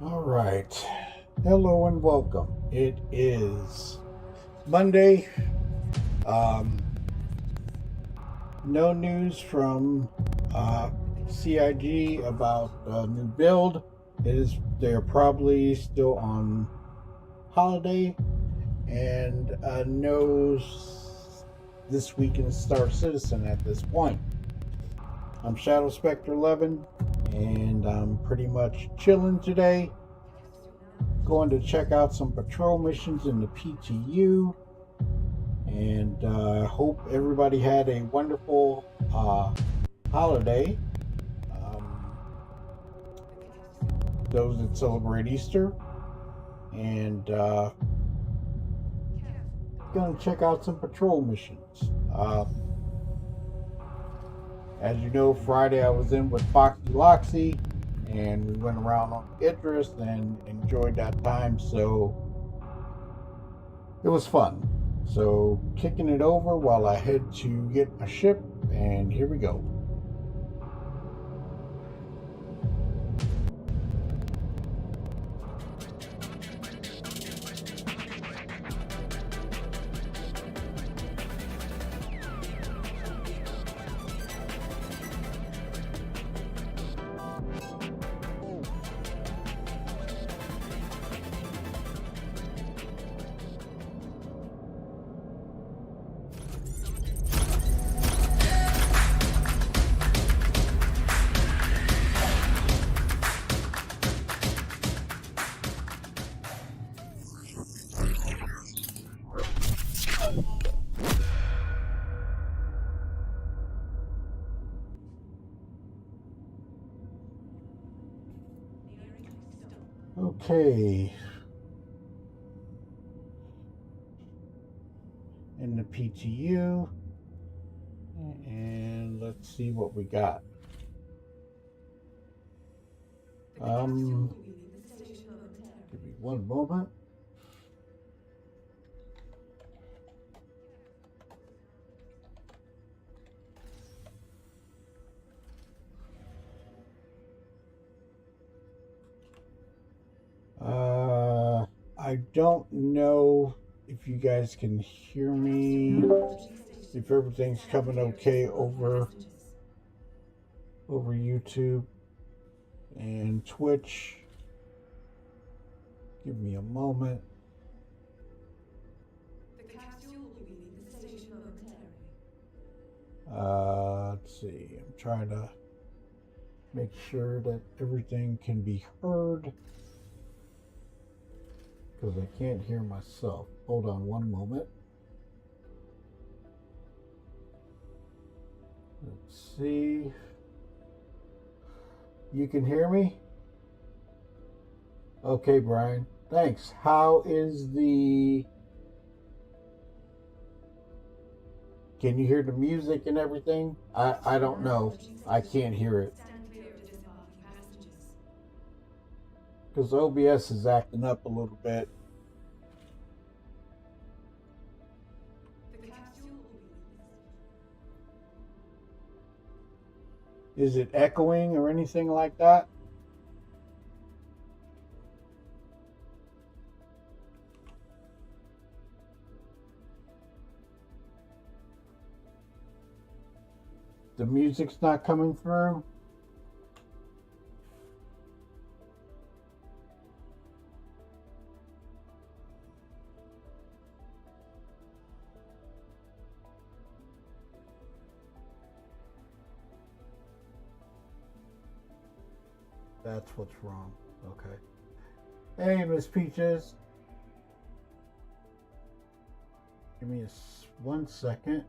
All right. Hello and welcome. It is Monday. No news from CIG about a new build. They're probably still on holiday, and no This Week in Star Citizen at this point. I'm Shadow Spectre 11, and I'm pretty much chilling today. Going to check out some patrol missions in the PTU, and hope everybody had a wonderful holiday. Those that celebrate Easter, and going to check out some patrol missions. As you know, Friday I was in with Foxy Loxy, and we went around on Idris and enjoyed that time, so it was fun. So kicking it over while I head to get my ship, and here we go. Okay, in the PTU, and let's see what we got. Give me one moment. I don't know if you guys can hear me, if everything's coming okay over YouTube and Twitch. Give me a moment. Let's see. I'm trying to make sure that everything can be heard, because I can't hear myself. Hold on one moment. Let's see. You can hear me? Okay, Brian. Thanks. How is the... Can you hear the music and everything? I don't know. I can't hear it, because OBS is acting up a little bit. Is it echoing or anything like that? The music's not coming through? That's what's wrong. Okay. Hey, Miss Peaches. Give me 1 second.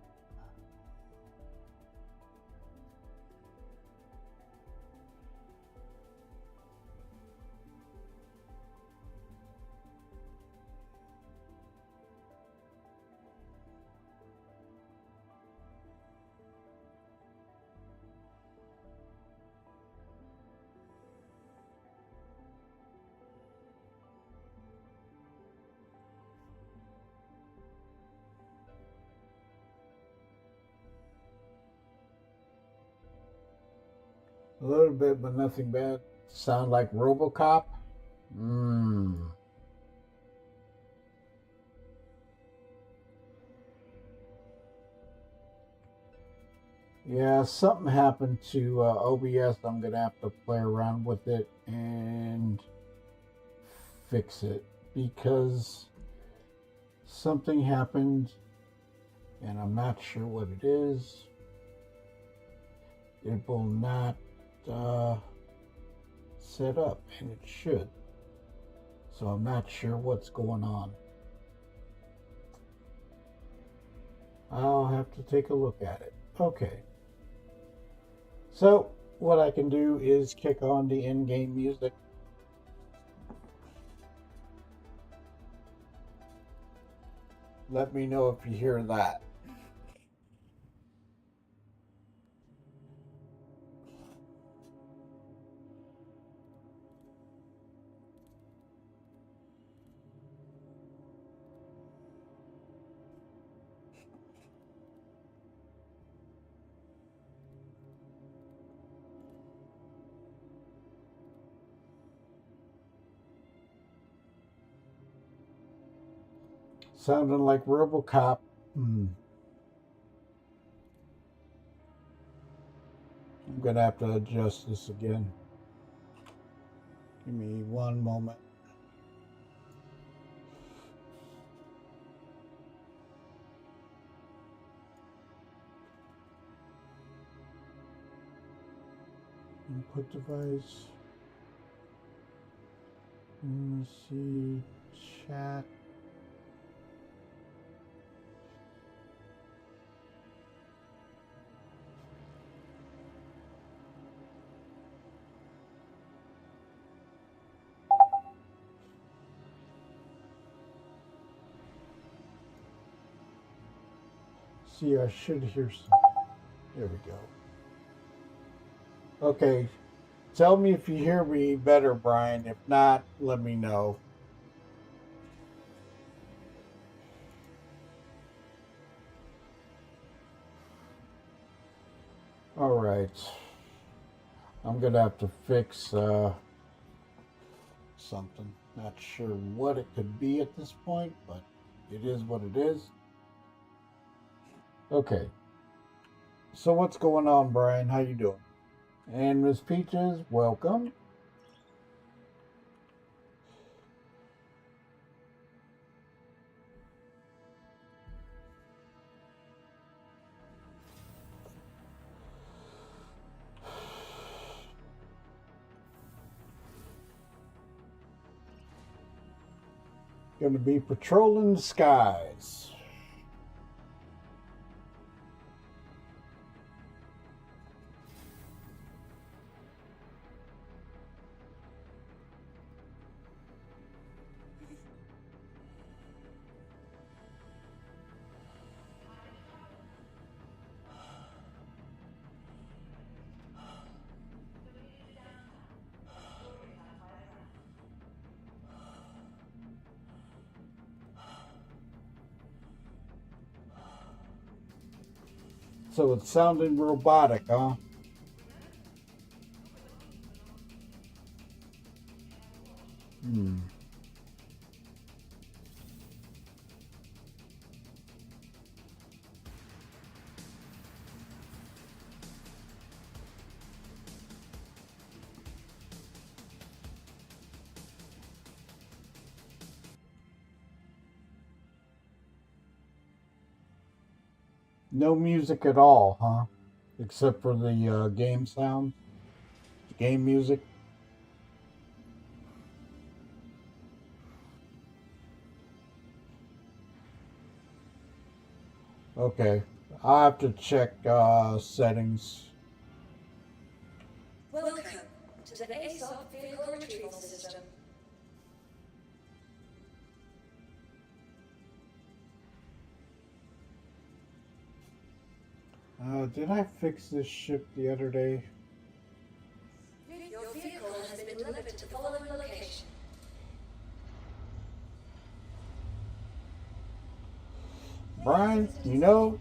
A little bit, but nothing bad. Sound like RoboCop? Yeah, something happened to OBS. I'm going to have to play around with it and fix it because something happened and I'm not sure what it is. It will not set up, and it should. So I'm not sure what's going on. I'll have to take a look at it. Okay. So what I can do is kick on the in-game music. Let me know if you hear that. Sounding like RoboCop. I'm going to have to adjust this again. Give me one moment. Input device. Let's see. Chat. See, I should hear some. There we go. Okay. Tell me if you hear me better, Brian. If not, let me know. All right. I'm going to have to fix something. Not sure what it could be at this point, but it is what it is. Okay. So what's going on, Brian? How you doing? And Miss Peaches, welcome. Going to be patrolling the skies. So it's sounding robotic, huh? No music at all, huh? Except for the game sound, game music. Okay. I'll have to check settings. Welcome to the ASOP vehicle retrieval system. Did I fix this ship the other day? Your vehicle has been delivered to the following location. Brian, you know,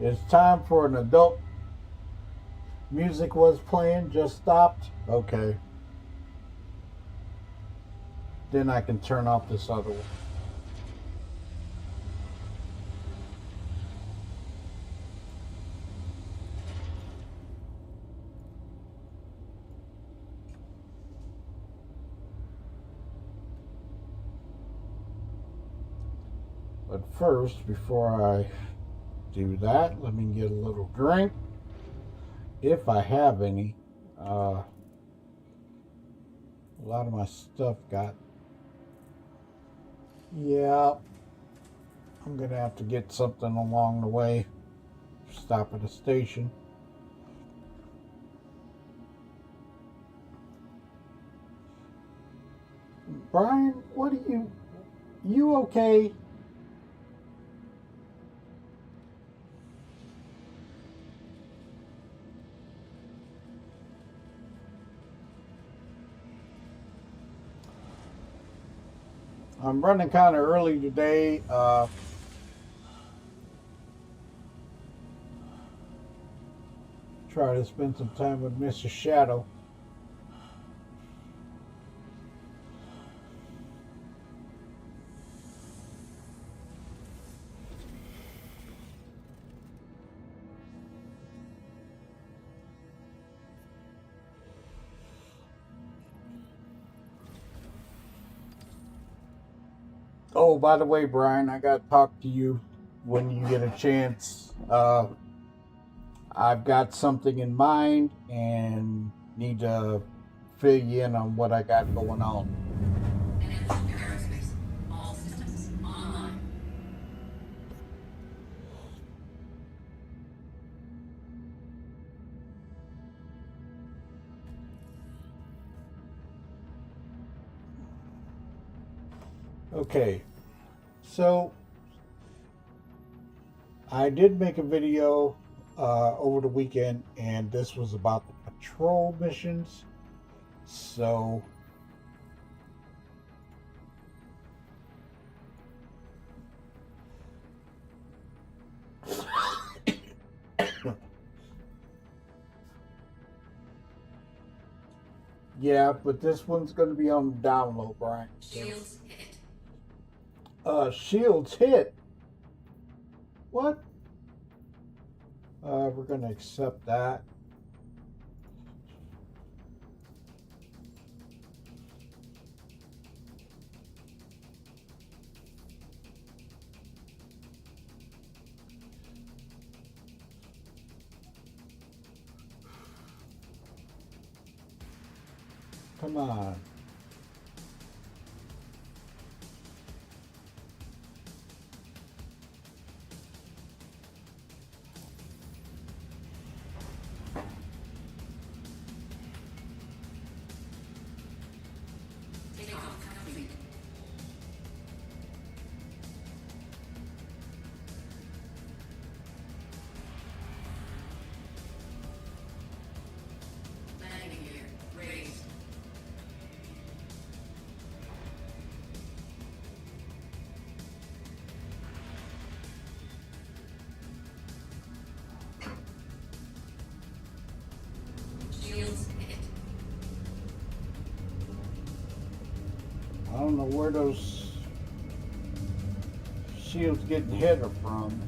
it's time for an adult. Music was playing, just stopped. Okay. Then I can turn off this other one. But first, before I do that, let me get a little drink, if I have any. A lot of my stuff got... Yeah, I'm gonna have to get something along the way. Stop at a station. Brian, what are you okay? I'm running kind of early today. Try to spend some time with Mr. Shadow. Oh, by the way, Brian, I got to talk to you when you get a chance. I've got something in mind and need to fill you in on what I got going on. All systems online. Okay, so I did make a video over the weekend, and this was about the patrol missions. So yeah, but this one's going to be on download, Brian. So. Shields hit. Shields hit. What? We're going to accept that. Come on. I don't know where those shields getting hit are from.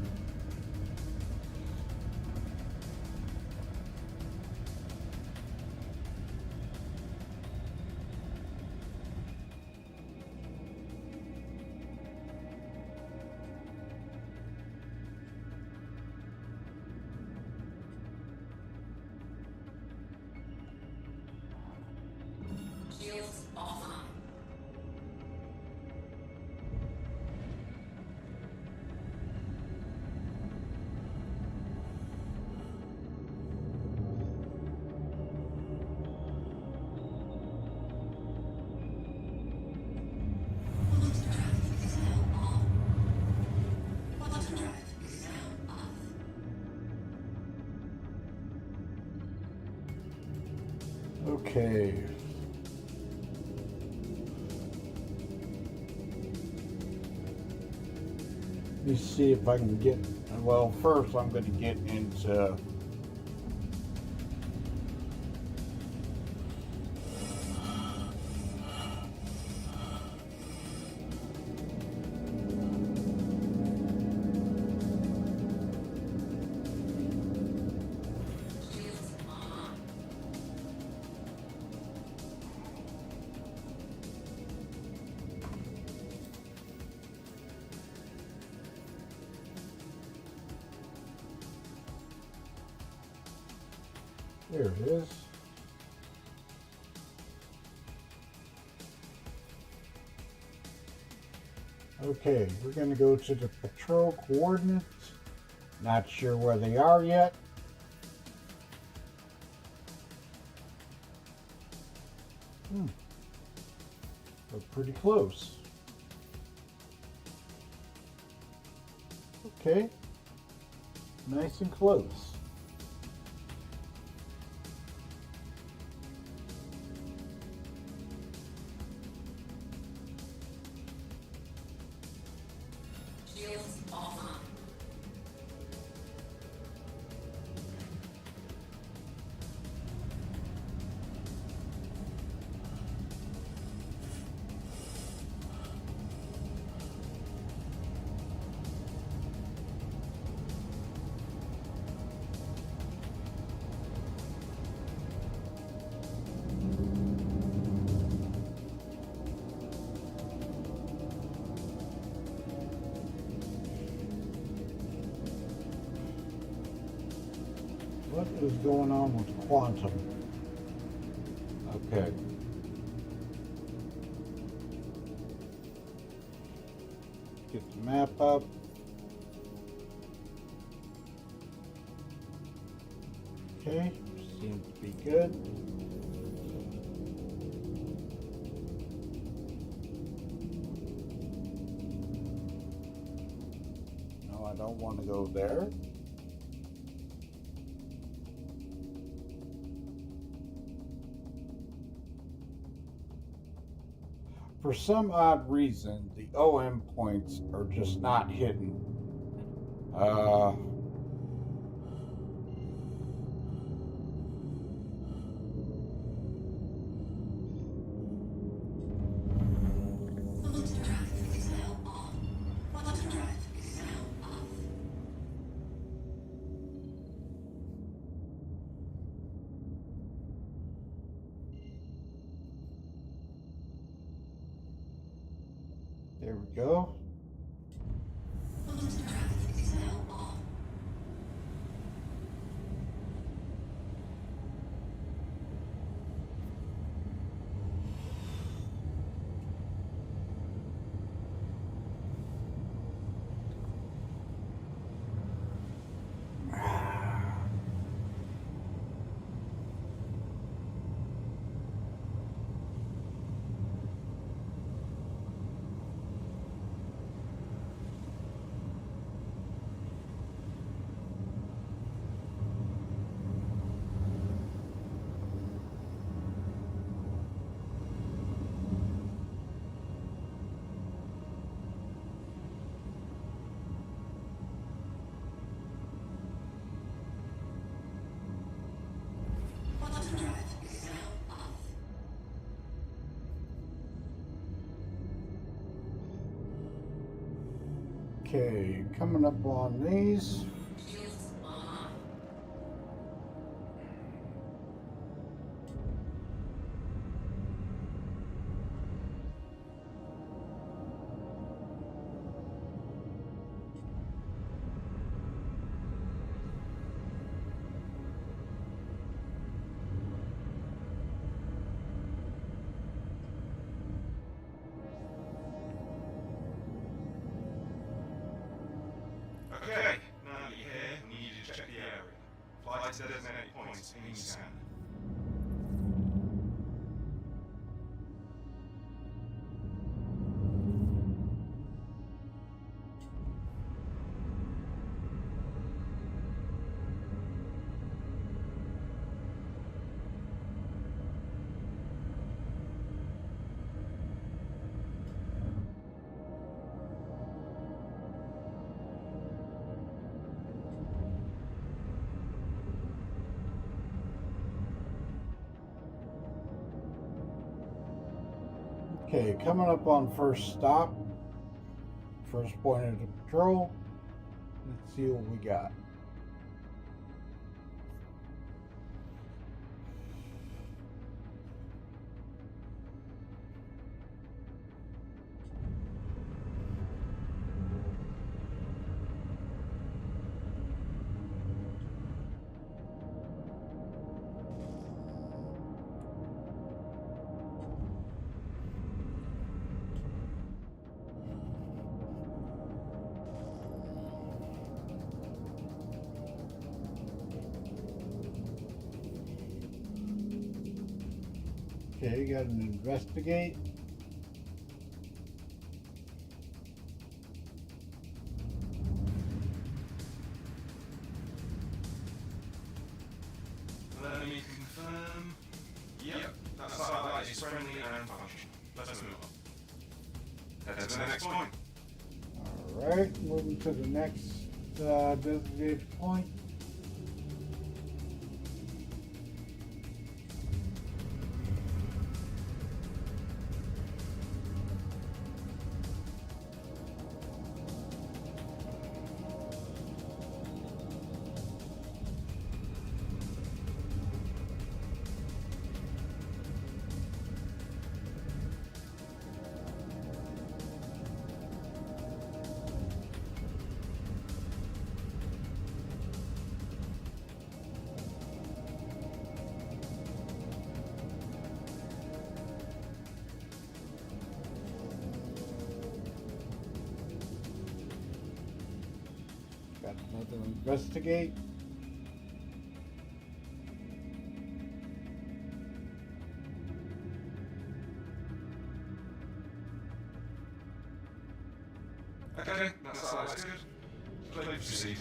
Shields offline. Okay. Let me see if I can get, well, first I'm going to get into there it is. Okay, we're going to go to the patrol coordinates. Not sure where they are yet. We're pretty close. Okay, nice and close. What is going on with quantum? Okay. Get the map up. Okay, seems to be good. No, I don't want to go there. For some odd reason, the OM points are just not hidden. There we go. Okay, coming up on these. Okay, now that you're here, I need you to check the area. Flight to designated points in each scan. Okay, coming up on first stop, first point of the patrol. Let's see what we got. Okay, got an investigate. Let me confirm. Yep, that satellite is friendly and functional. Let's move on. Head to the next point. Alright, moving to the next designated point. Got another investigate. Okay, that satellite's good. Please proceed.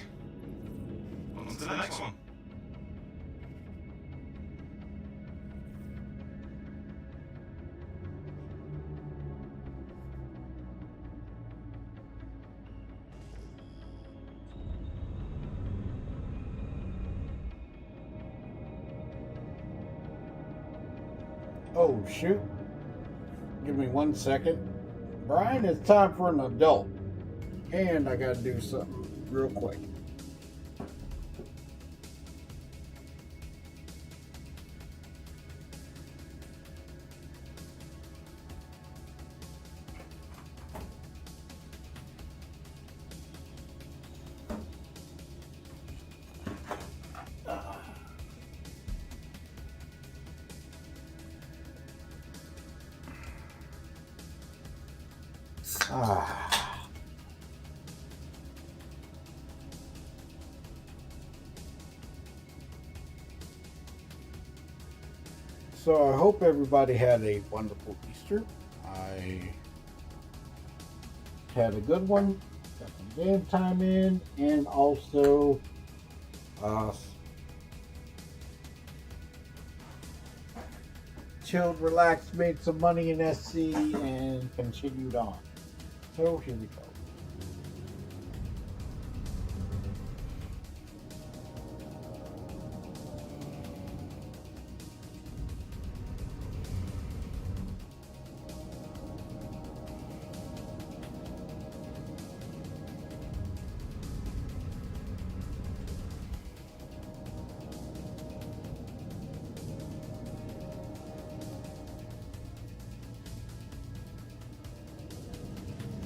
On to the next one. Oh shoot. Give me 1 second. Brian, it's time for an adult. And I gotta do something real quick. So I hope everybody had a wonderful Easter. I had a good one, got some game time in, and also chilled, relaxed, made some money in SC, and continued on. So here we go.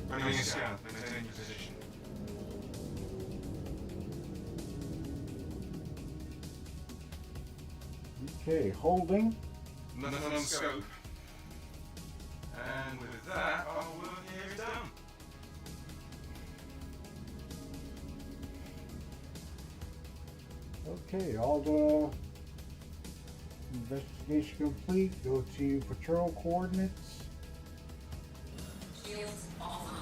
Running a scan, maintain your position. Okay, holding. Nothing on scope. And with that, our work here is done. Okay, all the investigation complete. Go to patrol coordinates. Shields offline.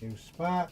New spot.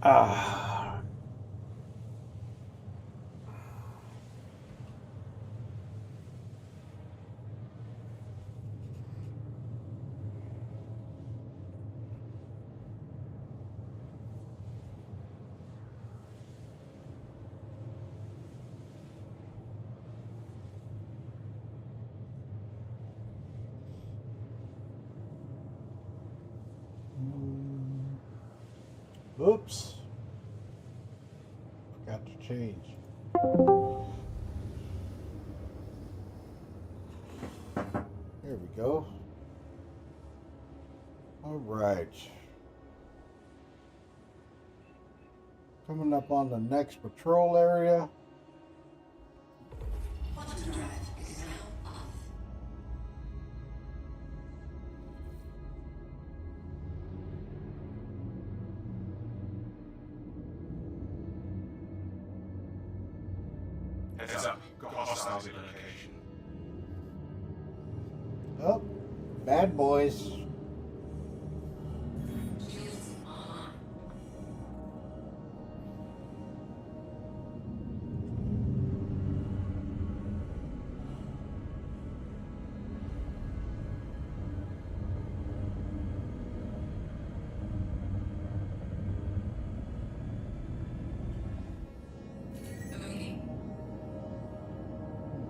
Ah. Oops. Forgot to change. There we go. All right. Coming up on the next patrol area. Heads up, got hostiles at your location. Oh, bad boys.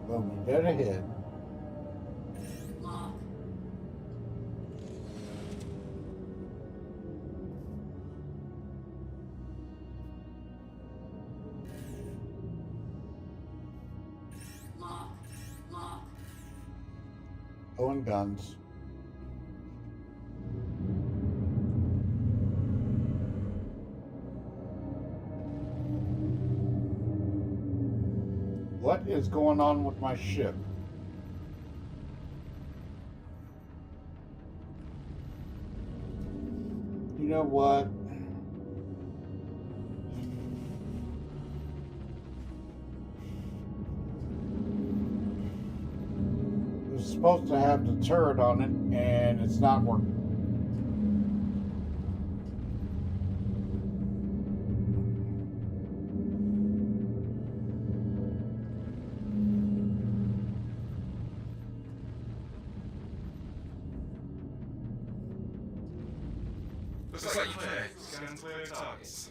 Well, we dead ahead. Owing guns. What is going on with my ship? You know what? It was supposed to have the turret on it, and it's not working. Looks like you clear. Scan and clear targets.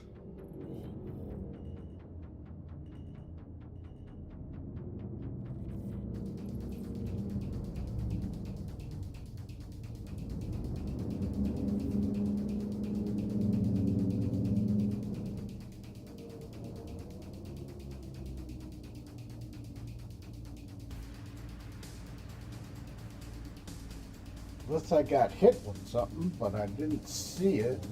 Unless I got hit with something, but I didn't see it.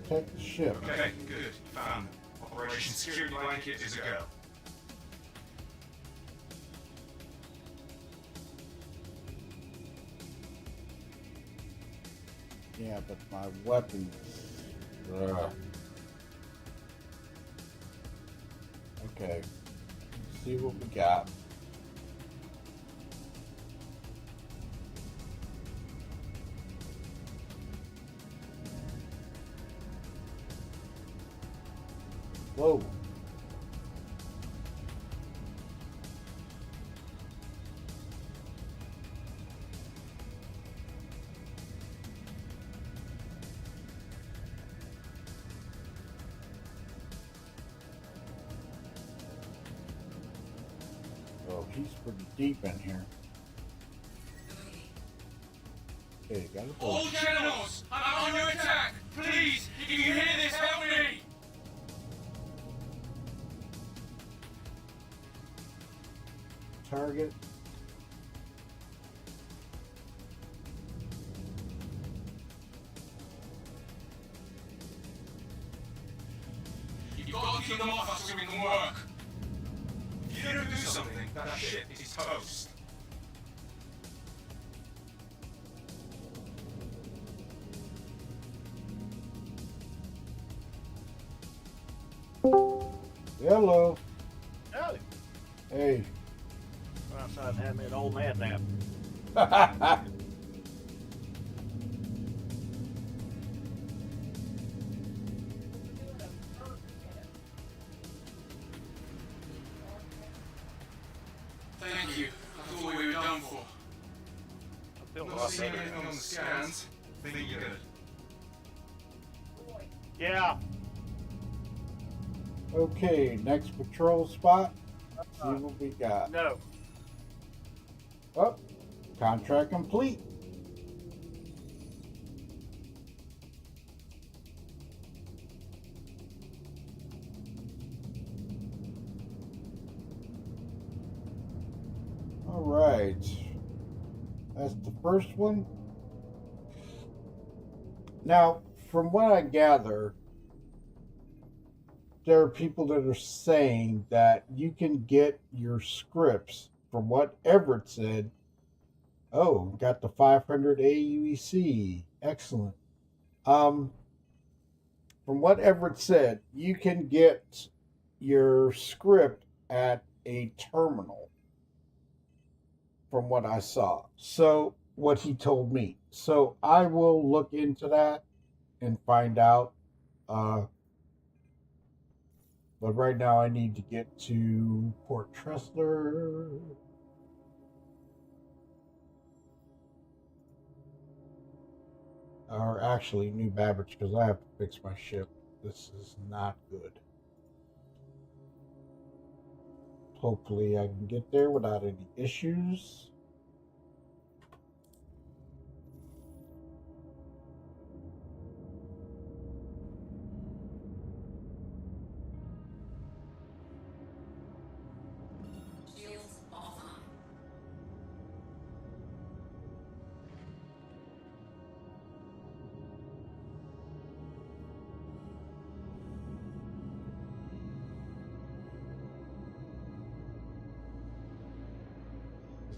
Protect the ship. Okay, good. Operation Security Blanket is a go. Yeah, but my weapons. Okay. See what we got. Whoa. Oh, he's pretty deep in here. Okay, got it. All generals, I'm under attack! Please, if you hear this, help me! Target. You've got to keep them off us so we can work. If you don't do something, that shit is toast. Hello. Howdy. Hey. Went outside and had me an old man nap. Thank you. I thought we were done for. I feel a Not lot seeing better. anything on the scans. Think you're good. Yeah. Okay, next patrol spot. See what we got. No. Oh, contract complete. All right. That's the first one. Now, from what I gather, there are people that are saying that you can get your scripts from what Everett said. Oh, got the 500 AUEC. Excellent. From what Everett said, you can get your script at a terminal. From what I saw. So, what he told me. So, I will look into that and find out. But right now I need to get to Port Tressler. Or actually New Babbage, because I have to fix my ship. This is not good. Hopefully I can get there without any issues.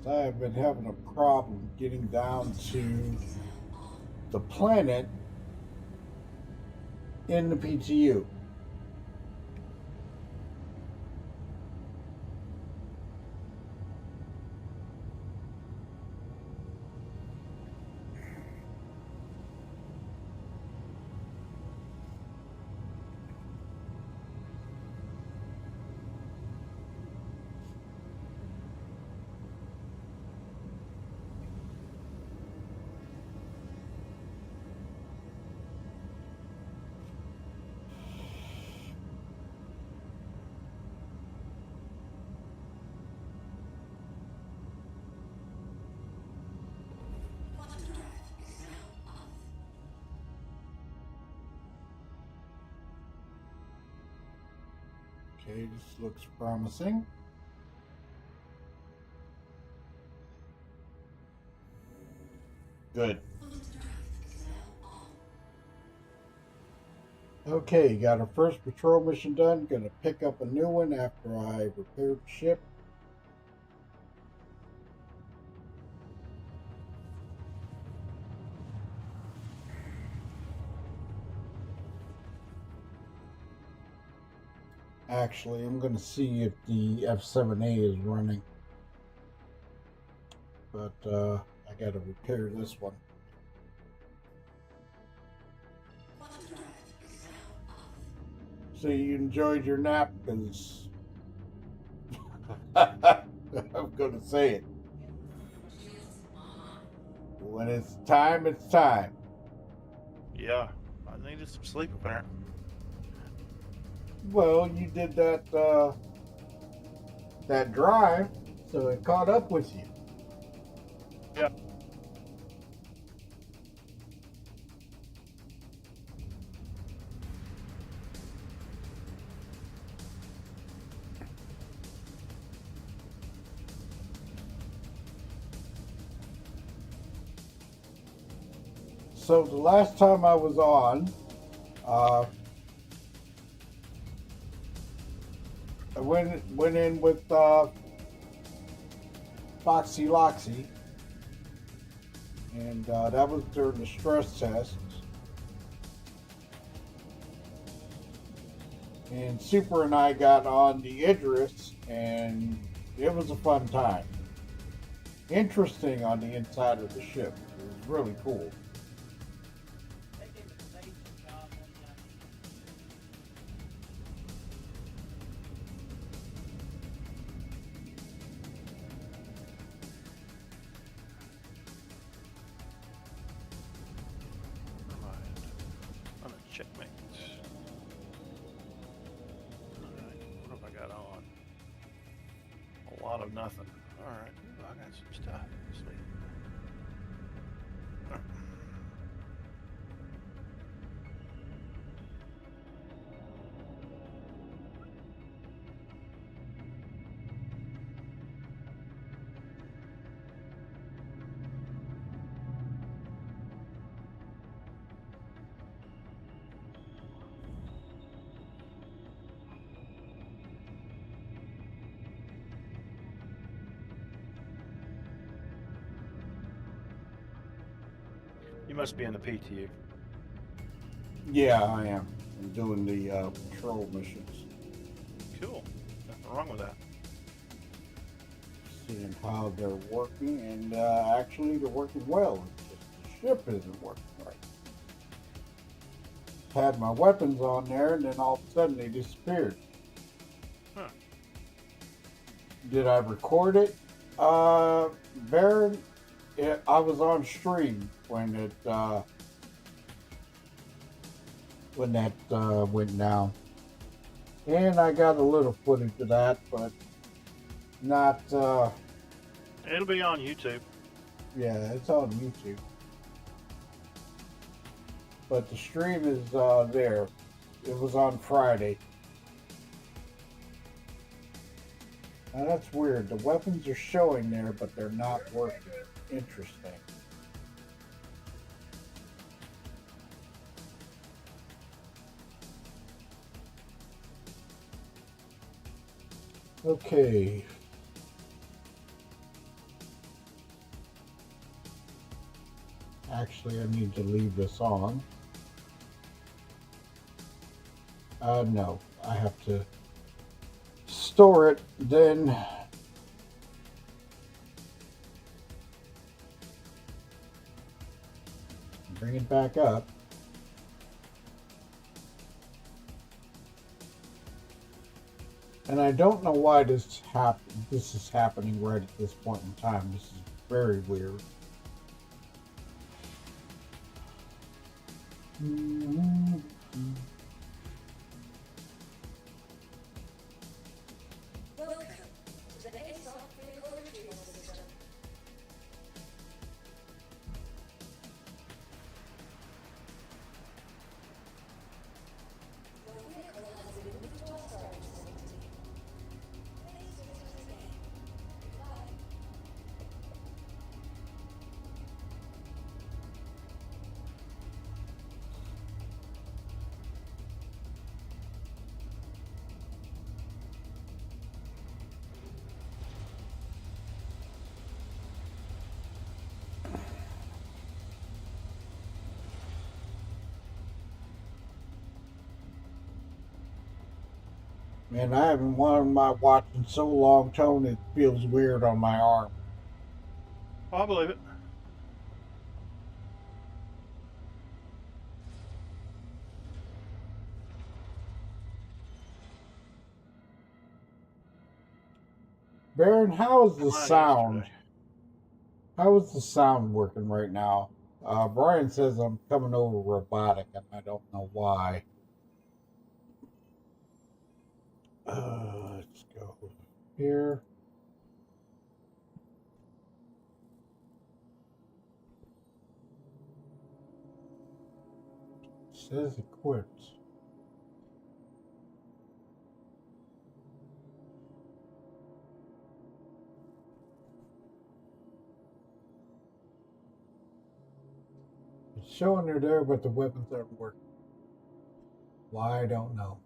I have been having a problem getting down to the planet in the PTU. Okay, this looks promising. Good. Okay, got our first patrol mission done. Gonna pick up a new one after I repair the ship. Actually, I'm gonna see if the F7A is running. But I gotta repair this one. So you enjoyed your nap? Because I'm gonna say it. When it's time, it's time. Yeah, I needed some sleep apparently. Well, you did that drive, so it caught up with you. Yeah. So the last time I was on, I went in with Foxy Loxy, and that was during the stress tests. And Super and I got on the Idris, and it was a fun time. Interesting on the inside of the ship. It was really cool. Checkmate. Alright, what have I got on? A lot of nothing. Alright, I got some stuff. Sweet. You must be in the PTU. Yeah, I am. I'm doing the patrol missions. Cool. Nothing wrong with that. Seeing how they're working, and actually they're working well. It's just the ship isn't working right. Had my weapons on there, and then all of a sudden they disappeared. Huh. Did I record it? Baron, I was on stream when that went down, and I got a little footage of that, but not. It'll be on YouTube. Yeah, it's on YouTube, but the stream is there. It was on Friday. Now that's weird. The weapons are showing there, but they're not working. Interesting. Okay. Actually, I need to leave this on. No, I have to store it, then bring it back up. And I don't know why this is happening right at this point in time. This is very weird. Welcome to the ASOC vehicle retrieval system. Your vehicle has been moved to our storage facility. Please visit us again. Goodbye. Man, I haven't worn my watch in so long, Tone, it feels weird on my arm. Oh, I believe it. Baron, how is the Mine sound? yesterday. How is the sound working right now? Brian says I'm coming over robotic, and I don't know why. Let's go here. It says equipped. It's showing they're there, but the weapons aren't working. Why, I don't know.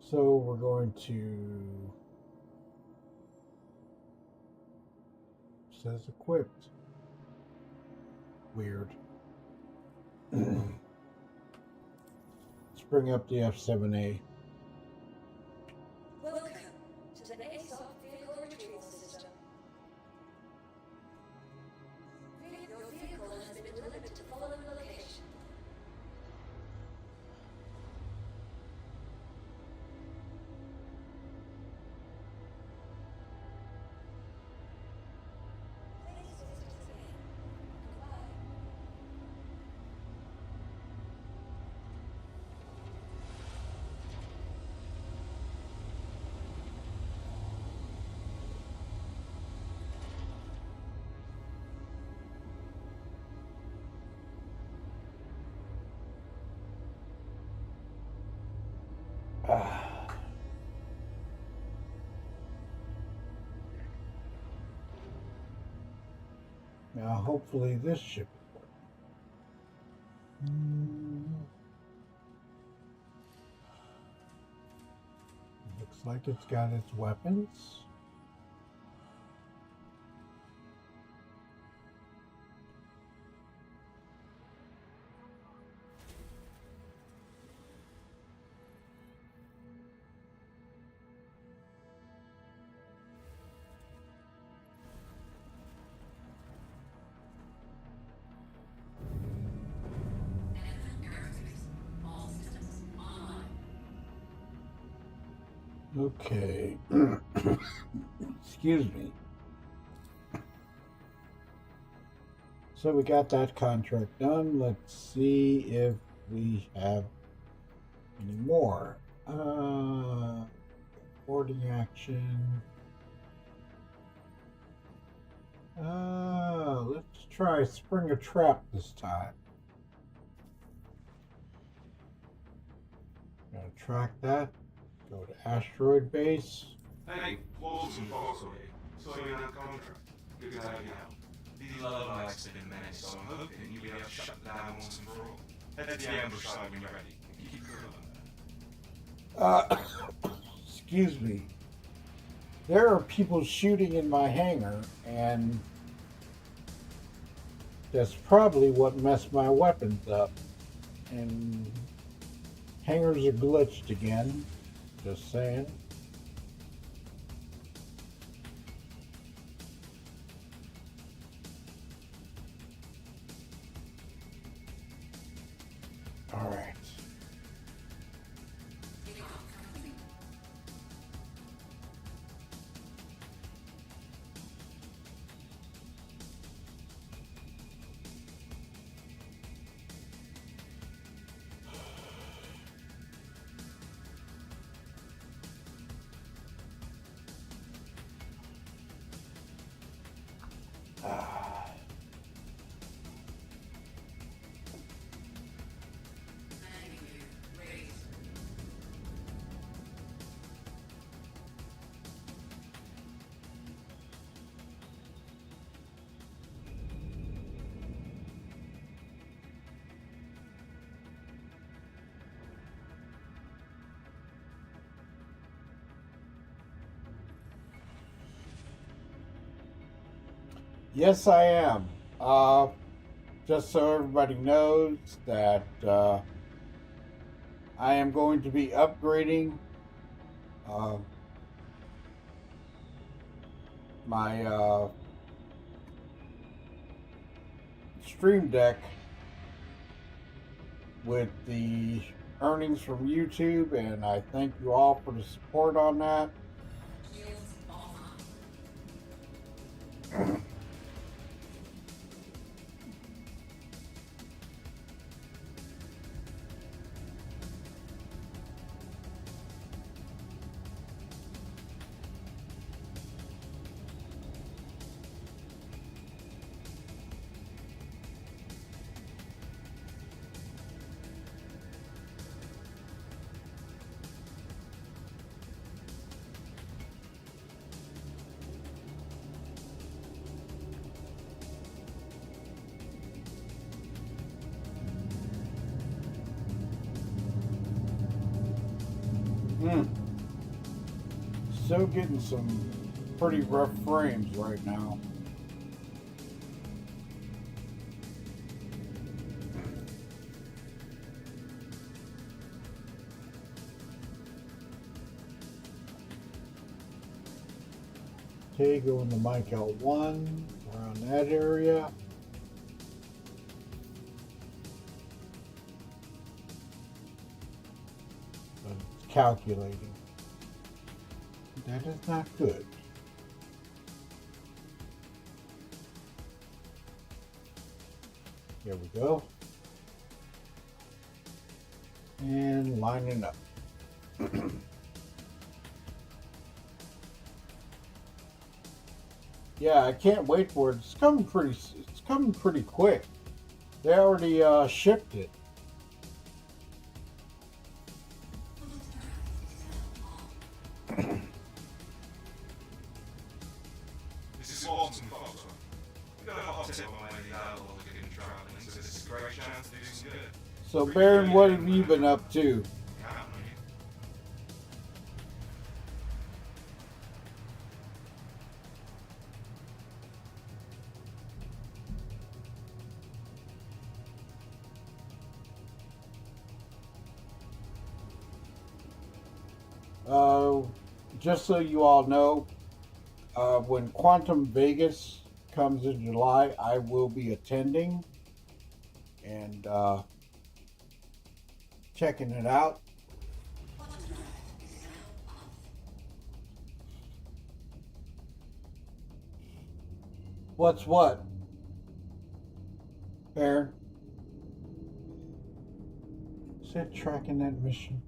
So we're going to... It says equipped. Weird. Let's bring up the F7A. Welcome to the ASOC Vehicle Retrieval System. Your vehicle has been delivered to following location. Please visit us again. Goodbye. Now, hopefully this should work. Looks like it's got its weapons. Okay. Excuse me. So we got that contract done. Let's see if we have any more. Boarding action. Let's try spring a trap this time. Gonna track that. Go to asteroid base. Hey, Walton Foxway, saw you in that contract. Good to have you out. These love lights have been managed, so I'm hoping you'll be able to shut down once and for all. Head to the ambush side when you're ready. Keep going. Excuse me. There are people shooting in my hangar, and that's probably what messed my weapons up. And hangars are glitched again. Just saying. All right. Yes, I am. Just so everybody knows that I am going to be upgrading my Stream Deck with the earnings from YouTube, and I thank you all for the support on that. Still getting some pretty rough frames right now. Okay, going to mic L1 around that area. It's calculating. That is not good. Here we go. And lining up. Yeah, I can't wait for it. It's coming pretty quick. They already shipped it. This is Walton Foxwell. We've got a hot tip on where the owl will begin traveling, so this is a great chance to do some good. So, Baron, what have you been up to? Count on you. Just so you all know, when Quantum Vegas comes in July, I will be attending and checking it out. What's what? Baron? Is it tracking that mission?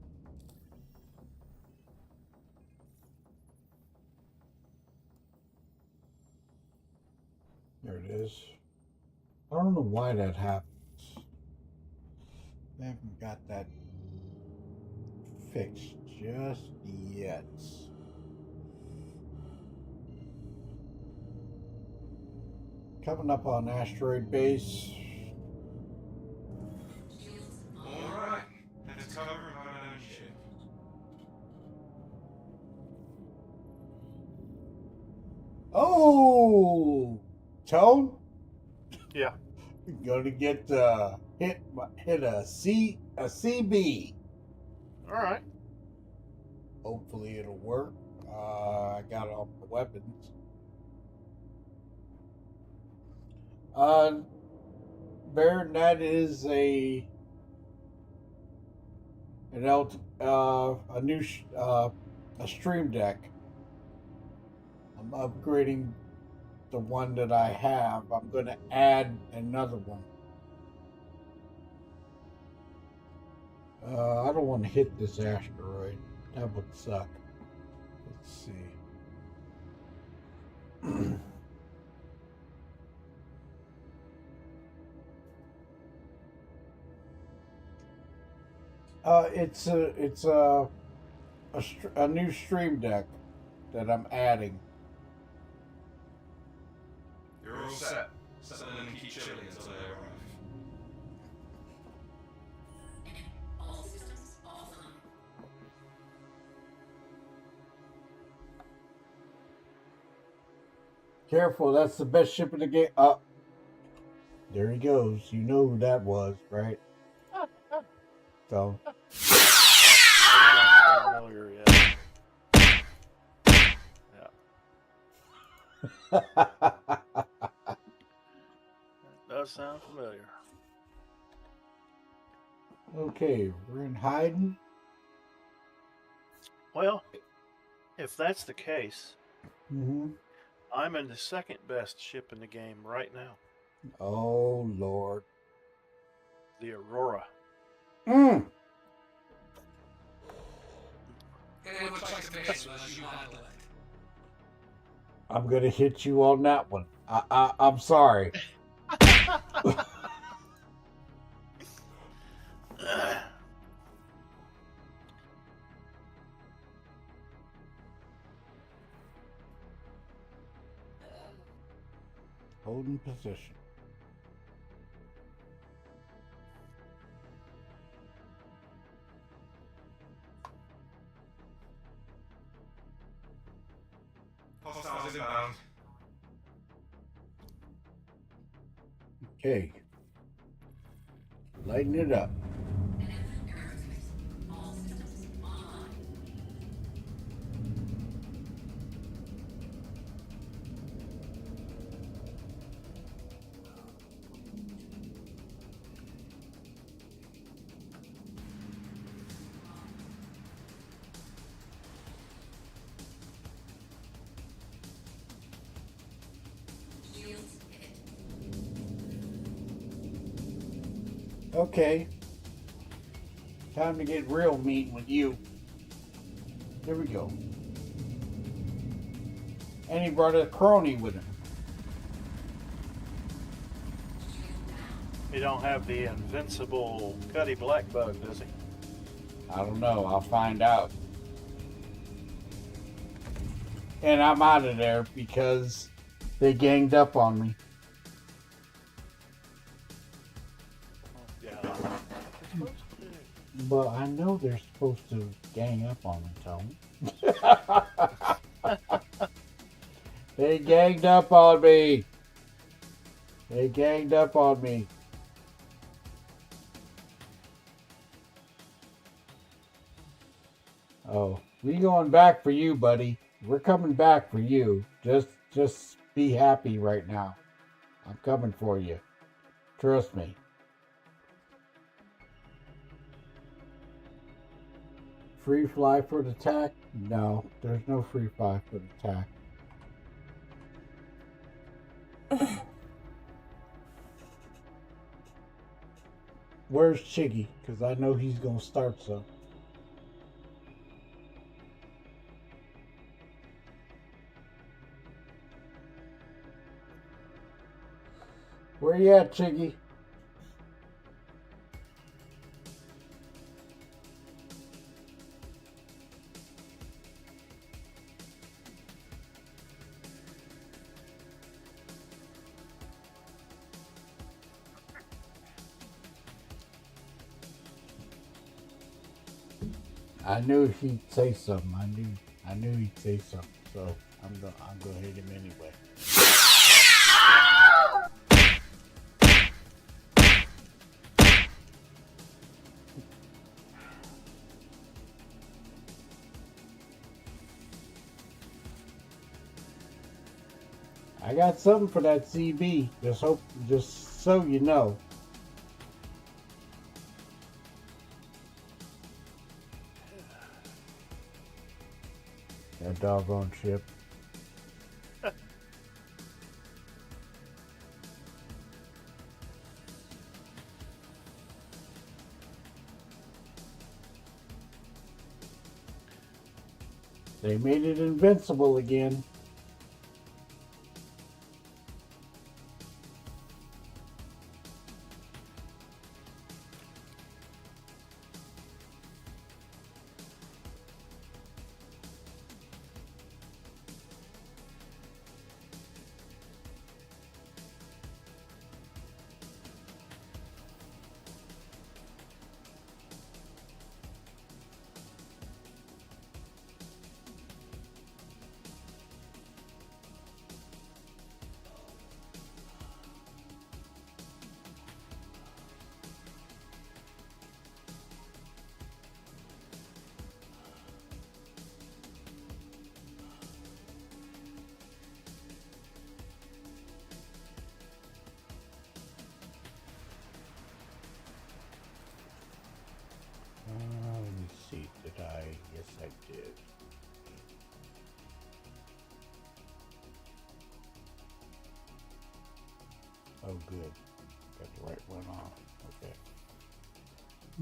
There it is. I don't know why that happens. They haven't got that fixed just yet. Coming up on asteroid base. Alright, let's cover our own ship. Oh, Tone? Yeah. Gonna get hit a CB. All right. Hopefully it'll work. I got all the weapons. Baron, that is a Stream Deck. I'm upgrading the one that I have. I'm going to add another one. I don't want to hit this asteroid. That would suck. Let's see. It's a new Stream Deck that I'm adding. You're all set. Settle in and keep chilly until they arrive. All systems offline. Careful, that's the best ship in the game. There he goes. You know who that was, right? So. Does sound familiar. Okay, we're in hiding. Well, if that's the case, Mm-hmm. I'm in the second best ship in the game right now. Oh, Lord. The Aurora. Mm. It looks like a base unless you handle it. I'm going to hit you on that one. I'm sorry. Holding position. Hostiles inbound. Okay. Lighten it up. Okay. Time to get real mean with you. Here we go. And he brought a crony with him. He don't have the invincible Cuddy Blackbug, does he? I don't know. I'll find out. And I'm out of there because they ganged up on me. Yeah. They're supposed to. But I know they're supposed to gang up on me, Tony. They ganged up on me. They ganged up on me. Oh, we going back for you, buddy. We're coming back for you. Just be happy right now. I'm coming for you. Trust me. Free fly for the attack? No, there's no free fly for the attack. Where's Chiggy? Because I know he's going to start some. Where you at, Chiggy? I knew he'd say something. I knew he'd say something. So I'm gonna hit him anyway. I got something for that CB. Just so you know. That doggone ship. They made it invincible again. good. Got the right one on. Okay.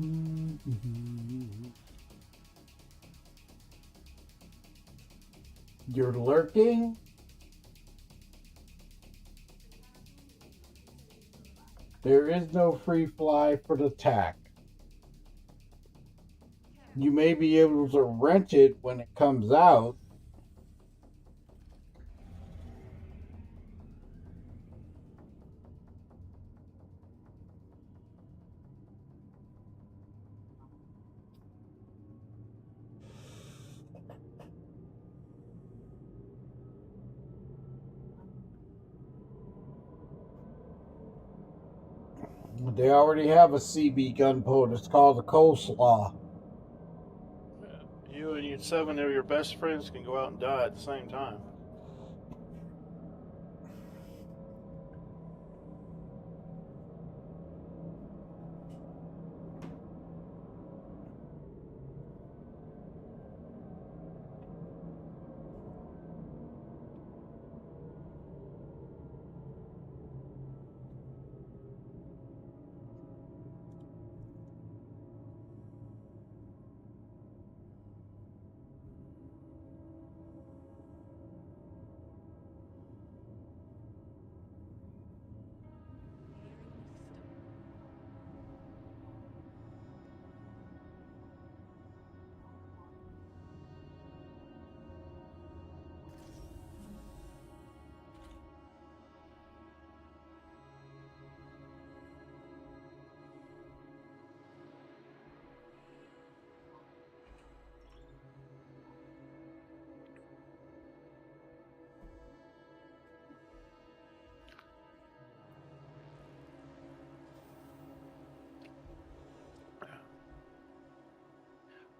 Mm-hmm. You're lurking? There is no free fly for the tack. You may be able to rent it when it comes out. They already have a CB gunboat. It's called the Coleslaw. You and your 7 of your best friends can go out and die at the same time.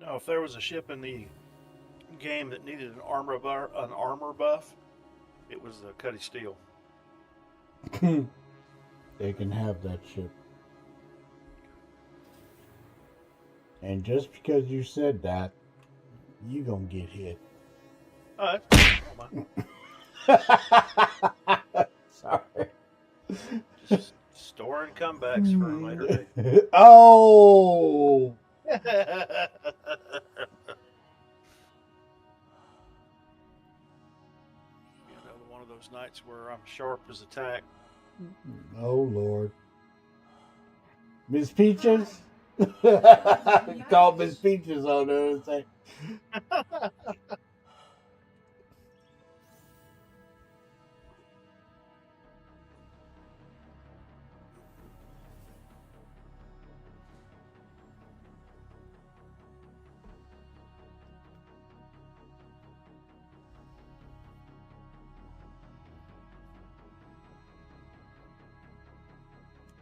Now, if there was a ship in the game that needed an armor buff, it was the Cuddy Steel. They can have that ship. And just because you said that, you gonna get hit. Oh, Sorry. just storing comebacks for a later day. Oh! Another one of those nights where I'm sharp as a tack. Oh, Lord. Miss Peaches? Call Miss Peaches on there and say.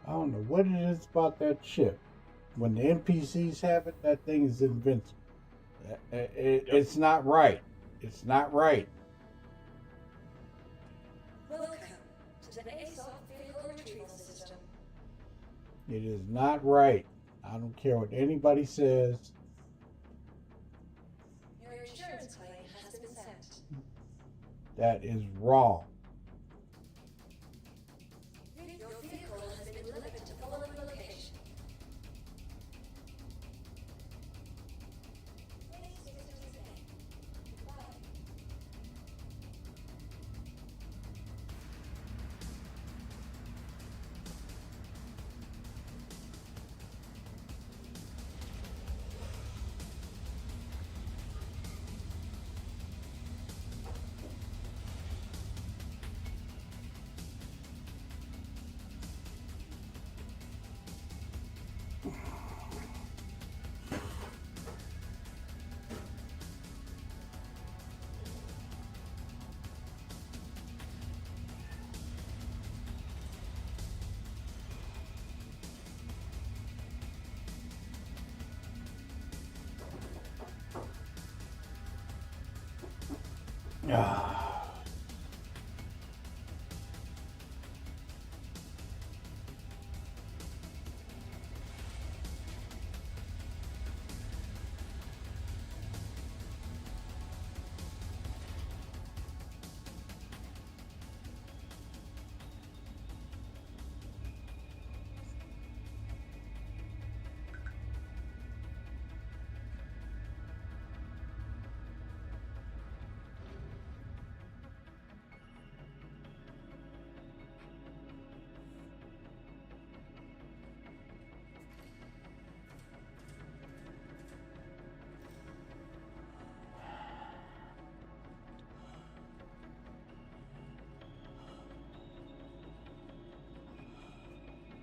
I don't know what it is about that ship. When the NPCs have it, that thing is invincible. It's not right. It's not right. Welcome to the ASOC Vehicle Retrieval System. It is not right. I don't care what anybody says. Your insurance claim has been sent. That is wrong. Your vehicle has been delivered to following location. Please visit us again. Goodbye.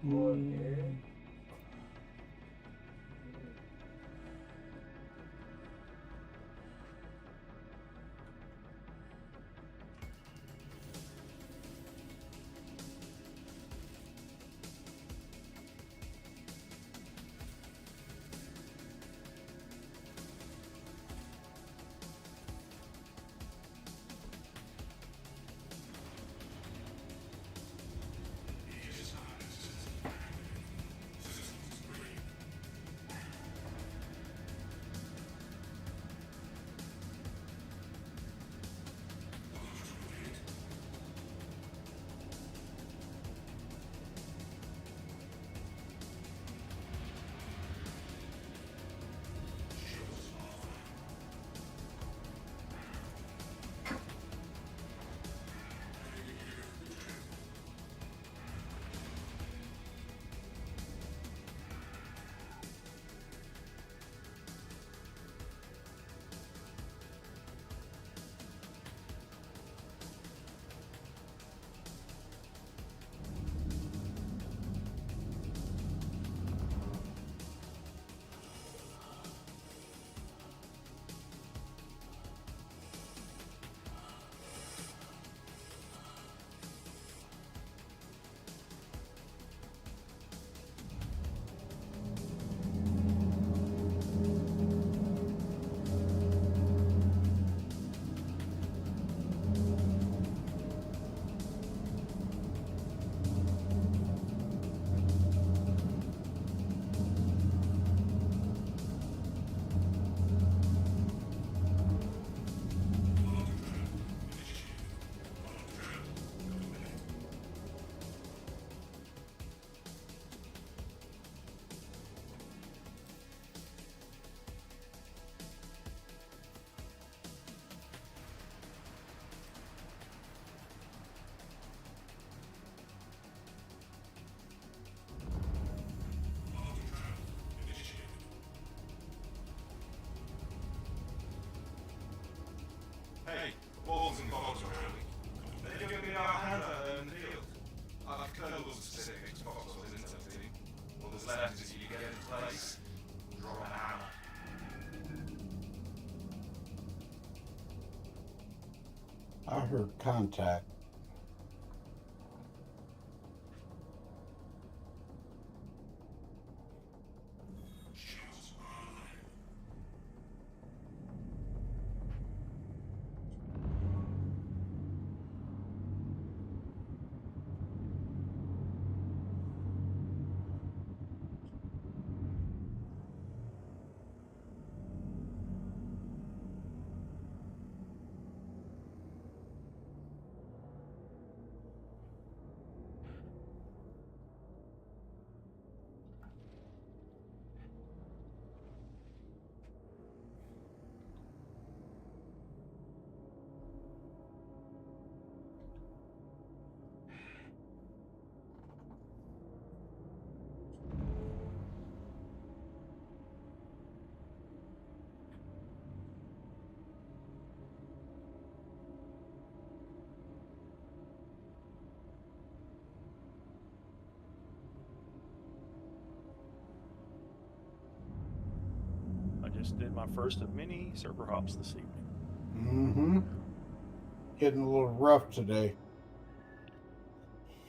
Mm. Hey, balls and bombs are early. They're giving me our hand in the field. I've kerneled all the specific Xbox or Intel team. All that's left is you get in place, drop a hammer. I heard contact. I just did my first of many server hops this evening. Mm-hmm. Getting a little rough today.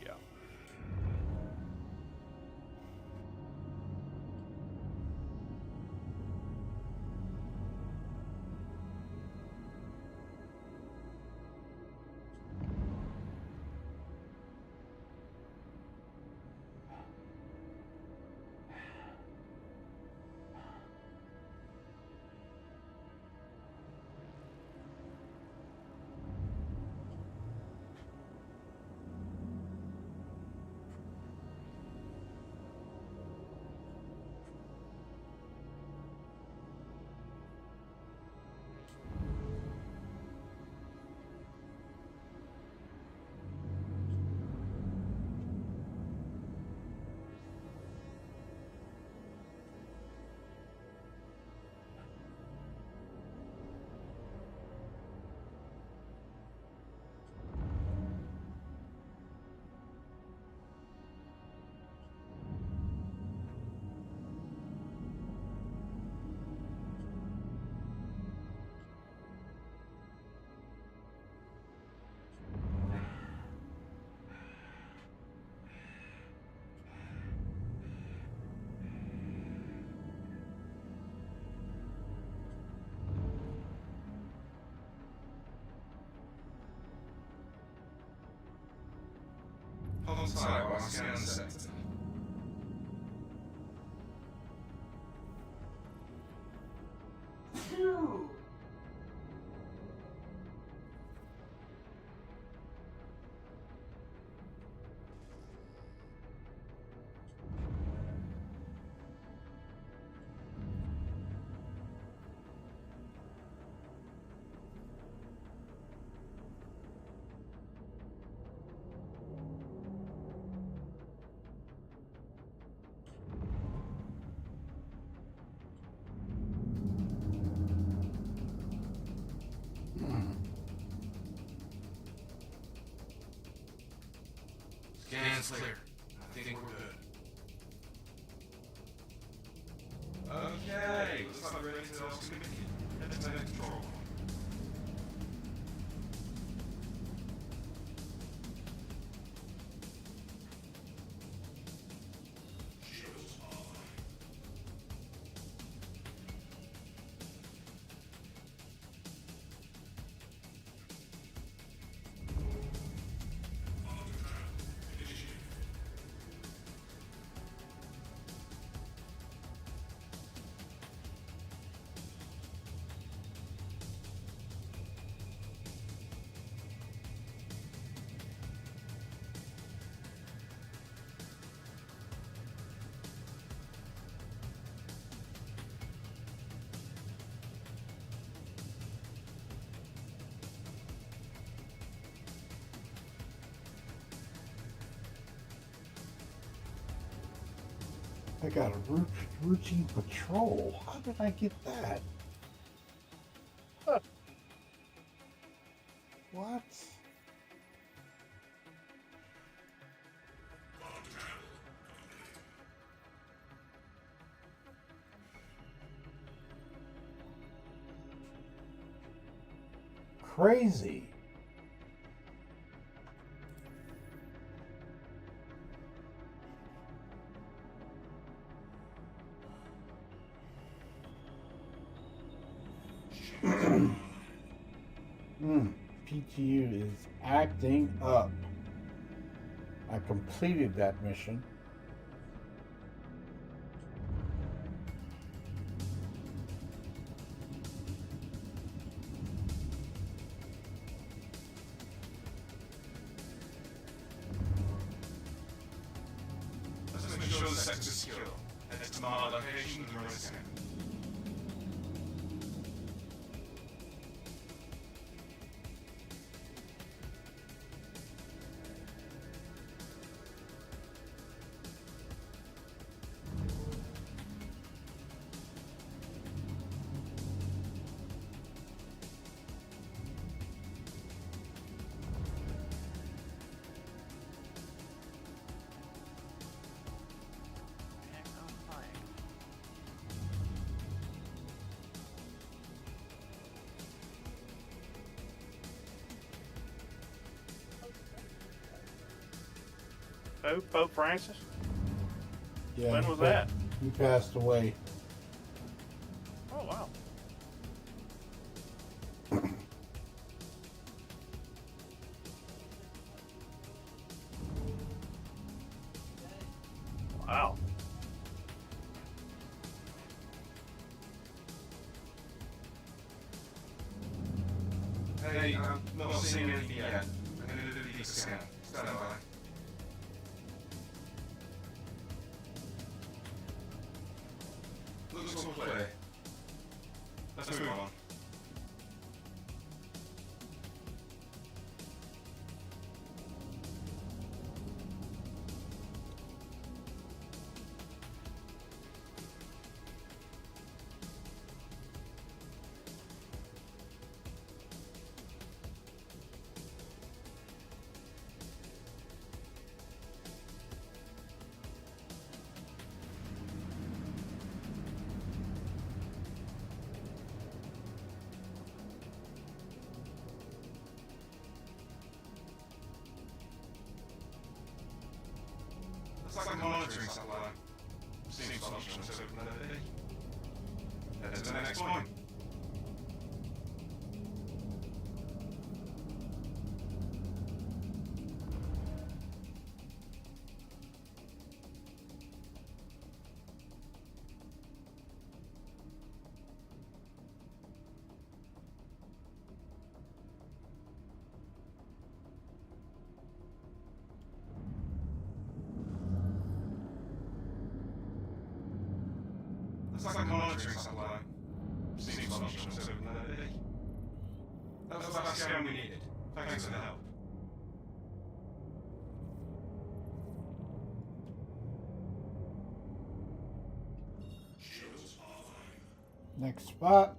Yeah. Hold tight while I scan the sector. Phew! Scan's clear. I think we're good. Okay, looks like we're ready to tell committee. Head to control. I got a routine patrol. How did I get that? Huh. What? Crazy. PTU is acting up. I completed that mission. Let's make sure the sector's secure. Head to my location and run a scan. Who? Pope Francis? Yeah. When was that? He passed away. Oh, wow. Wow. Hey, I'm not seeing anything yet. I'm gonna do the scan. Stand by. Looks all clear. Let's move on. Looks like a monitoring satellite. Seems functional, so let it be. Head to the next point. monitoring satellite. Seems like mission was open that day. That's the scan we needed. Thanks for the help. Next spot.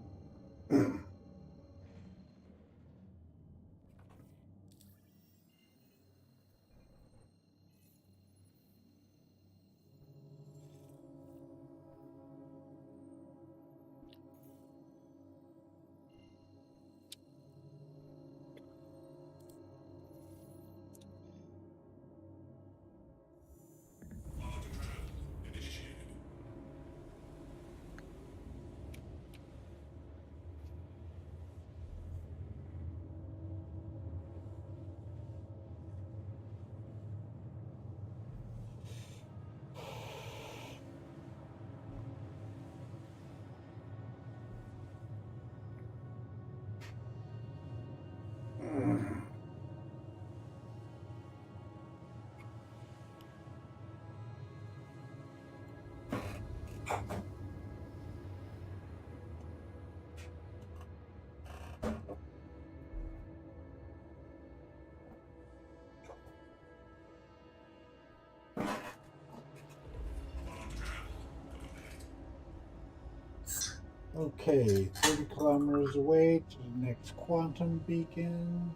Okay, 30 kilometers away to the next quantum beacon.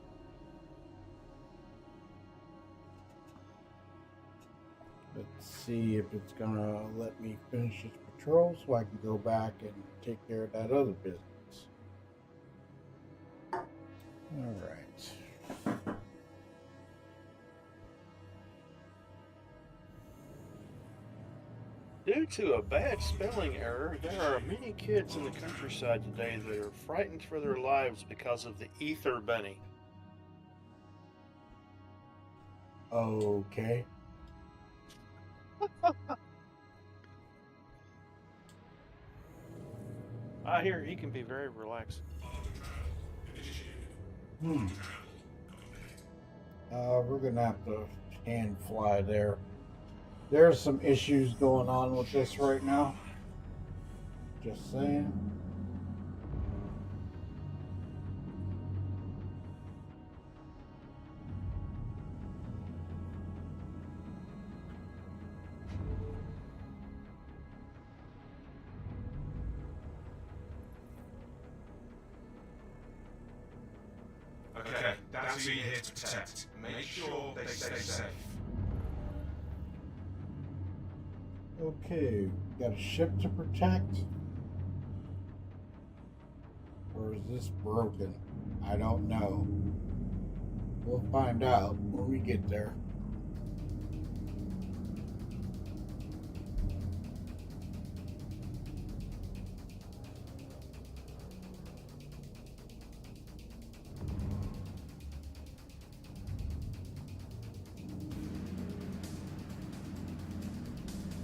Let's see if it's gonna let me finish this patrol so I can go back and take care of that other business. All right. Due to a bad spelling error, there are many kids in the countryside today that are frightened for their lives because of the ether bunny. Okay. I hear he can be very relaxing. We're gonna have to hand fly there. There's some issues going on with this right now. Just saying. Okay, that's who you're here to protect. Make sure they stay safe. Okay, got a ship to protect? Or is this broken? I don't know. We'll find out when we get there.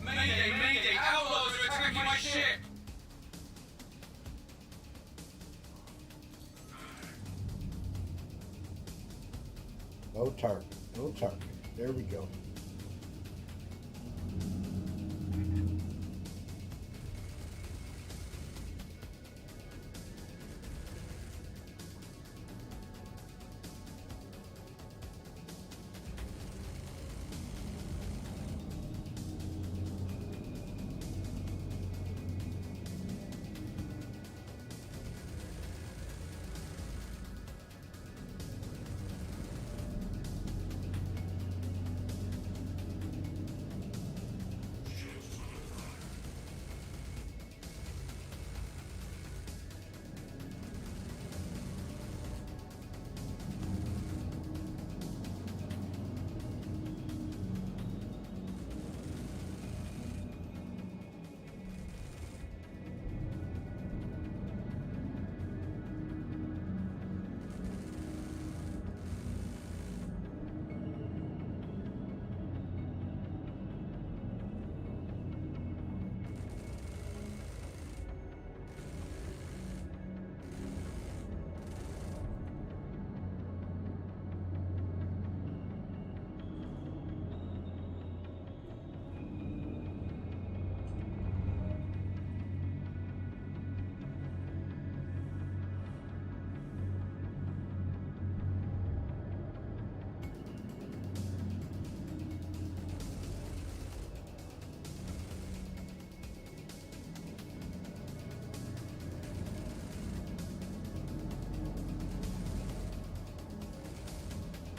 Mayday, mayday! Outlaws are attacking my ship! No target, no target. There we go.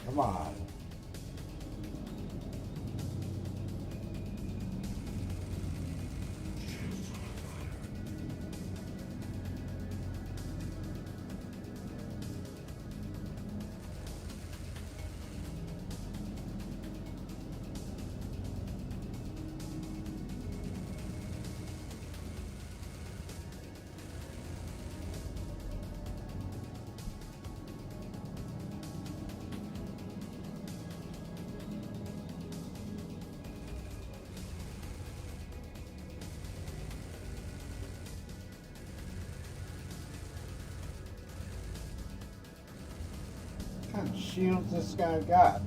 Come on. What kind of shields this guy got?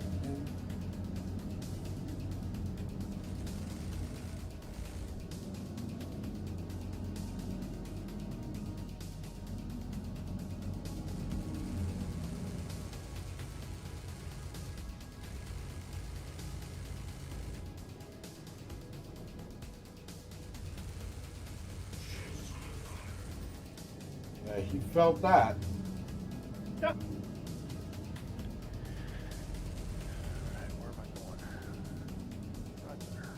Yeah, he felt that. Yep. Alright, where am I going? Right there.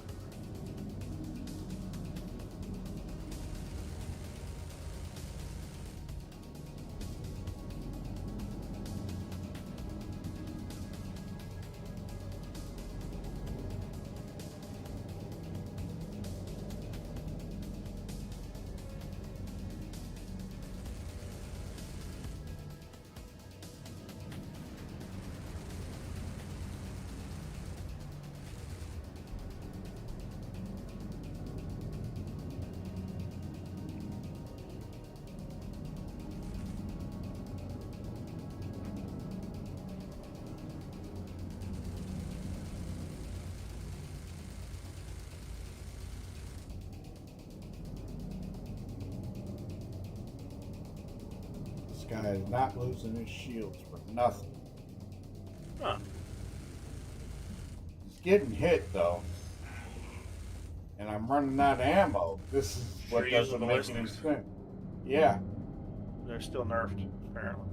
This guy is not losing his shields for nothing. Huh. He's getting hit though. And I'm running out of ammo. This is what You're using doesn't make any ballistics? sense. Yeah. They're still nerfed, apparently.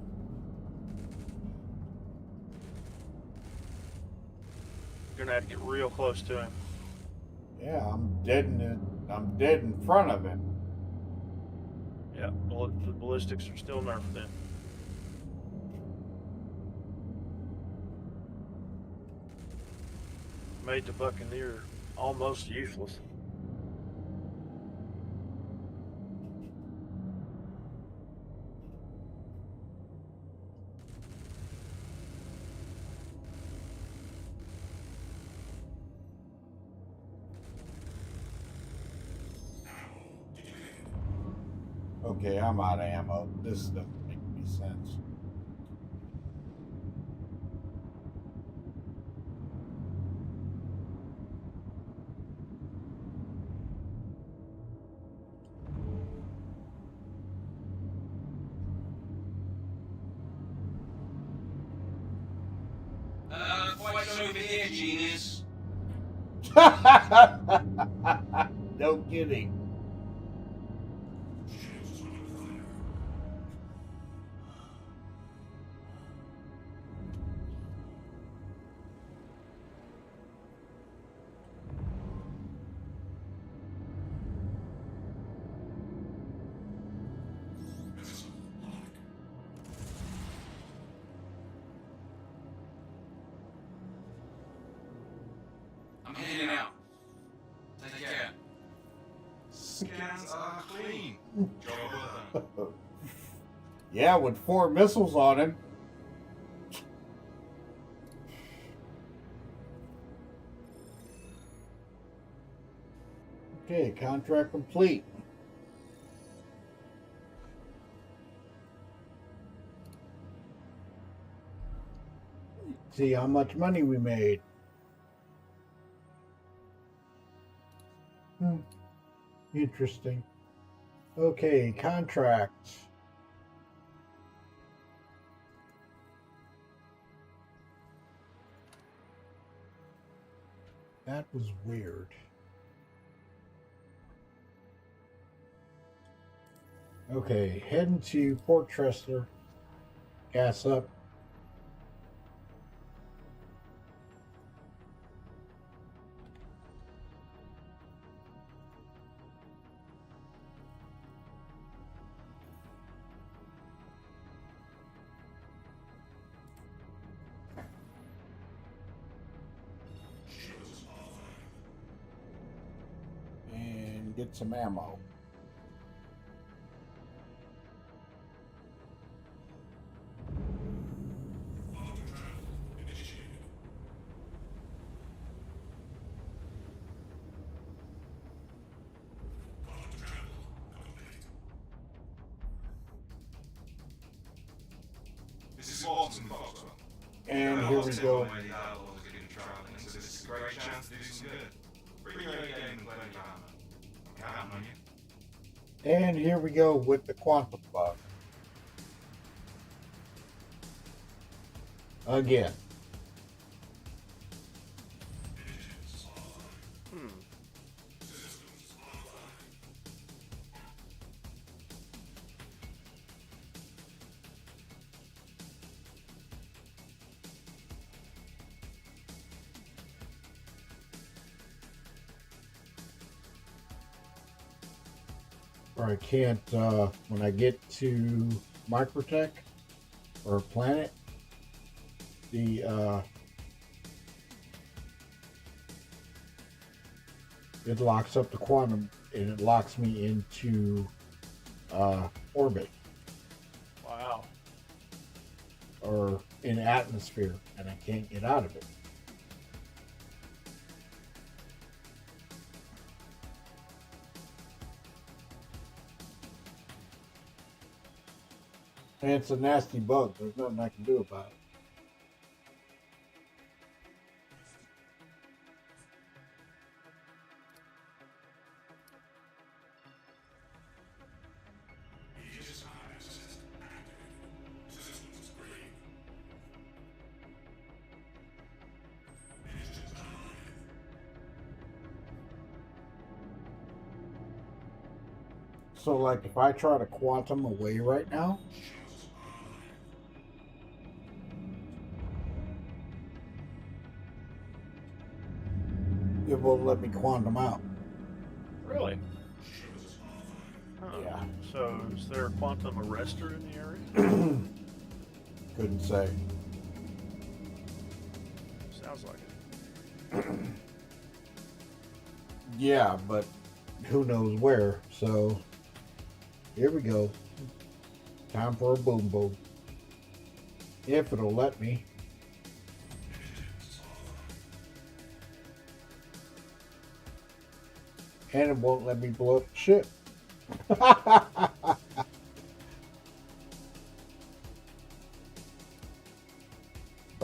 You're gonna have to get real close to him. Yeah, I'm dead in front of him. Yeah, the ballistics are still nerfed then. Made the Buccaneer almost useless. Okay, I'm out of ammo. This doesn't make any sense. Fight's over here, genius. No kidding. I'm heading out. Take care. Scans are clean. Job well done. Yeah, with 4 missiles on him. Okay, contract complete. See how much money we made. Interesting. Okay, contracts. That was weird. Okay, heading to Port Tressler. Gas up. get some ammo. This is Walton Foxwell. And here we go. This is a great chance to do some good. Bring your A game and plenty of armor. I'm counting on you. And here we go with the quantum bug. Again. Or I can't, when I get to Microtech or Planet, the it locks up the quantum and it locks me into orbit. Wow. Or in atmosphere, and I can't get out of it. And it's a nasty bug. There's nothing I can do about it. So, like, if I try to quantum away right now, it won't let me quantum out. Really? Huh. Yeah. So, is there a quantum arrestor in the area? Couldn't say. Sounds like it. Yeah, but who knows where. So, here we go. Time for a boom boom. If it'll let me. And it won't let me blow up the ship. But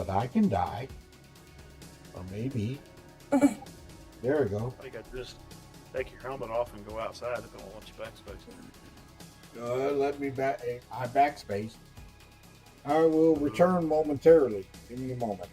I can die. Or maybe. There we go. I think I'd just take your helmet off and go outside if it won't let you backspace. Let me back. I backspace. I will return momentarily. Give me a moment.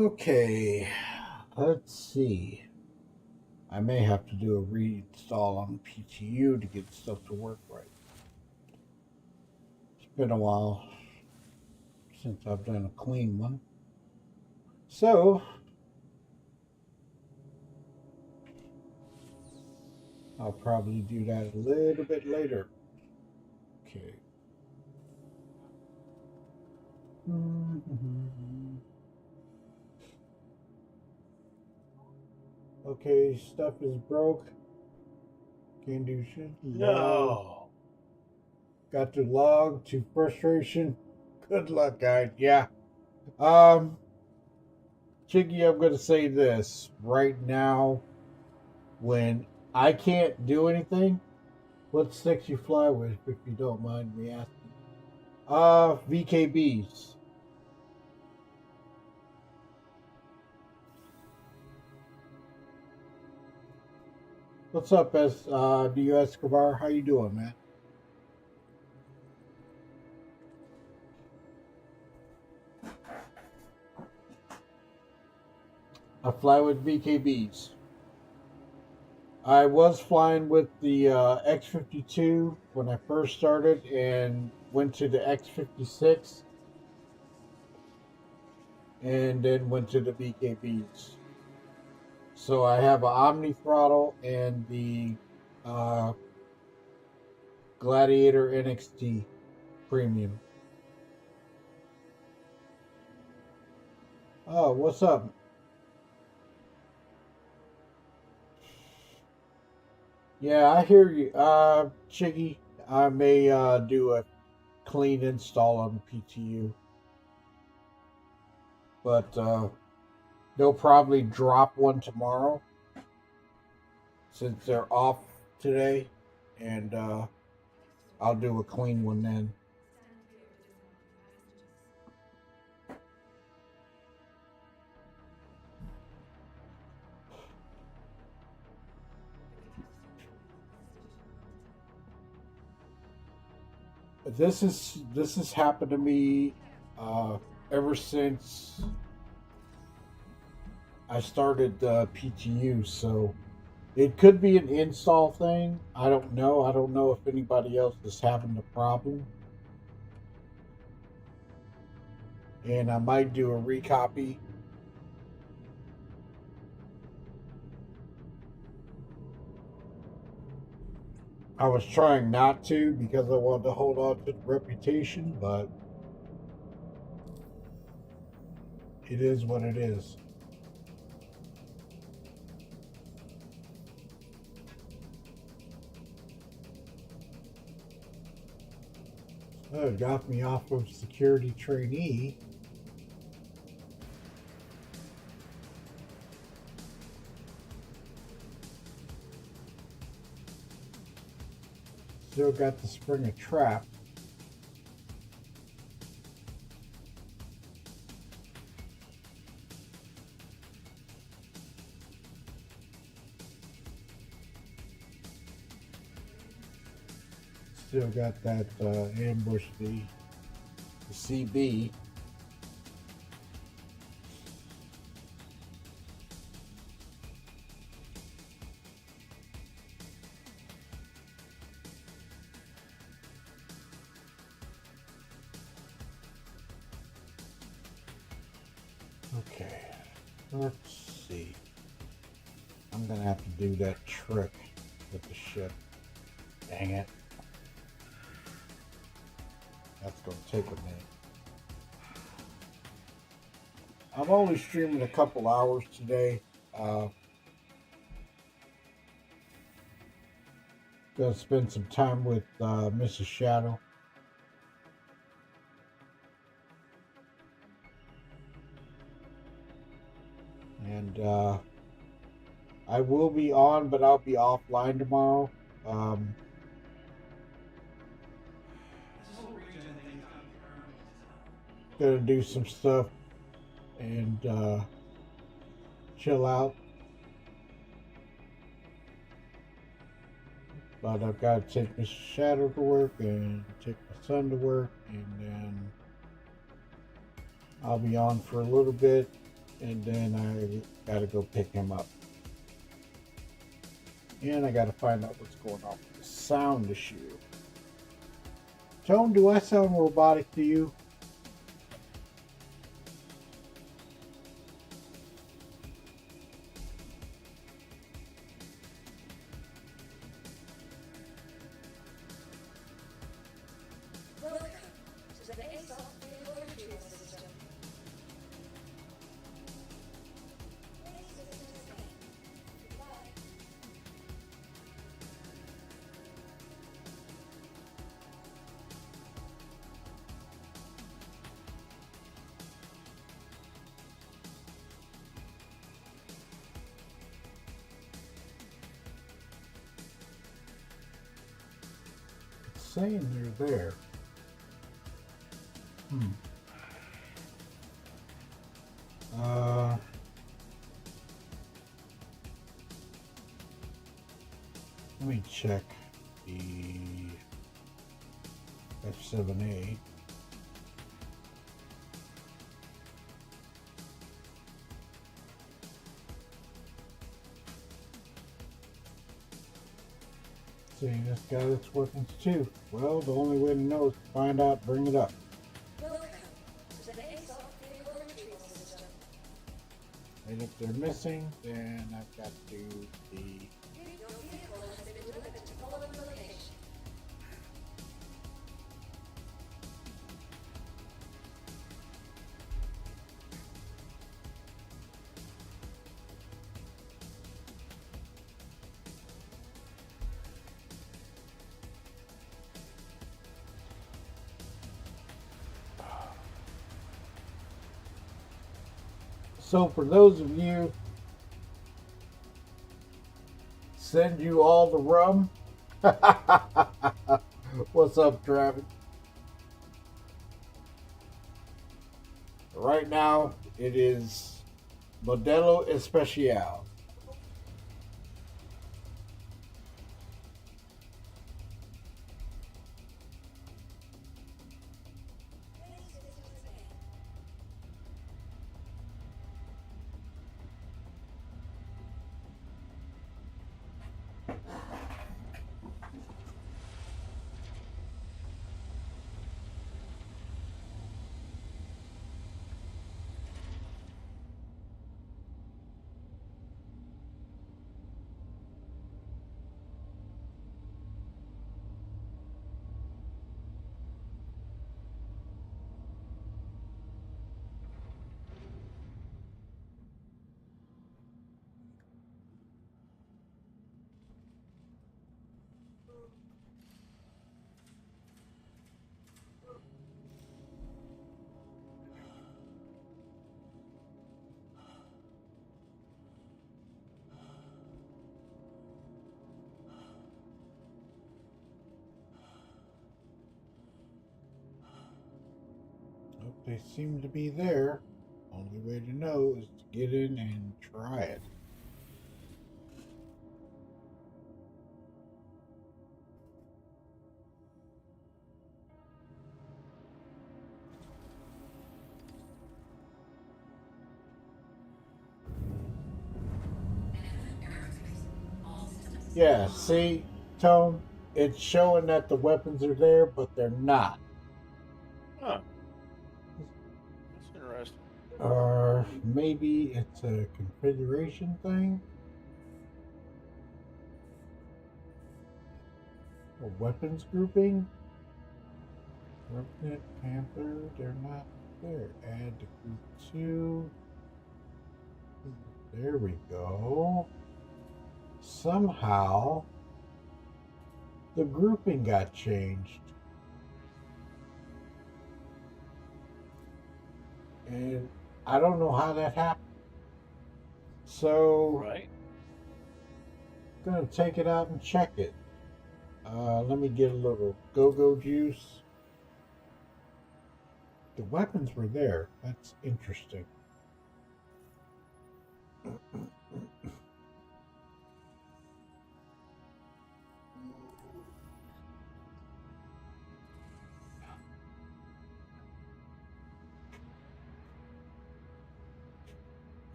Okay, let's see. I may have to do a reinstall on the PTU to get stuff to work right. It's been a while since I've done a clean one. So, I'll probably do that a little bit later. Okay. Okay, stuff is broke. Can't do shit. No. Got to log to frustration. Good luck, guys. Yeah. Chiggy, I'm gonna say this right now. When I can't do anything, what sticks you fly with, if you don't mind me asking? VKBs. What's up, D.U. Escobar? How you doing, man? I fly with VKBs. I was flying with the X-52 when I first started and went to the X-56 and then went to the VKBs. So I have an Omni throttle and the Gladiator NXT Premium. Oh, what's up? Yeah, I hear you, Chiggy. I may do a clean install on the PTU, but they'll probably drop one tomorrow since they're off today, and I'll do a clean one then. This has happened to me ever since I started the PTU, so it could be an install thing. I don't know. I don't know if anybody else is having the problem. And I might do a recopy. I was trying not to because I wanted to hold on to the reputation, but it is what it is. Oh, it got me off of security trainee. Still got the spring a trap. Still got that ambush the CB. Okay, let's see. I'm gonna have to do that trick with the ship. Dang it. That's gonna take a minute. I'm only streaming a couple hours today. Gonna spend some time with Mrs. Shadow. And I will be on, but I'll be offline tomorrow. Gonna do some stuff and chill out. But I've got to take Mr. Shadow to work and take my son to work, and then I'll be on for a little bit. and then I gotta go pick him up. And I gotta find out what's going on with the sound issue. Tone, do I sound robotic to you? Welcome to the ASOS retrieval system. Base systems A. Goodbye. It's saying they're there. Let me check the F7A. Saying this guy that's working too. Well, the only way to know is to find out, bring it up. Welcome to the ASOS retrieval system. And if they're missing, then I've got to do the Your vehicle has been delivered to following location. So for those of you, send you all the rum. What's up, Travis? Right now, it is Modelo Especial. Base systems A. Nope, they seem to be there. Only way to know is to get in and try it. Yeah, see, Tone, it's showing that the weapons are there, but they're not. Huh. That's interesting. Or maybe it's a configuration thing? A weapons grouping? Revenant, Panther, they're not there. Add to group 2. There we go. Somehow, the grouping got changed. And I don't know how that happened. So, Right. I'm going to take it out and check it. Let me get a little go-go juice. The weapons were there. That's interesting.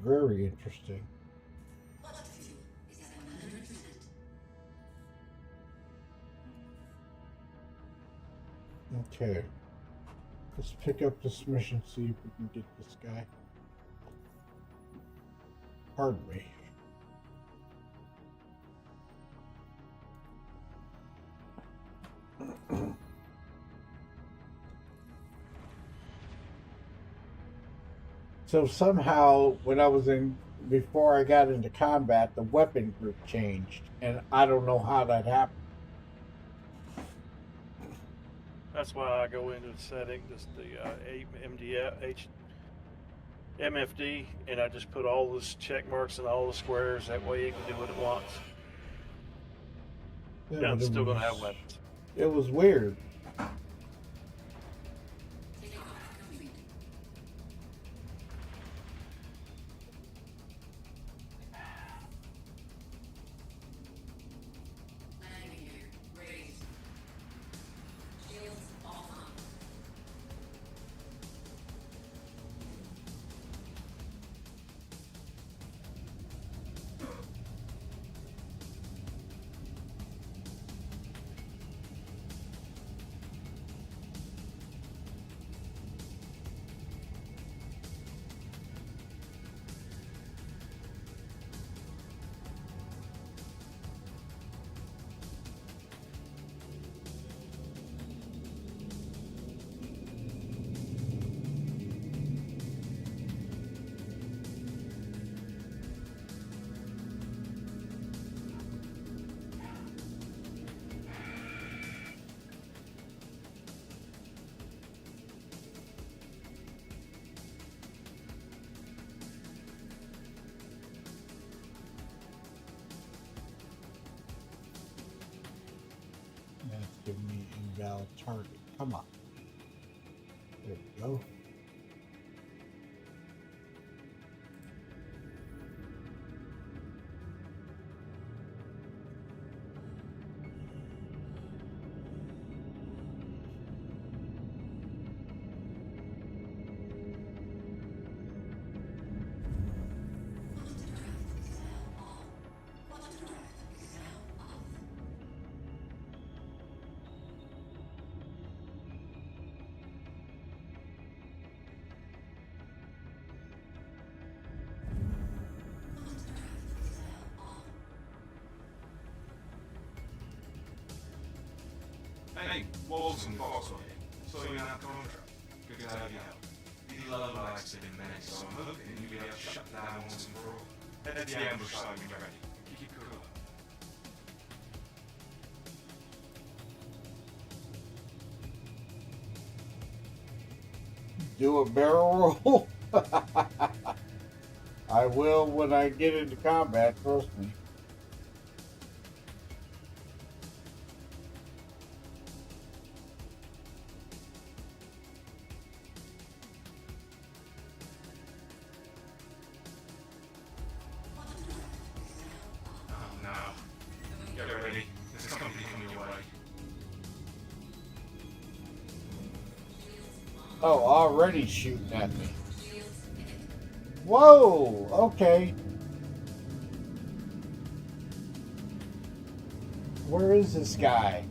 Very interesting. Quantum fuel is at 100%. Okay. Let's pick up this mission, see if we can get this guy. Pardon me. So somehow, when I was before I got into combat, the weapon group changed, and I don't know how that happened. That's why I go into the setting, just the MFD, and I just put all those check marks and all the squares. That way you can do what it wants. Yeah, it's still going to have weapons. It was weird. Landing gear raised. Shields all on. That's giving me invalid target. Come on. There we go. Hey, Walton Foxway. So you're out of contract. Good to have you out. The level accident minutes, so I'm hoping you'll be able to shut down once and for all. Head to the ambush side when you're ready. Keep cool. Do a barrel roll? I will when I get into combat, trust me. Oh no. Get ready. There's company coming your way. Oh, already shooting at me. Whoa, okay. Where is this guy?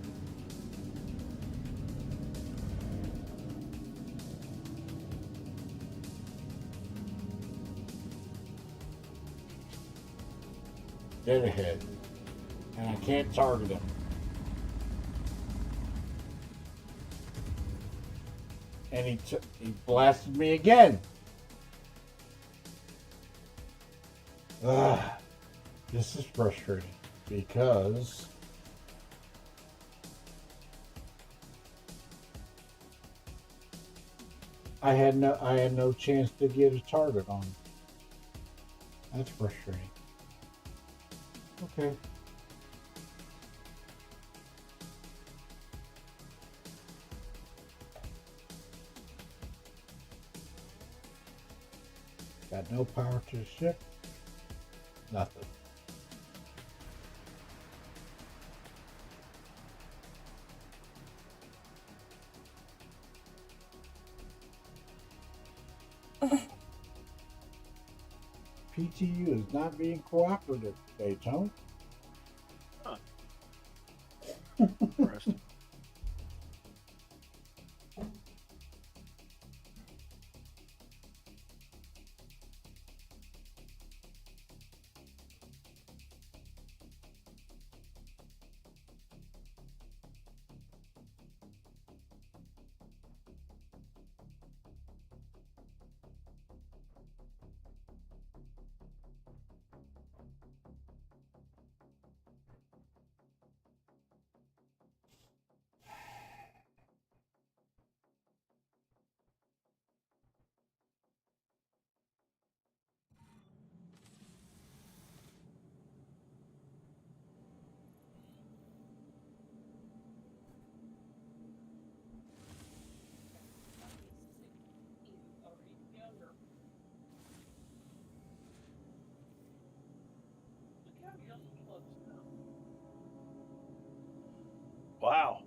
Dead ahead. And I can't target him. And he blasted me again. Ugh, this is frustrating because I had no chance to get a target on him. That's frustrating. Okay. Got no power to the ship. Nothing. PTU is not being cooperative today, Tony. Huh. Interesting. Wow.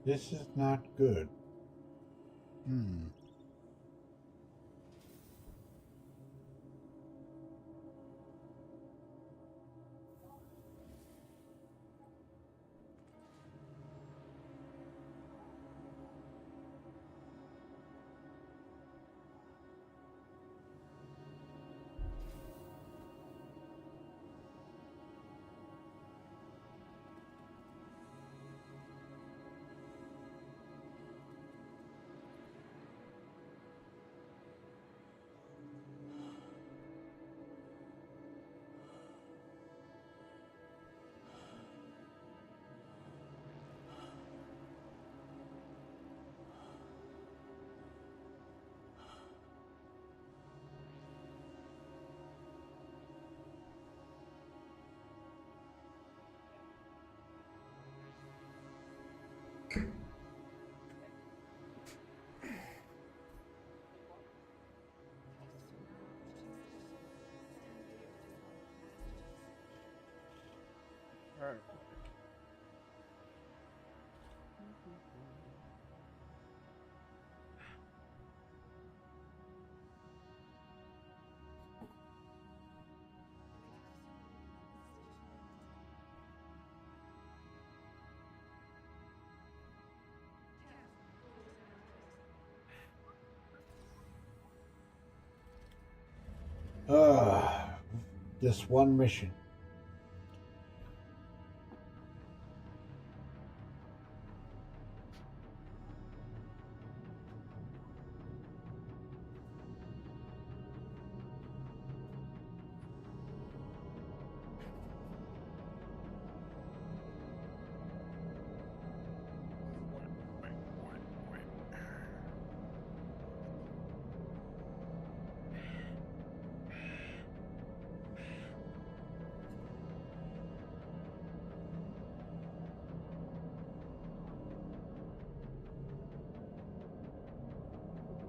This is not good. Hmm. All right. This one mission.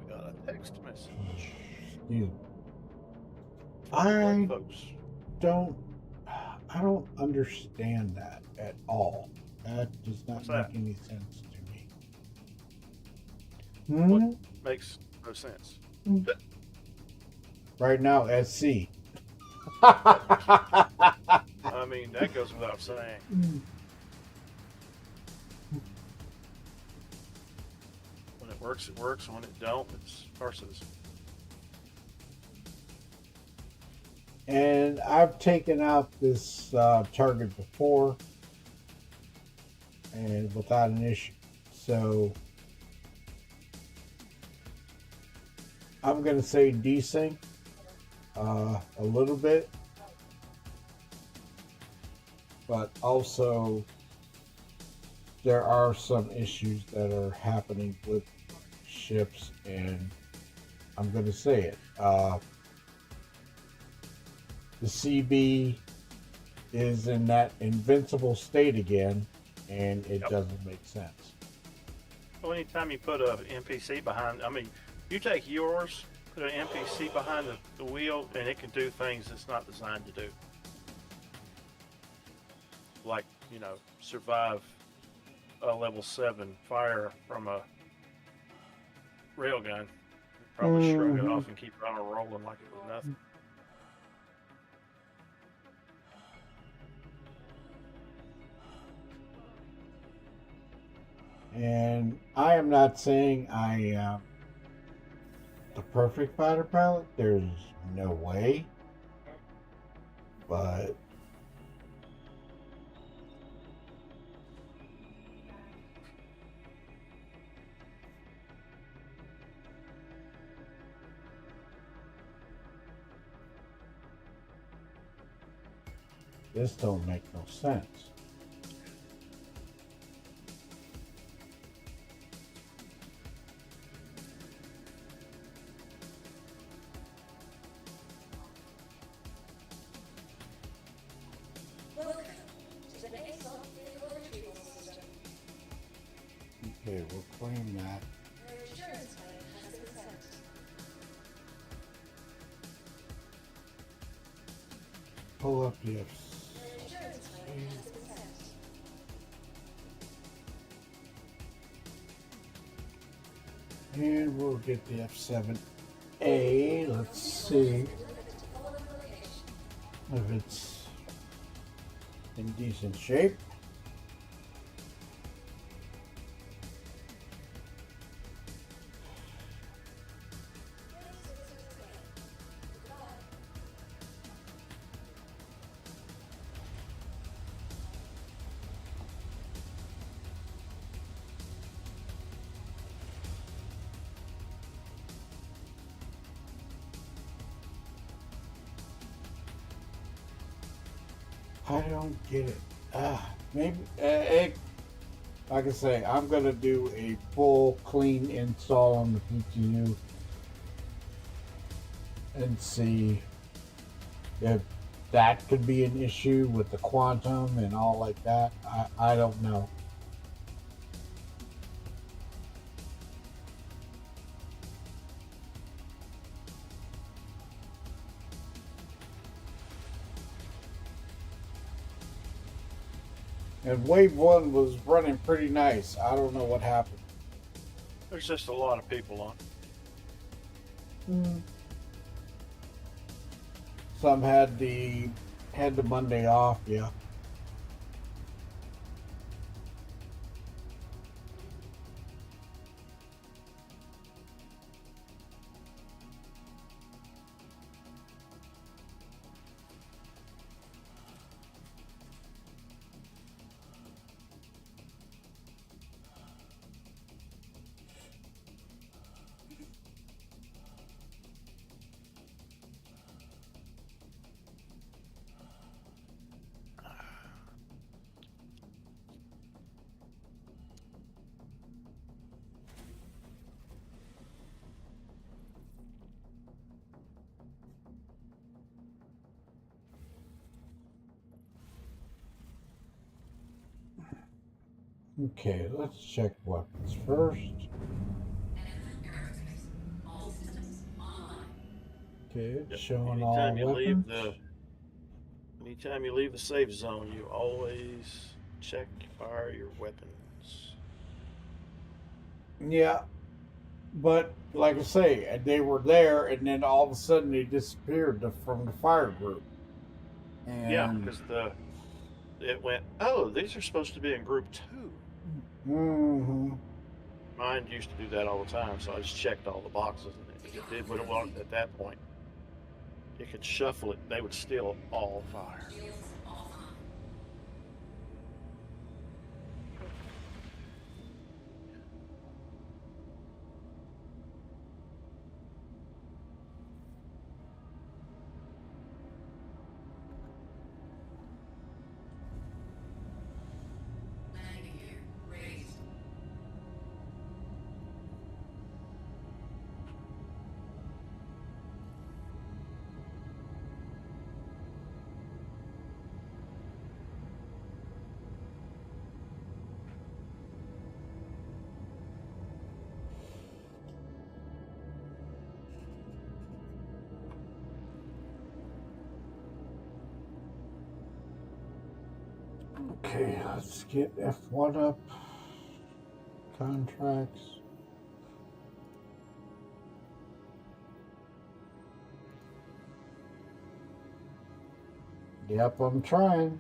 We got a text message. You. I Folks. don't understand that at all. That does not What's make that? any sense to me. What makes no sense? Right now, SC. I mean, that goes without saying. When it works, it works. When it don't, it's versus. And I've taken out this target before and without an issue. So I'm going to say desync a little bit. But also there are some issues that are happening with ships, and I'm going to say it. The CB is in that invincible state again, and it doesn't make sense. Well, anytime you put an NPC behind, I mean, you take yours, put an NPC behind the wheel, and it can do things it's not designed to do. like, you know, survive a level 7 fire from a railgun. Probably shrug it off and keep it on a rolling like it was nothing. And I am not saying I am the perfect fighter pilot. There's no way. But this don't make no sense. Welcome to the Exxon Vehicle Retrieval System. Okay, we'll claim that. Your insurance claim has been sent. Pull up the Your insurance claim has been sent. and we'll get the F7A. Let's see if it's in decent shape. I don't get it. Maybe, like I say, I'm going to do a full clean install on the PTU and see if that could be an issue with the quantum and all like that. I don't know. And wave 1 was running pretty nice. I don't know what happened. There's just a lot of people on. Some had the Monday off, yeah. Okay, let's check weapons first. Okay, it's showing all weapons. Anytime you leave the safe zone, you always check fire your weapons. Yeah, but like I say, they were there, and then all of a sudden they disappeared from the fire group. And yeah, because it went, oh, these are supposed to be in group 2. Mm-hmm. Mine used to do that all the time, so I just checked all the boxes, and it did what it wanted at that point. You could shuffle it, they would still all fire. Okay, let's get F1 up. Contracts. Yep, I'm trying.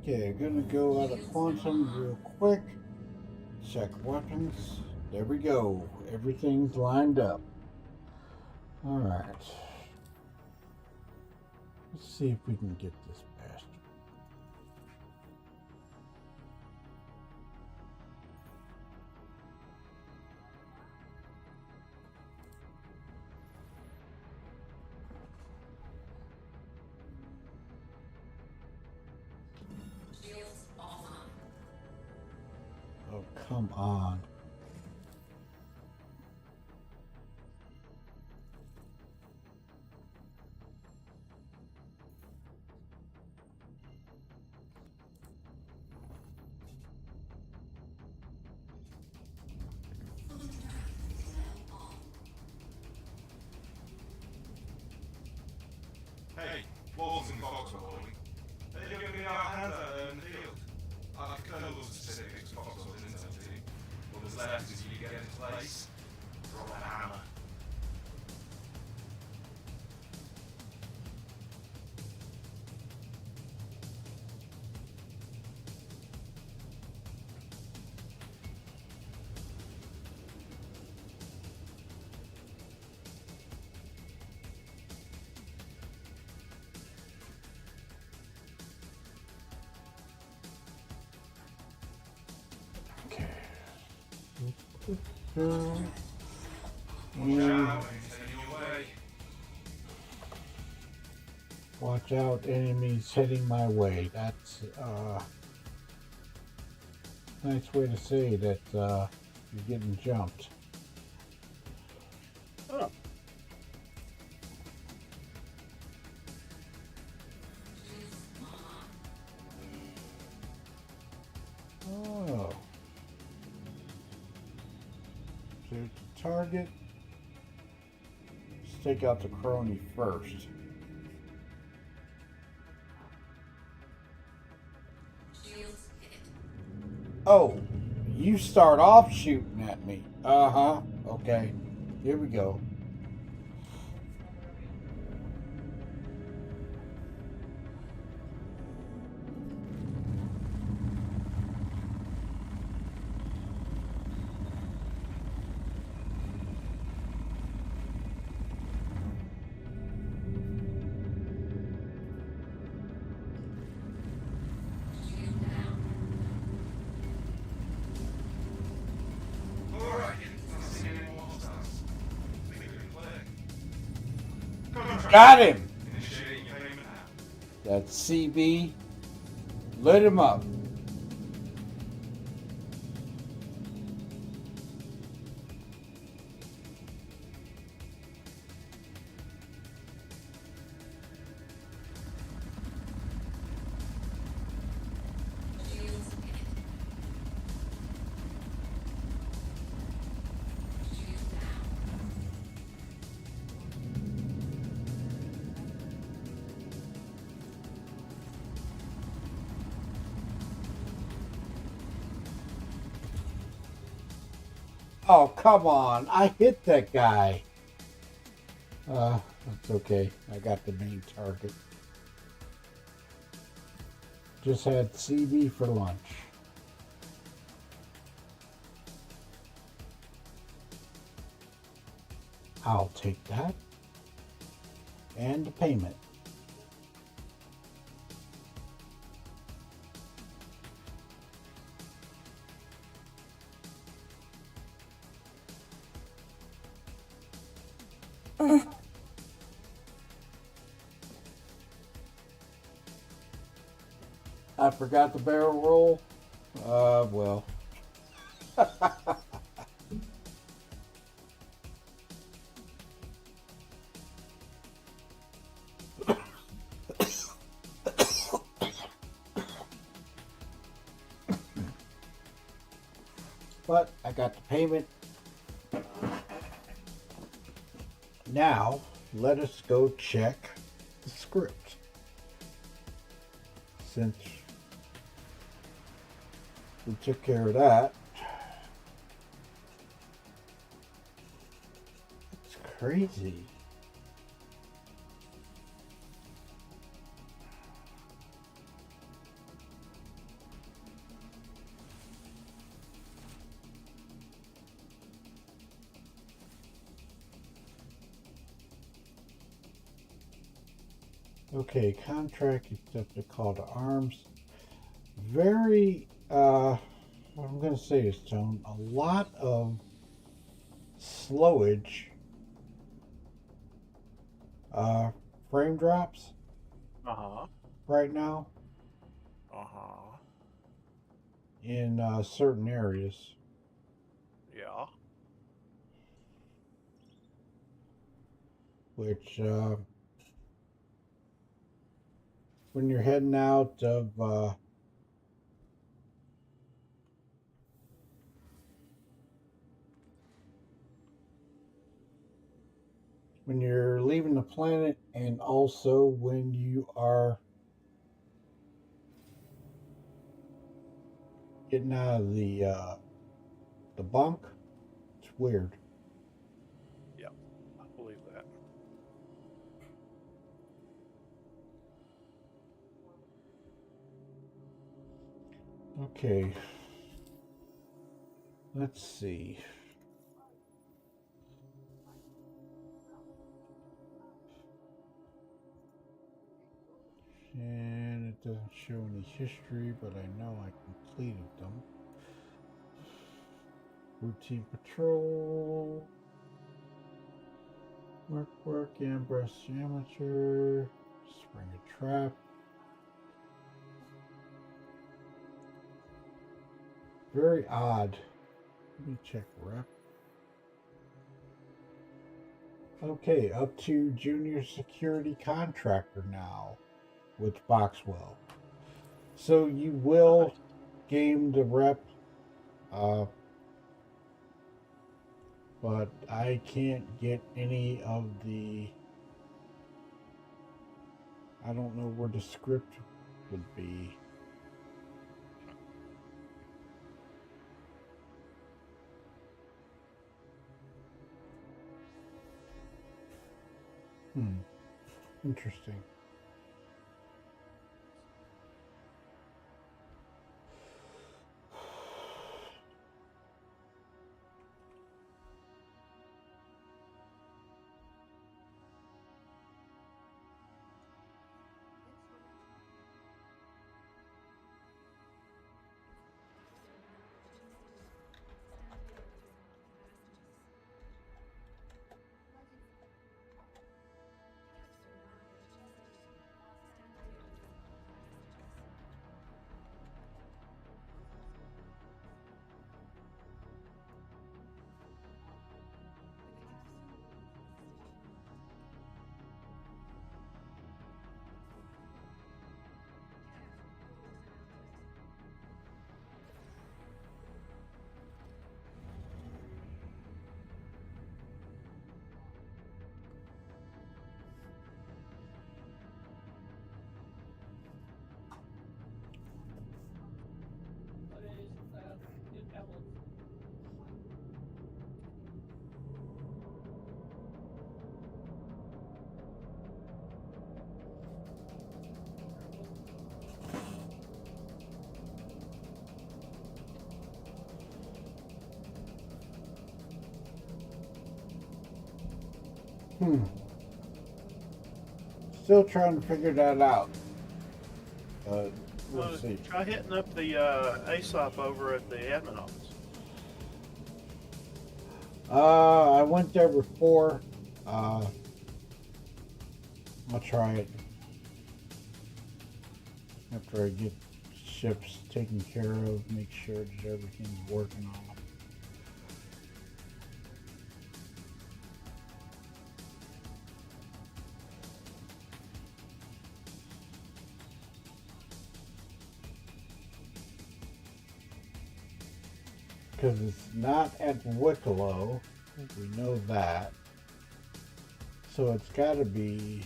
Okay, gonna go out of quantum real quick. Check weapons. There we go. Everything's lined up. Alright. Let's see if we can get this bastard. Shields offline. Oh, come on. Hey, Walls and Fox are calling. You're going to be our hands out there in the field. I've kerneled all the specifics Fox was in intel team. All that's left is you get into place, drop that hammer. Okay. Watch out, enemies heading your way. Watch out, enemies heading my way. That's nice way to say that you're getting jumped. Oh, Oh. There's the target. Let's take out the crony first. Shields hit. Oh, you start off shooting at me. Uh-huh. Okay. Here we go. Shield down. Alright, not seeing any more hostiles. Think we can play. Contract. Got him! Initiating your payment now. That's CB. Lit him up. Shields hit. Shield down. Oh, come on. I hit that guy. That's okay. I got the main target. Just had CB for lunch. I'll take that. And the payment. I forgot the barrel roll. Well. But I got the payment. Now, let us go check the script. Since we took care of that. It's crazy. Okay, contract accepted, call to arms. Very, what I'm going to say is, Tone, a lot of slowage, frame drops right now in certain areas. Yeah. Which, when you're heading out of when you're leaving the planet, and also when you are getting out of the bunk, it's weird. Yeah, I believe that. Okay. Let's see. And it doesn't show any history, but I know I completed them. Routine patrol. Work, Ambrose Amateur. Spring a trap. Very odd. Let me check rep. Okay, up to junior security contractor now with Boxwell. So you will game the rep, but I can't get any of the, I don't know where the script would be. Interesting. Still trying to figure that out. We'll see. Try hitting up the ASOP over at the admin office. I went there before. I'll try it after I get ship's taken care of, make sure that everything's working on them. Because it's not at Wicklow, we know that. So it's got to be.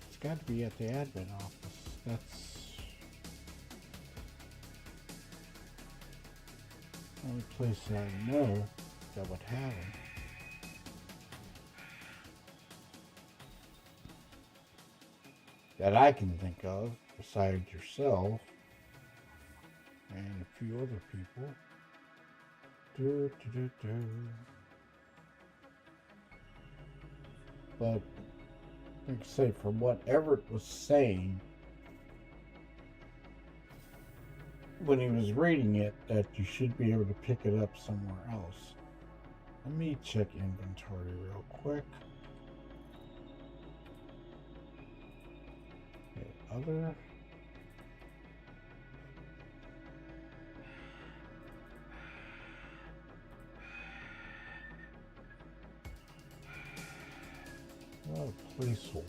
It's got to be at the admin office. That's the only place I know that would have it. That I can think of, besides yourself and a few other people. But like I say, from what Everett was saying when he was reading it, that you should be able to pick it up somewhere else. Let me check inventory real quick. Okay, other. A lot of placeholders.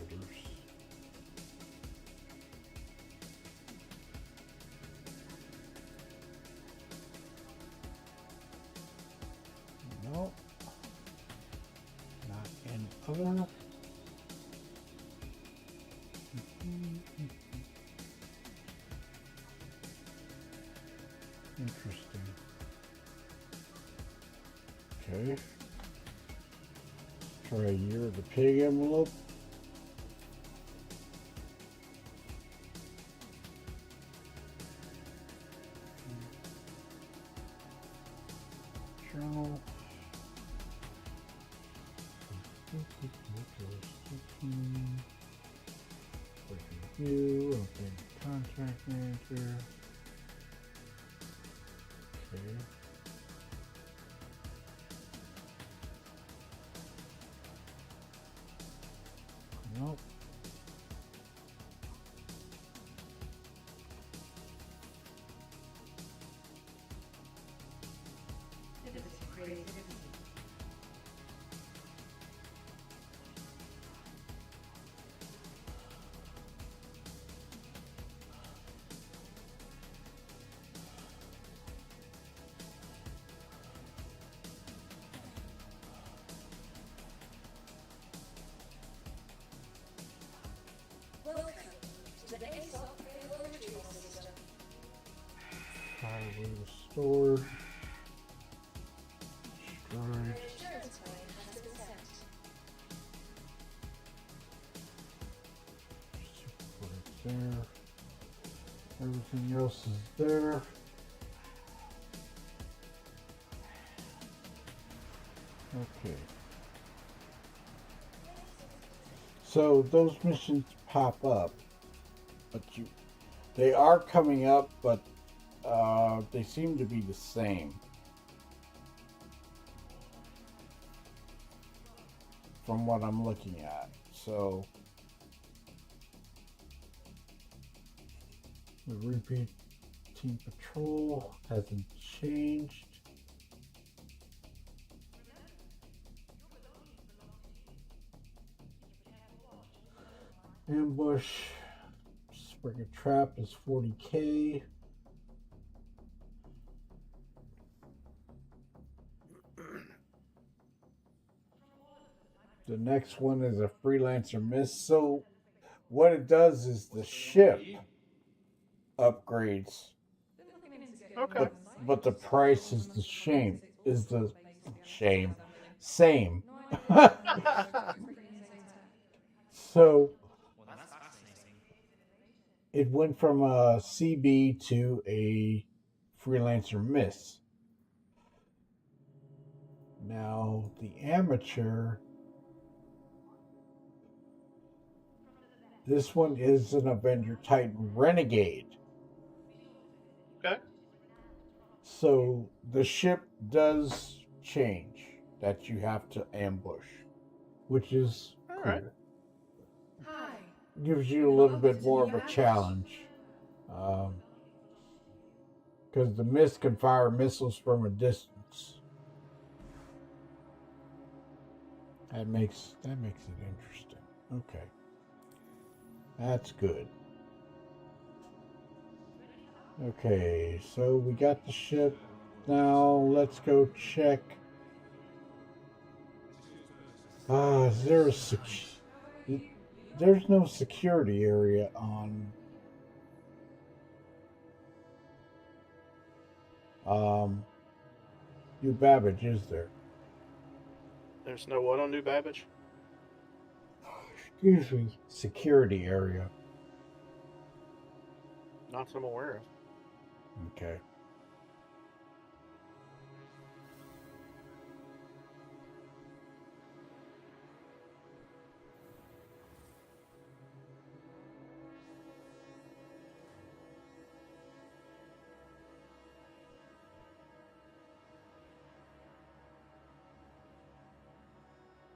No. Not in other. Interesting. Okay. Try a year of the pig envelope. Journal. Review. Okay. Contract manager. Okay. Nope. Welcome to the ASOC payload retrieval system. File restored. Destroyed. An insurance claim has been sent. Put it there. Everything else is there. Okay. So those missions pop up, but they are coming up, but they seem to be the same. From what I'm looking at. So the repeat team patrol hasn't changed. Ambush, spring a trap is 40K. The next one is a freelancer miss. So what it does is the ship upgrades. Okay. But the price is the same. Same. So it went from a CB to a freelancer miss. Now the amateur, this one is an Avenger Titan Renegade. Okay. So the ship does change that you have to ambush, which is All cool. right. Hi, gives you a little bit more of a challenge. Because the mist can fire missiles from a distance. That makes it interesting. Okay. That's good. Okay, so we got the ship. Now let's go check. Is there there's no security area on New Babbage, is there? There's no what on New Babbage? Excuse me. Security area. Not that I'm aware of. Okay.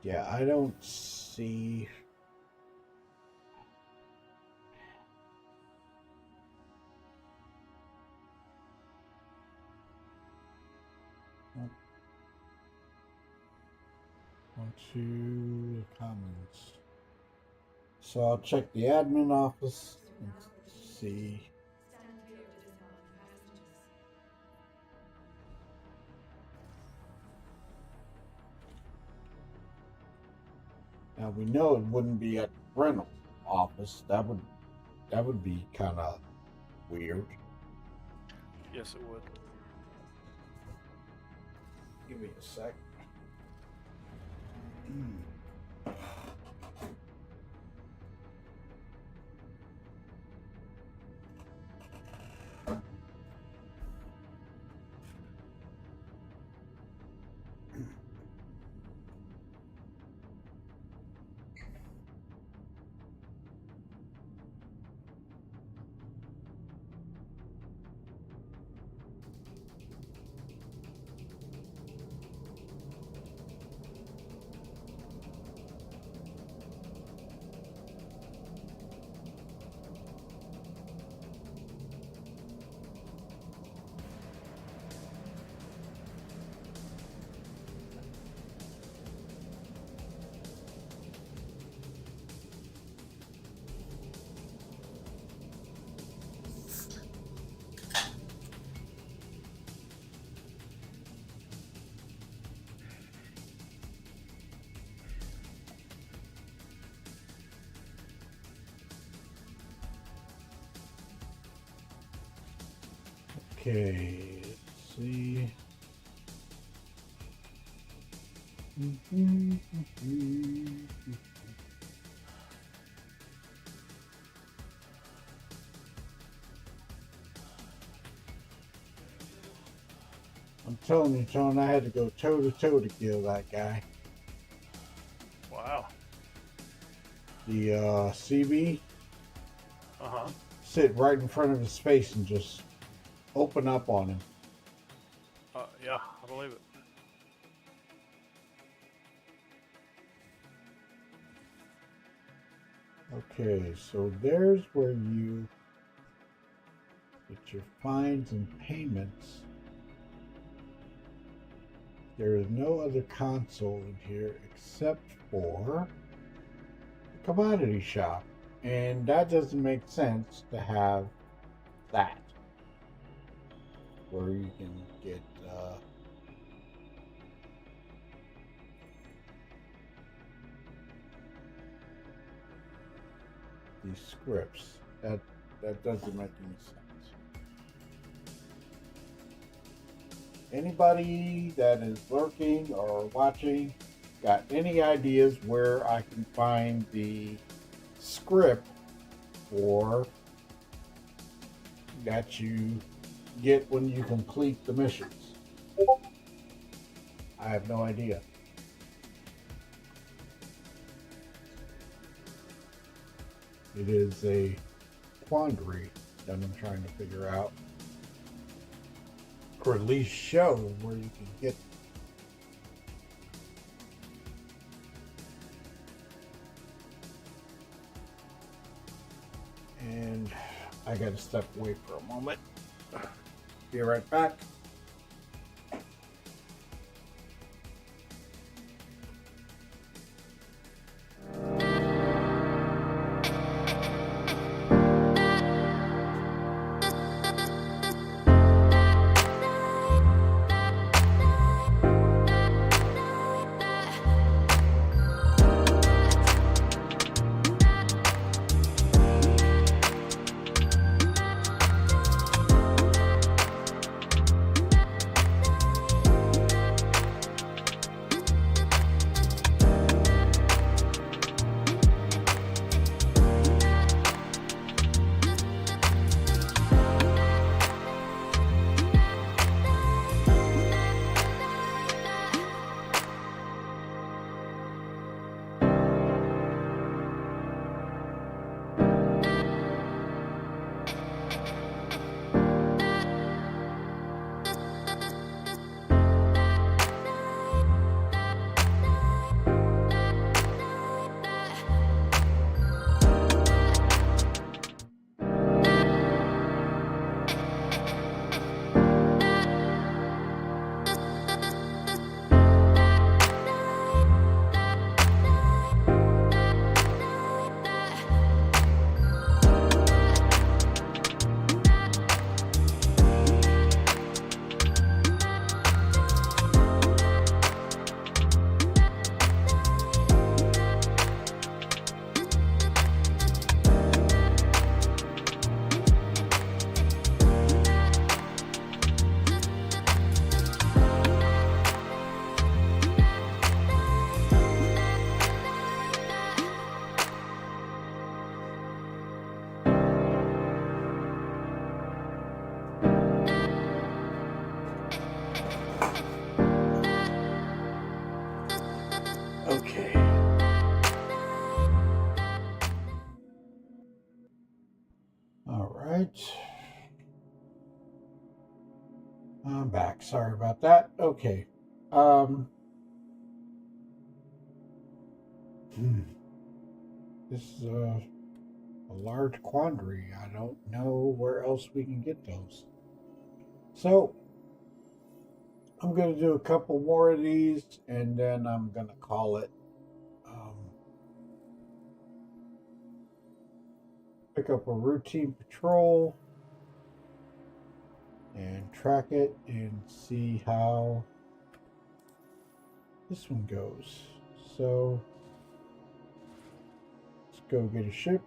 Yeah, I don't see. Onto the comments. So I'll check the admin office and see. Stand clear to dismount passengers. Now we know it wouldn't be at the rental office. That would be kind of weird. Yes, it would. Give me a sec. Okay, let's see. I'm telling you, Tone, I had to go toe to toe to kill that guy. Wow. The CB Uh-huh. sit right in front of his face and just open up on him. Yeah, I believe it. Okay, so there's where you get your fines and payments. There is no other console in here except for the commodity shop. And that doesn't make sense to have that, where you can get these scripts. That doesn't make any sense. Anybody that is lurking or watching got any ideas where I can find the script for that you get when you complete the missions? I have no idea. It is a quandary that I'm trying to figure out, or at least show where you can get. And I gotta step away for a moment. Be right back. Okay. All right. I'm back. Sorry about that. Okay. This is a large quandary. I don't know where else we can get those. So I'm going to do a couple more of these, and then I'm going to call it. Pick up a routine patrol and track it and see how this one goes. So let's go get a ship.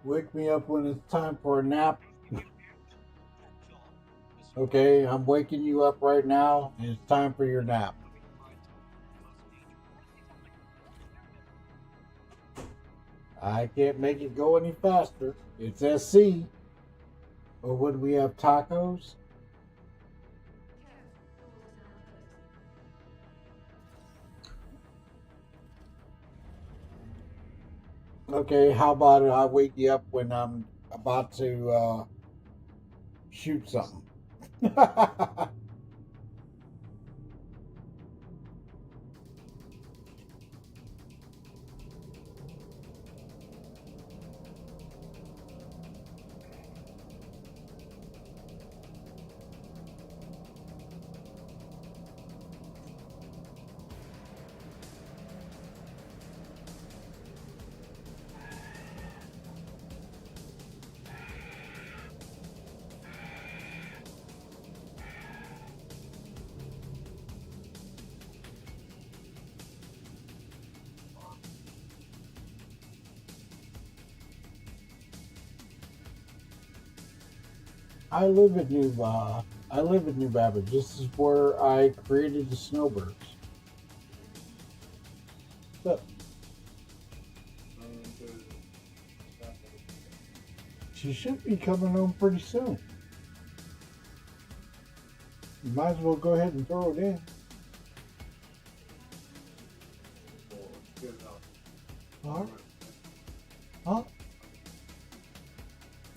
Wake me up when it's time for a nap. Okay, I'm waking you up right now, and it's time for your nap. I can't make it go any faster. It's SC. Or would we have tacos? Okay, how about I wake you up when I'm about to shoot something? I live in New Babbage. This is where I created the Snowbirds. So, she should be coming home pretty soon. You might as well go ahead and throw it in. Huh? Huh?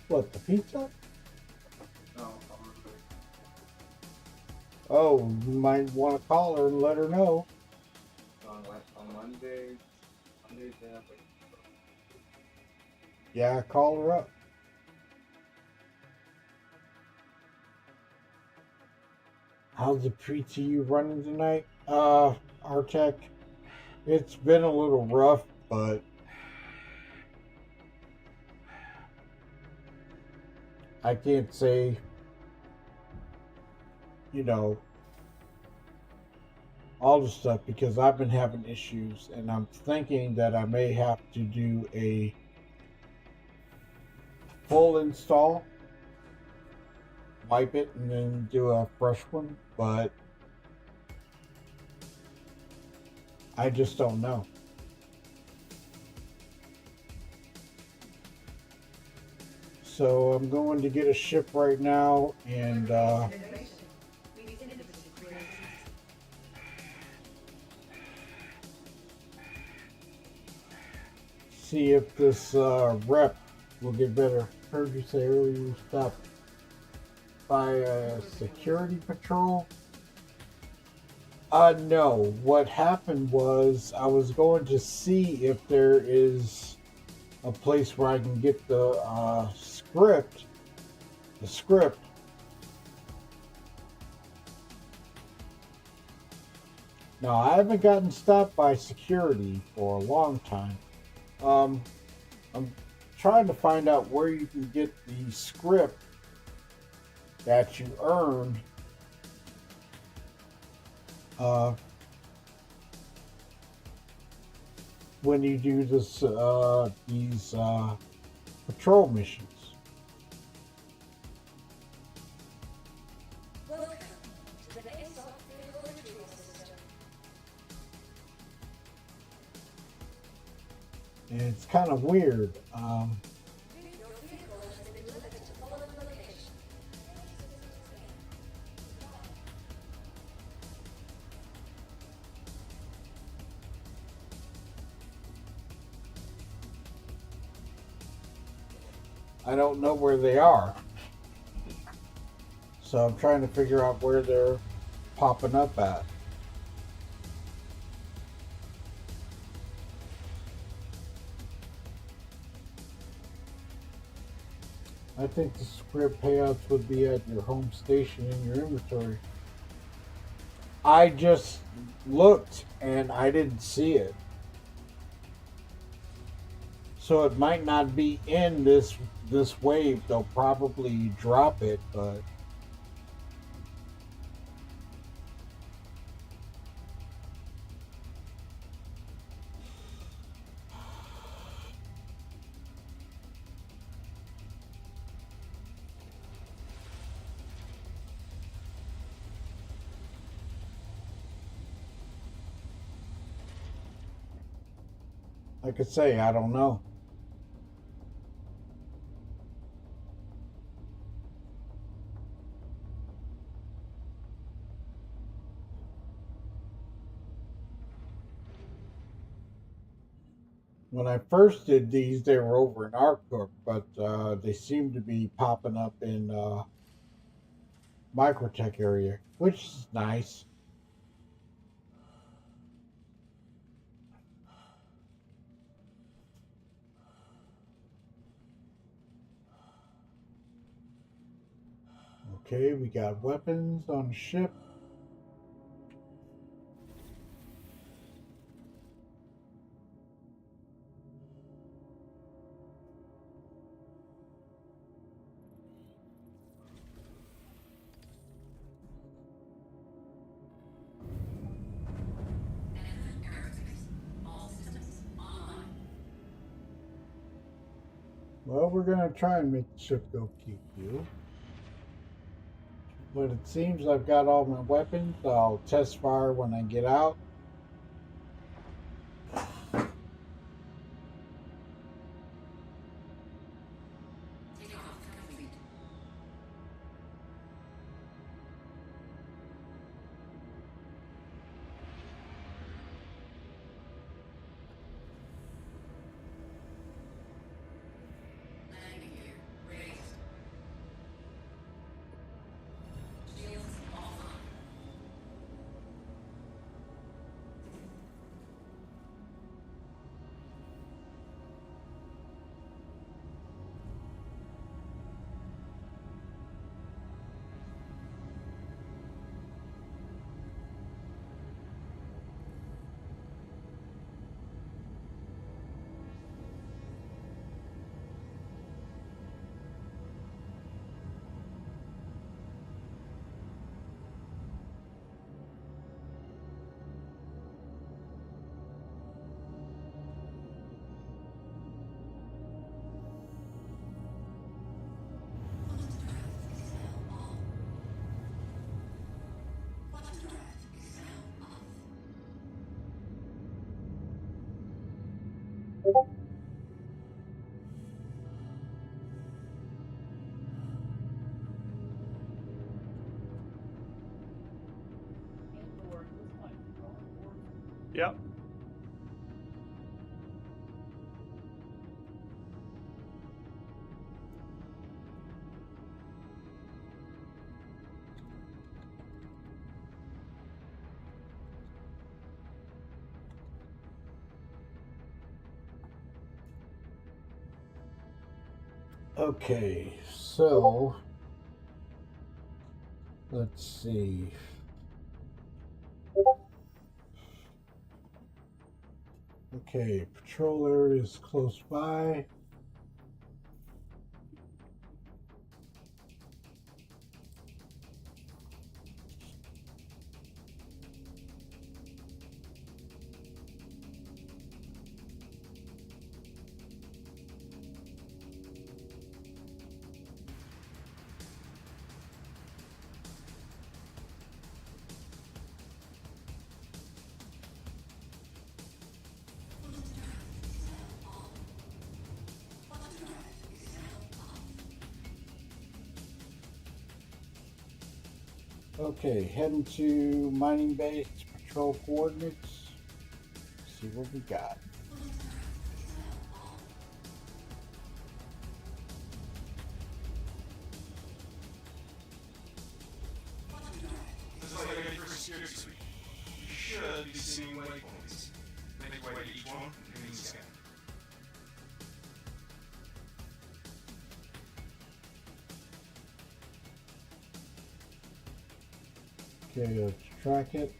What, the pizza? Oh, you might want to call her and let her know. On Monday, Yeah, call her up. How's the PTU running tonight? Artec, it's been a little rough, but I can't say, you know, all the stuff because I've been having issues and I'm thinking that I may have to do a full install, wipe it, and then do a fresh one, but I just don't know. So I'm going to get a ship right now and see if this rep will get better. Heard you say earlier you stopped by a security patrol. No. What happened was I was going to see if there is a place where I can get the script. Now, I haven't gotten stopped by security for a long time. I'm trying to find out where you can get the script that you earn when you do this these patrol missions. Welcome to the Exalt Retrieval System. And it's kind of weird. Your vehicle has been delivered to the following location. I don't know where they are. So I'm trying to figure out where they're popping up at. I think the script payouts would be at your home station in your inventory. I just looked and I didn't see it. So it might not be in this wave. They'll probably drop it, but like I say, I don't know. When I first did these, they were over in Artcook, but they seem to be popping up in Microtech area, which is nice. Okay, we got weapons on the ship. Well, we're going to try and make the ship go keep you. But it seems I've got all my weapons. I'll test fire when I get out. Yep. Okay, so let's see. Okay, patrol area is close by. Okay, heading to mining base, patrol coordinates. See what we got. This is like a for security suite. You should be seeing waypoints. Make your way to each one and then scan. Okay, let's track it.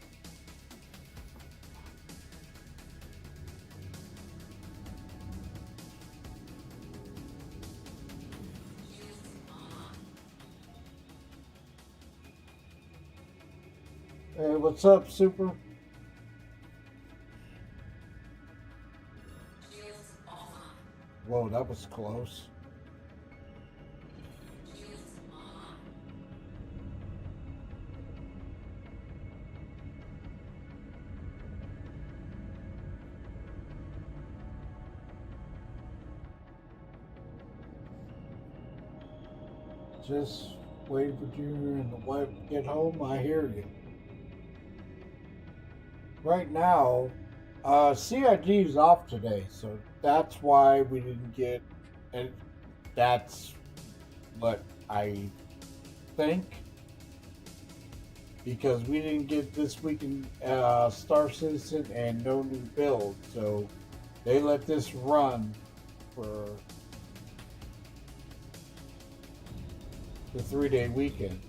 Hey, what's up, Super? Whoa, that was close. Just wait for you and the wife to get home. I hear you. Right now, CIG is off today, so that's why we didn't get, and that's what I think, because we didn't get this week in Star Citizen and no new build, so they let this run for the 3-day weekend.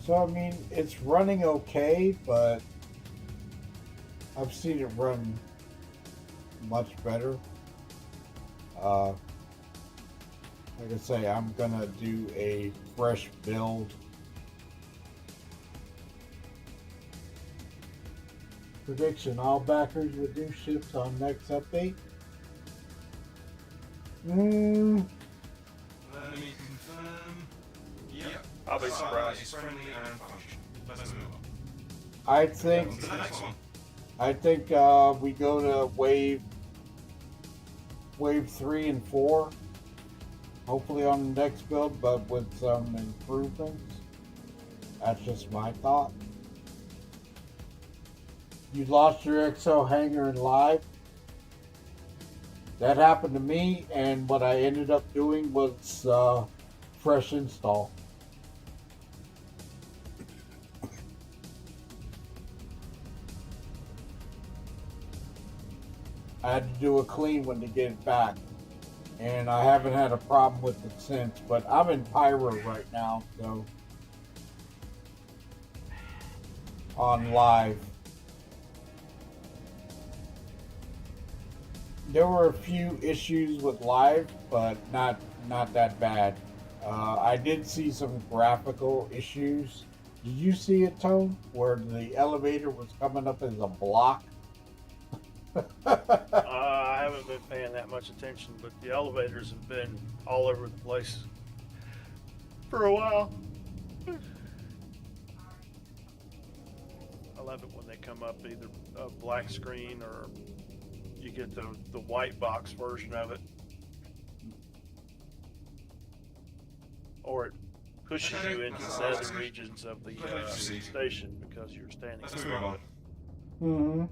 So, I mean, it's running okay, but I've seen it run much better. Like I say, I'm gonna do a fresh build Prediction: all backers with new ships on next update. Let me confirm. Yep. I'll be surprised. It's friendly and functional. Let's move on. I On think to the next one. we go to wave 3 and 4. Hopefully on the next build, but with some improvements. That's just my thought. You lost your XO hanger in live. That happened to me, and what I ended up doing was fresh install. I had to do a clean one to get it back, and I haven't had a problem with it since. But I'm in Pyro right now, so on live. There were a few issues with live, but not that bad. I did see some graphical issues. Did you see it, Tone, where the elevator was coming up as a block? I haven't been paying that much attention, but the elevators have been all over the place for a while. I love it when they come up either a black screen or you get the white box version of it. Or it pushes you into the nether regions of the station because you're standing Let's in move front of on. it. Mm-hmm.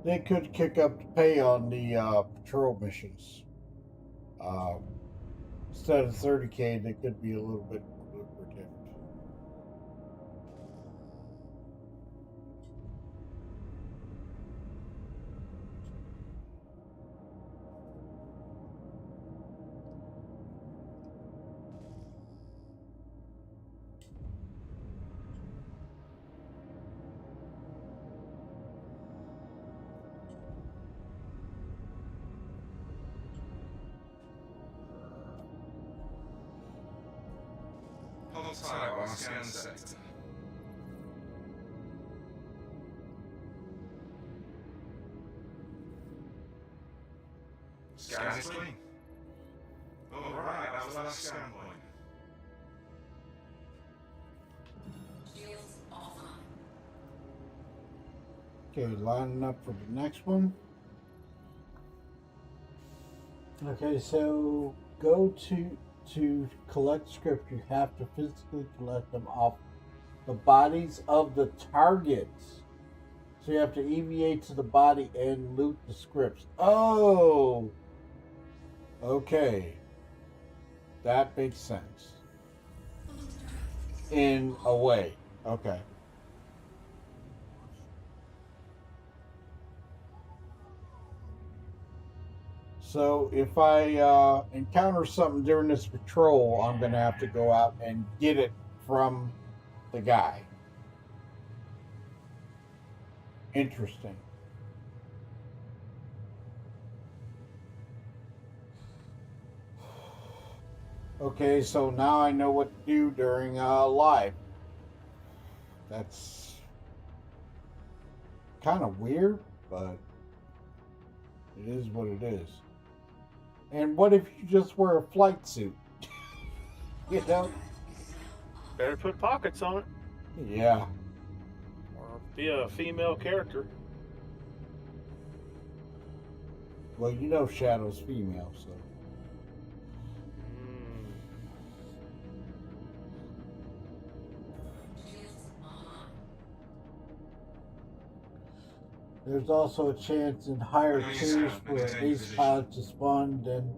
They could kick up the pay on the patrol missions. Instead of 30K, they could be a little bit lucrative. Hold tight while I scan the sector. Scan is clean. Alright, that was the last scan point. Shields offline. Okay, lining up for the next one. Okay, so go to collect scripts. You have to physically collect them off the bodies of the targets. So you have to EVA to the body and loot the scripts. Oh! Okay. That makes sense. In a way. Okay. So if I encounter something during this patrol, I'm going to have to go out and get it from the guy. Interesting. Okay, so now I know what to do during live. That's kind of weird, but it is what it is. And what if you just wear a flight suit? You know? Better put pockets on it Yeah. or be a female character. Well, you know Shadow's female, so. There's also a chance in higher tiers for ace pilots to spawn than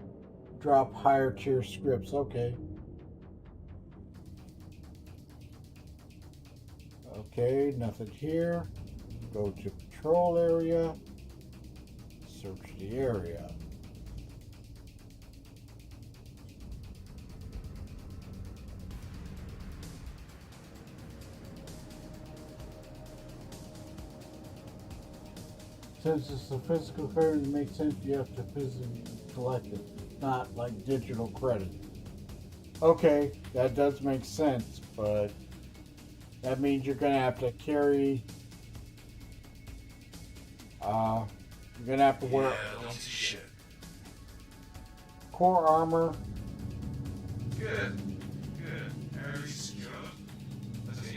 drop higher tier scripts. Okay. Okay, nothing here. Go to patrol area. Search the area. Since it's a physical credit, it makes sense you have to physically collect it, not like digital credit. Okay, that does make sense, but that means you're gonna have to carry. You're gonna have to wear Shit. core armor. Good. Good. Area secure.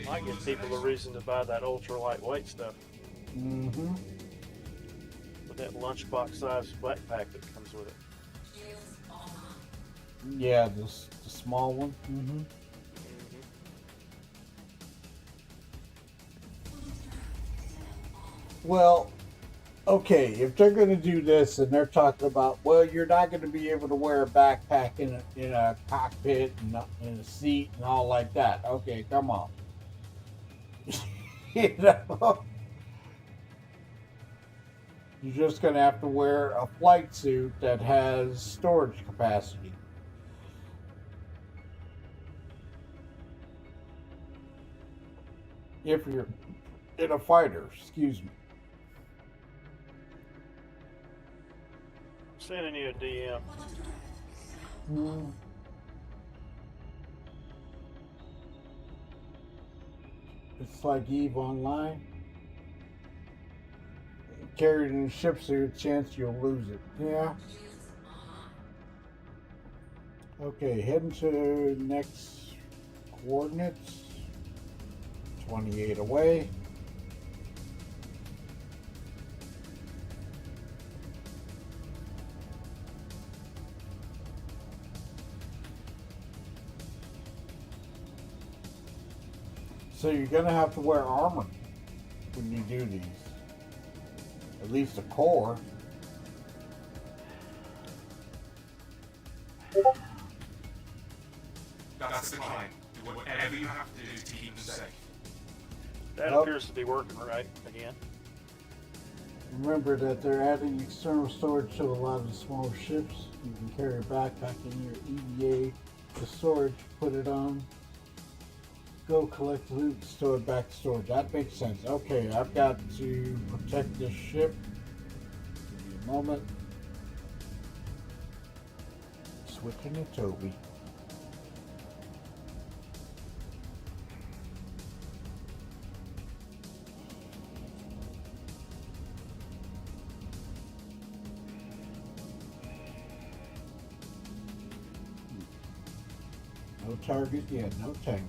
Might give people a reason to buy that ultra lightweight stuff Mm-hmm. with that lunchbox size backpack that comes with it. Yeah, the small one. Mm-hmm. Well, okay, if they're going to do this and they're talking about, well, you're not going to be able to wear a backpack in a cockpit and in a seat and all like that. Okay, come on. You know, you're just going to have to wear a flight suit that has storage capacity. If you're in a fighter, excuse me. Sending you a DM. It's like EVE Online. Carried in a ship suit, chance you'll lose it. Yeah. Okay, heading to next coordinates. 28 away. So you're going to have to wear armor when you do these. At least a core. That's the plan. Do whatever you have to do to keep them safe. That Well, appears to be working right again. remember that they're adding external storage to a lot of the smaller ships. You can carry a backpack in your EVA, the storage, put it on, go collect the loot, store it back to storage. That makes sense. Okay, I've got to protect this ship. Give me a moment. Switching to Toby. No target yet, no tank.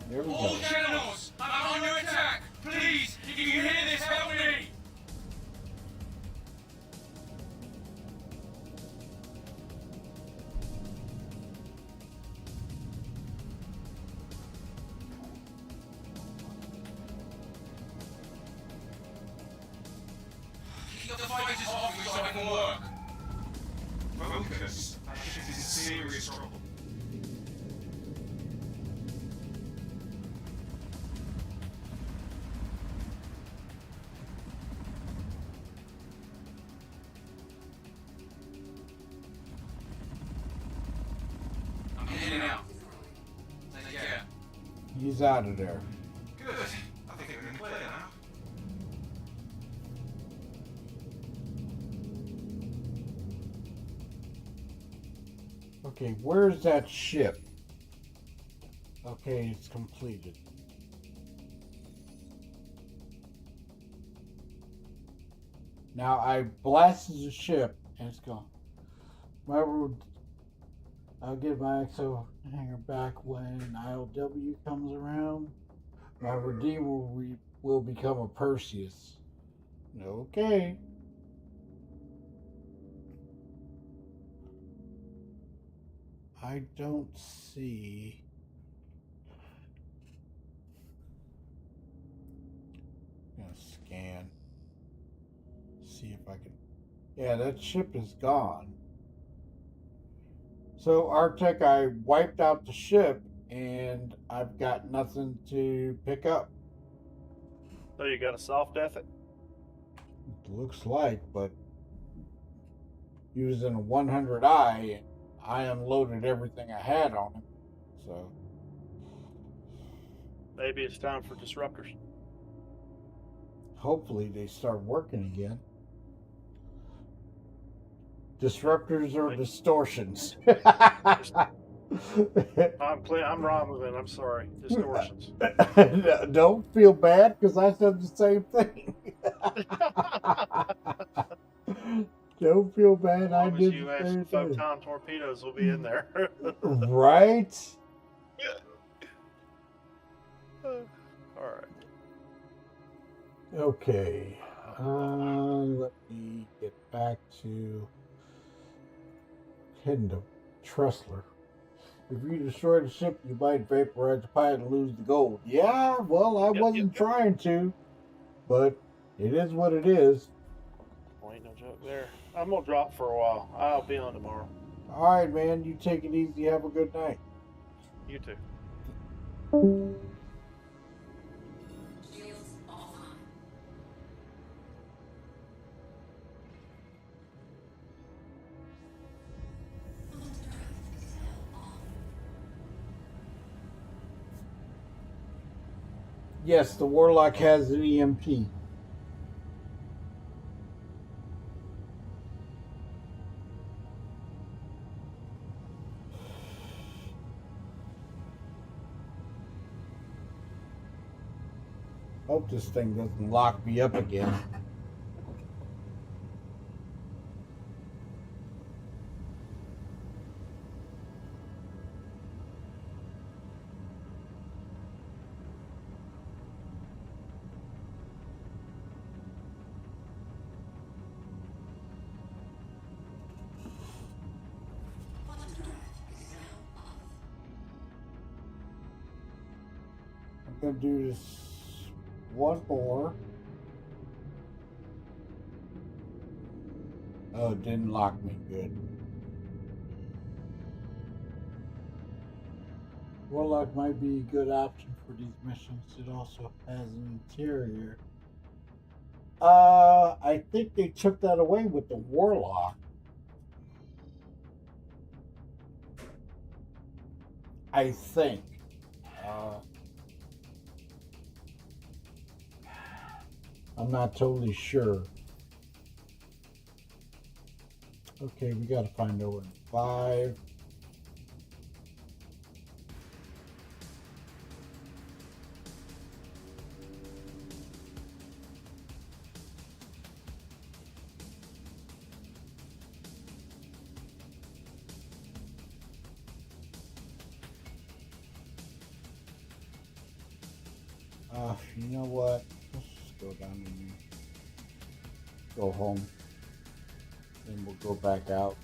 There we All go. generals, I'm under attack. Please, if you hear this, help me. Keep the fighters off me so I can work. Focus. That ship is in serious trouble. I'm heading out. Take care. He's out of there. Good. I think we can clear now. Okay, where's that ship? Okay, it's completed. Now I blasted the ship and it's gone. Remember, I'll get my exo hanger back when ILW comes around. My Redeemer will become a Perseus. Okay. I don't see. see if I can. Yeah, that ship is gone. So, Arctic, I wiped out the ship, and I've got nothing to pick up. So you got a soft effort? It looks like, but using a 100i, and I unloaded everything I had on it. So Maybe it's time for disruptors. hopefully they start working again. Disruptors or distortions? I'm Robin. I'm sorry. Distortions. Don't feel bad because I said the same thing. Don't feel bad. I did You the have same some thing. photon torpedoes will be in there. Right? All right. Okay. Let me get back to heading to Tressler. If you destroy the ship, you might vaporize the pilot and lose the gold. Yeah, well, I wasn't trying to, but it is what it is. Well, ain't no joke there. I'm gonna drop for a while. I'll be on tomorrow. All right, man. You take it easy. Have a good night. You too. Shields offline. Yes, the Warlock has an EMP. Hope this thing doesn't lock me up again. I'm gonna do this one more. Oh, it didn't lock me good. Warlock might be a good option for these missions. It also has an interior. I think they took that away with the Warlock. I think. I'm not totally sure. Okay, we gotta find over 5. You know what? Let's just go down and go home. Then we'll go back out.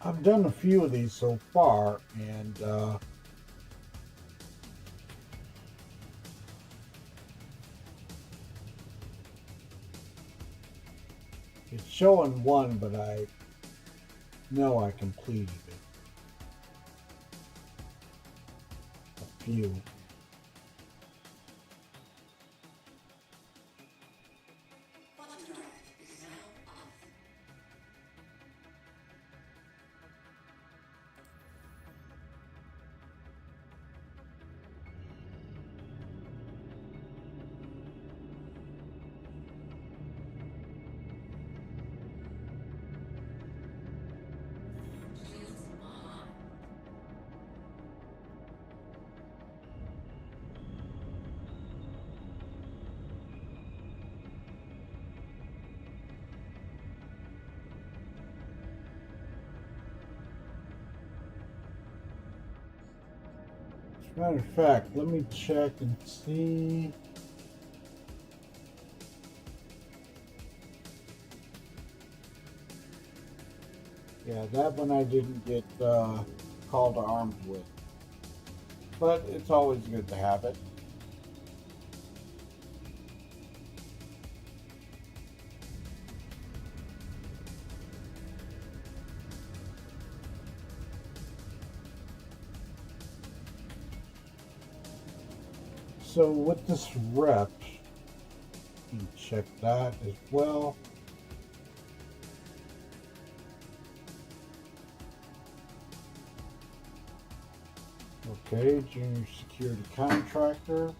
I've done a few of these so far, and it's showing one, but I know I completed it. A few. As a matter of fact, let me check and see. Yeah, that one I didn't get called to arms with. But it's always good to have it. So with this rep, you can check that as well. Okay, junior security contractor.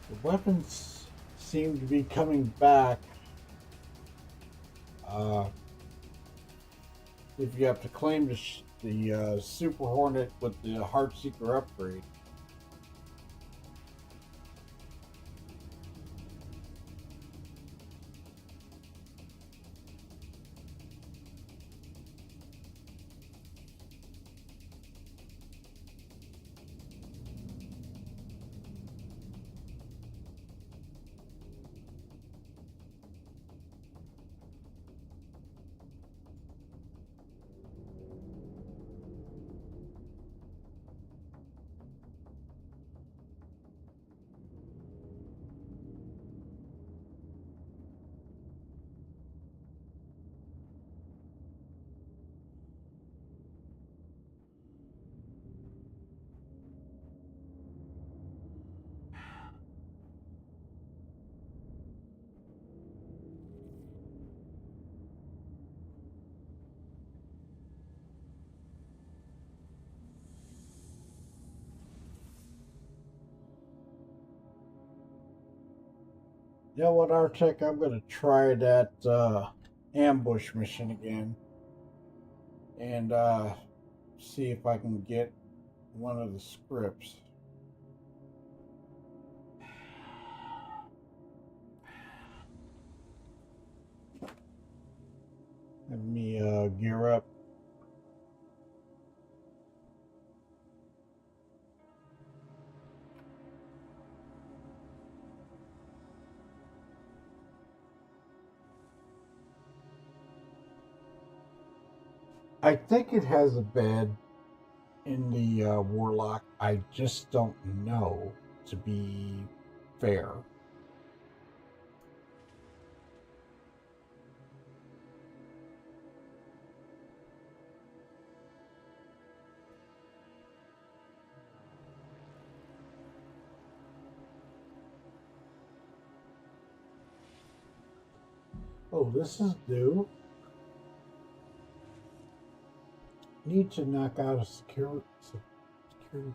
The weapons seem to be coming back. If you have to claim the Super Hornet with the Heartseeker upgrade. You know what, Artec? I'm going to try that ambush mission again and see if I can get one of the scripts. Let me gear up. I think it has a bed in the Warlock. I just don't know, to be fair. Oh, this is new. Need to knock out a security patrol.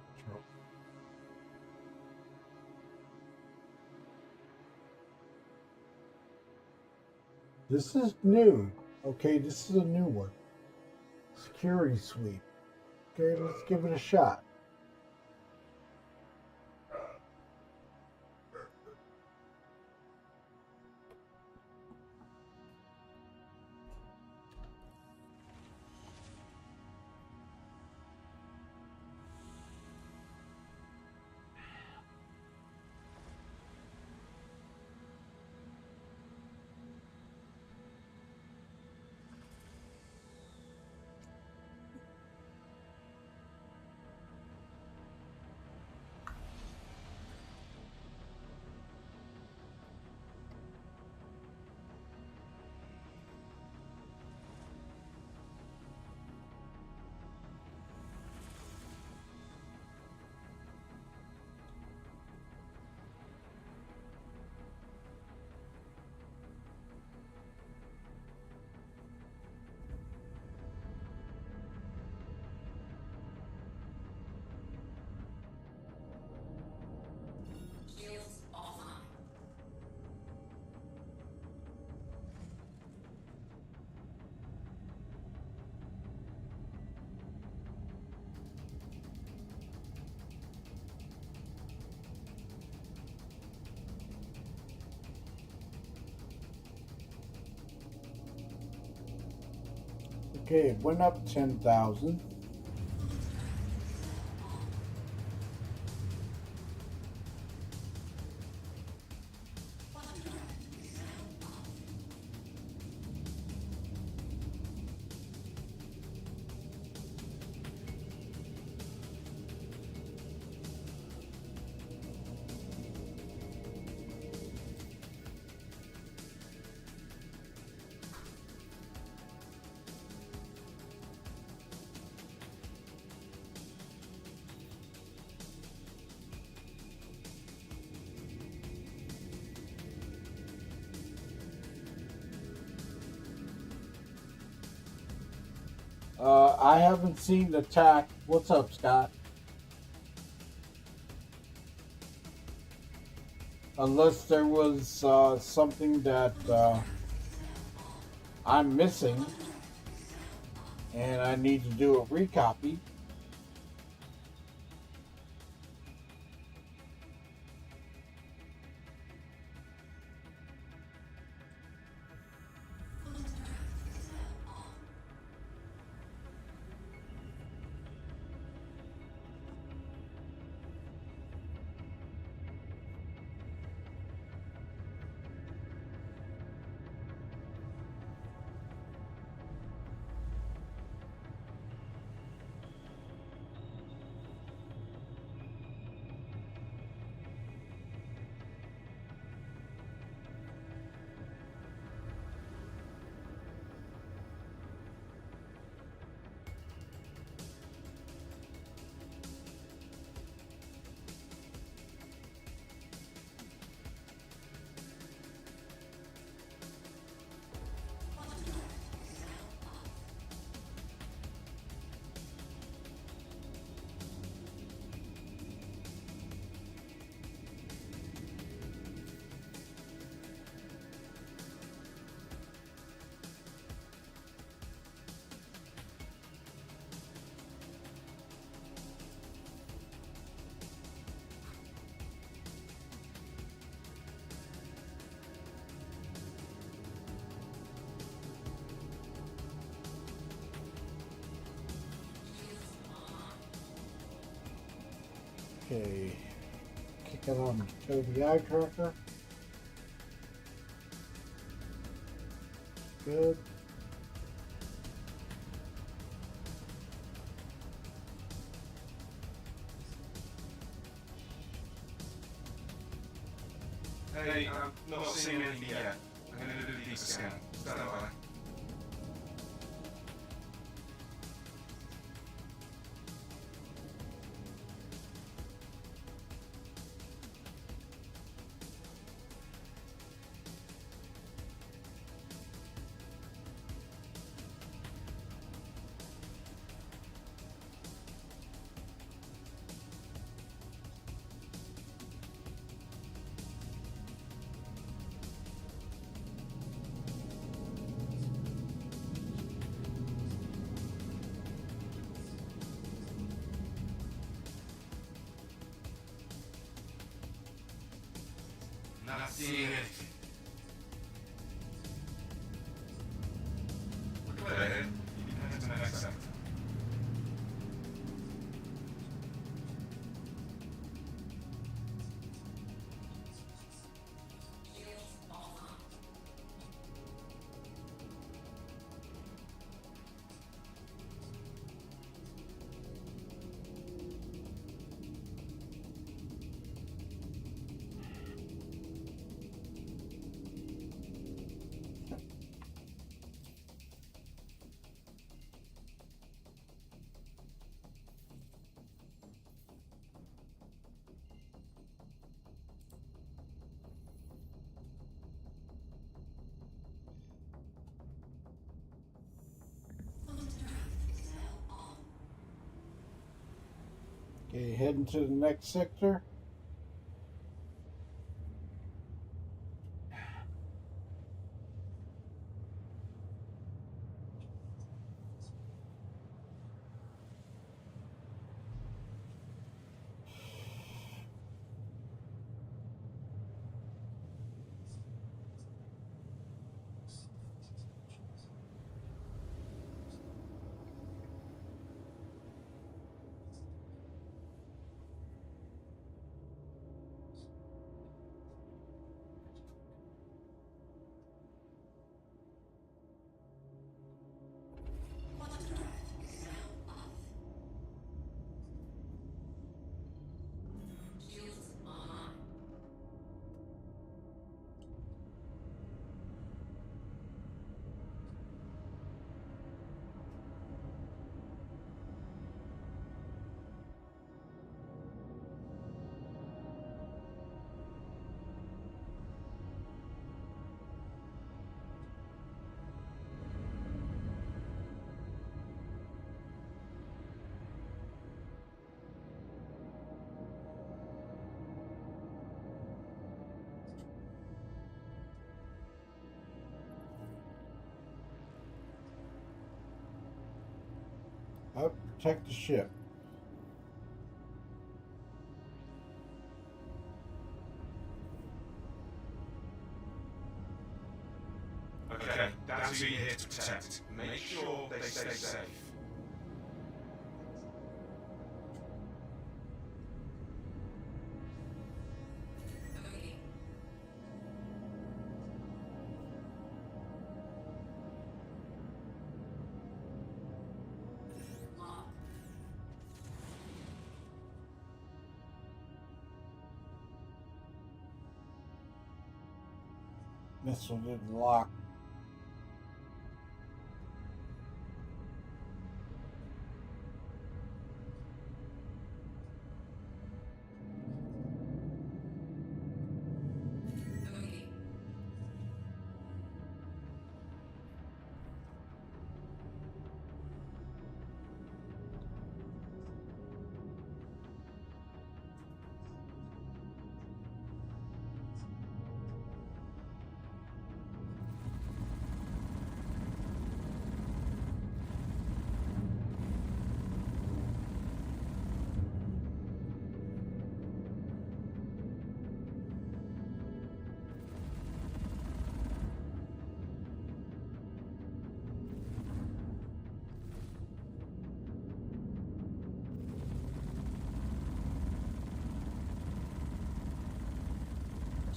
This is new. Okay, this is a new one. Security sweep. Okay, let's give it a shot. Okay, it went up 10,000. I haven't seen the TAC. What's up, Scott? Unless there was something that I'm missing and I need to do a recopy. Okay, kick it on the Toby eye tracker. Good. Hey, I'm not seeing anything yet. I'm gonna do the pizza scan. Stand by. Not seeing anything. We're clear. You can head to the next sector. Okay, heading to the next sector. Up, check the ship. Okay, that's who you're here to protect. Make sure they stay safe. Awaiting. Lock. Missile didn't lock. Awaiting.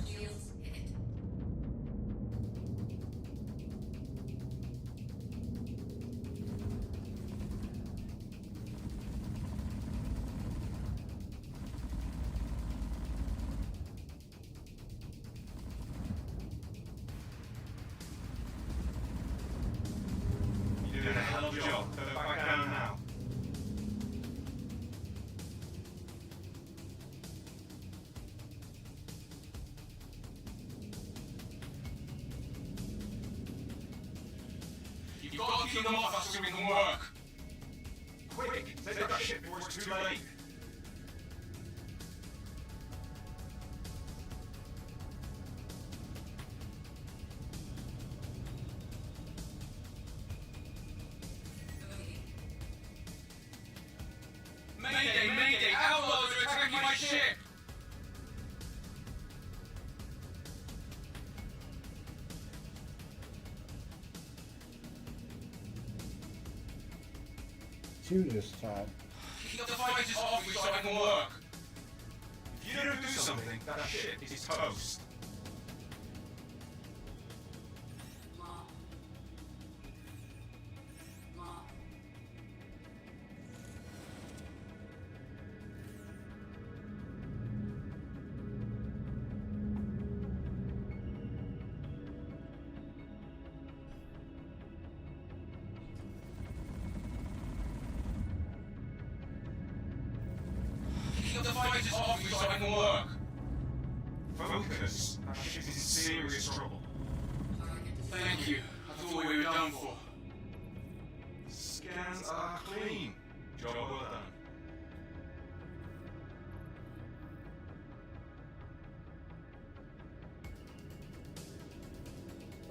Shields hit. You're doing a hell of a job. Don't back down now. You've got to keep them off us so we can work. Quick, take that ship before it's too late. Awaiting. Mayday, mayday! Outlaws are attacking my ship! Two this time. Keep the fighters off me so I can work. If you don't do something, that ship is toast. Lock. Lock. Keep the fighters off me so I can work. Focus. That ship is in serious trouble. Target Thank you. I thought we were done for. Scans are clean. Job well done.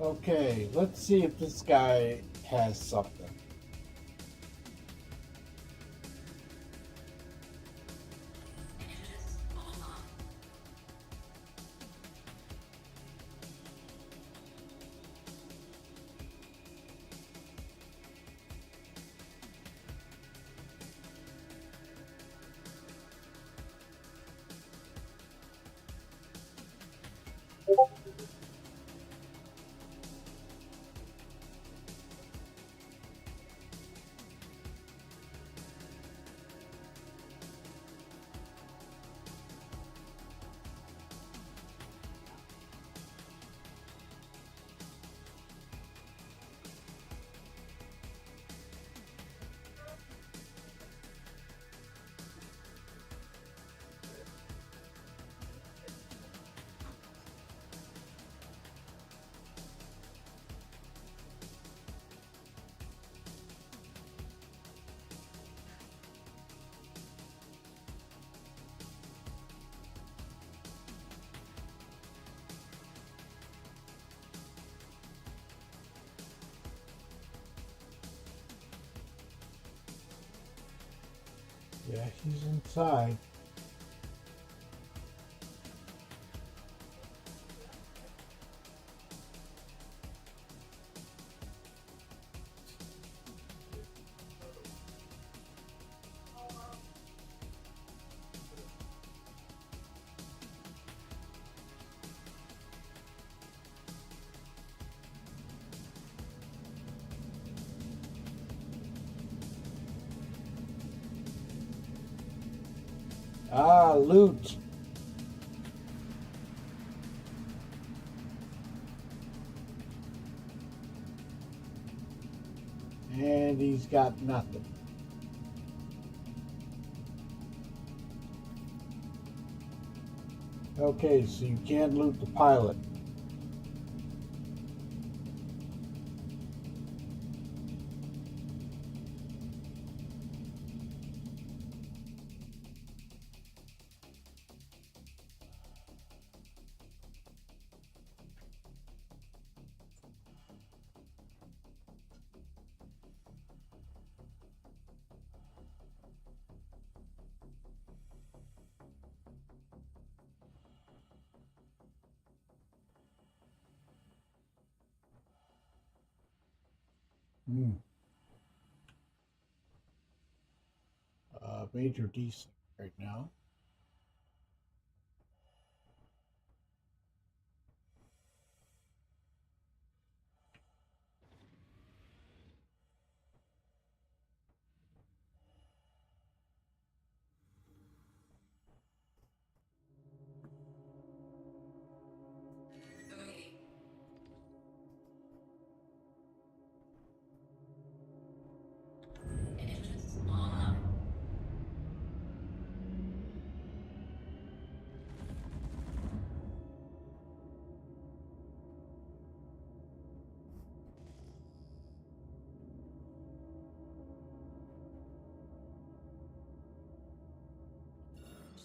Okay, let's see if this guy has something. engines online. Yeah, he's inside. Ah, loot. And he's got nothing. Okay, so you can't loot the pilot. Major decent right now. Okay. Entrance online.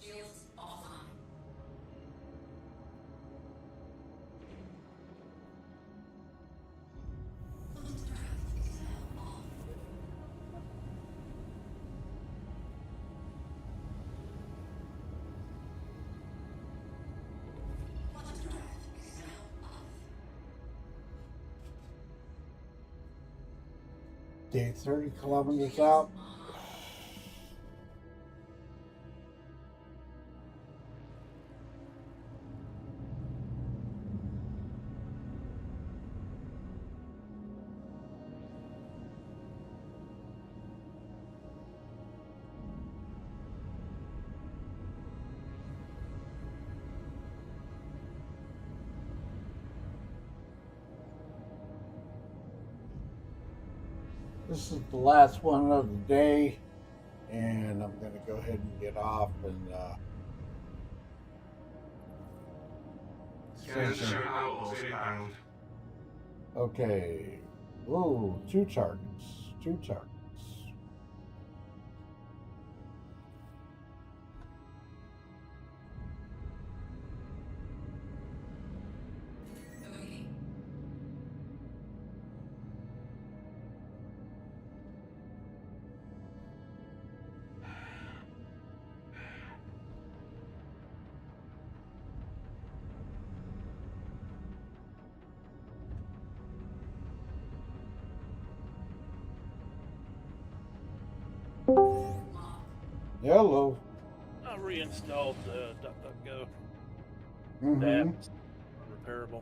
Shields offline. Photograph is now off. Photograph is now off. They're 30 kilometers out. This is the last one of the day, and I'm going to go ahead and get off and Scanner outlaws inbound. okay. Whoa, two targets. Two targets. Okay. Lock. Hello. I reinstalled DuckDuckGo. Mm-hmm. That's repairable.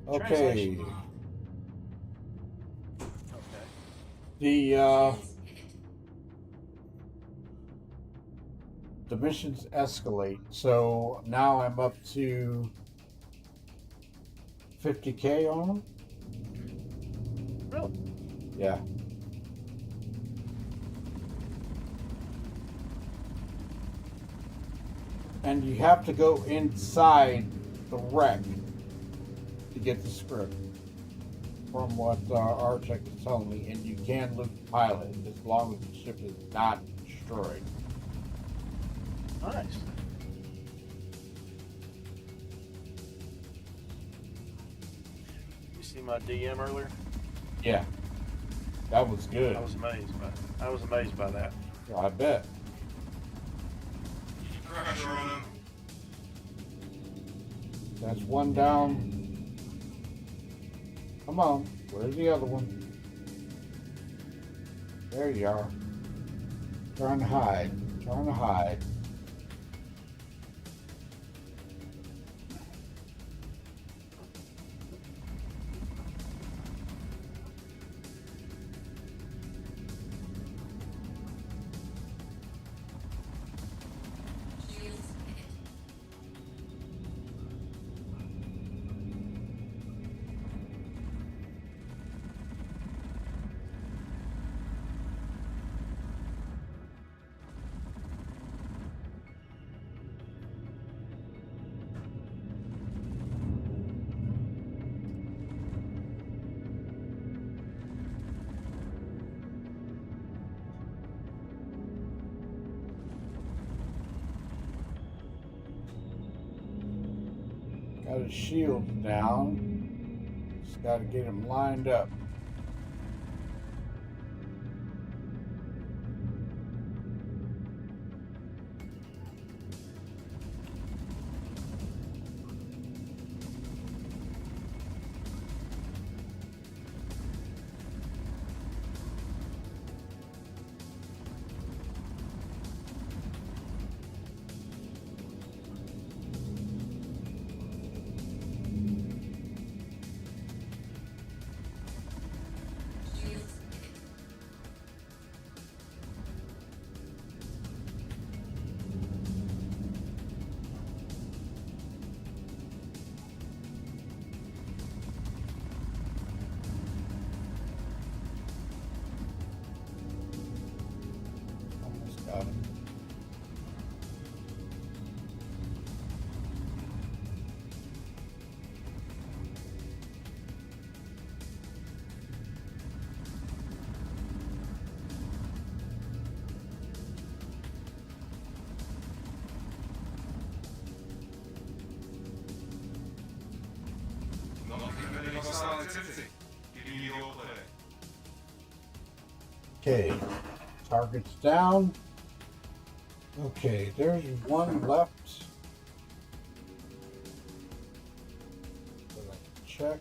Okay. Okay. Translation off. Okay. The Shields hit. the missions escalate, so now I'm up to 50K on them. Really? Yeah. And you have to go inside the wreck to get the script, from what Archek is telling me, and you can loot the pilot as long as the ship is not destroyed. Nice. see my DM earlier? Yeah, that was good. I was amazed by that. I bet. Keep pressure on them. That's one down. Come on, where's the other one? There you are. Trying to hide. Trying to hide. Got his shield down. Just got to get him lined up. Almost got him. Not looking at any hostile activity. Giving you your play. Okay, target's down. Okay, there's one left that I can check.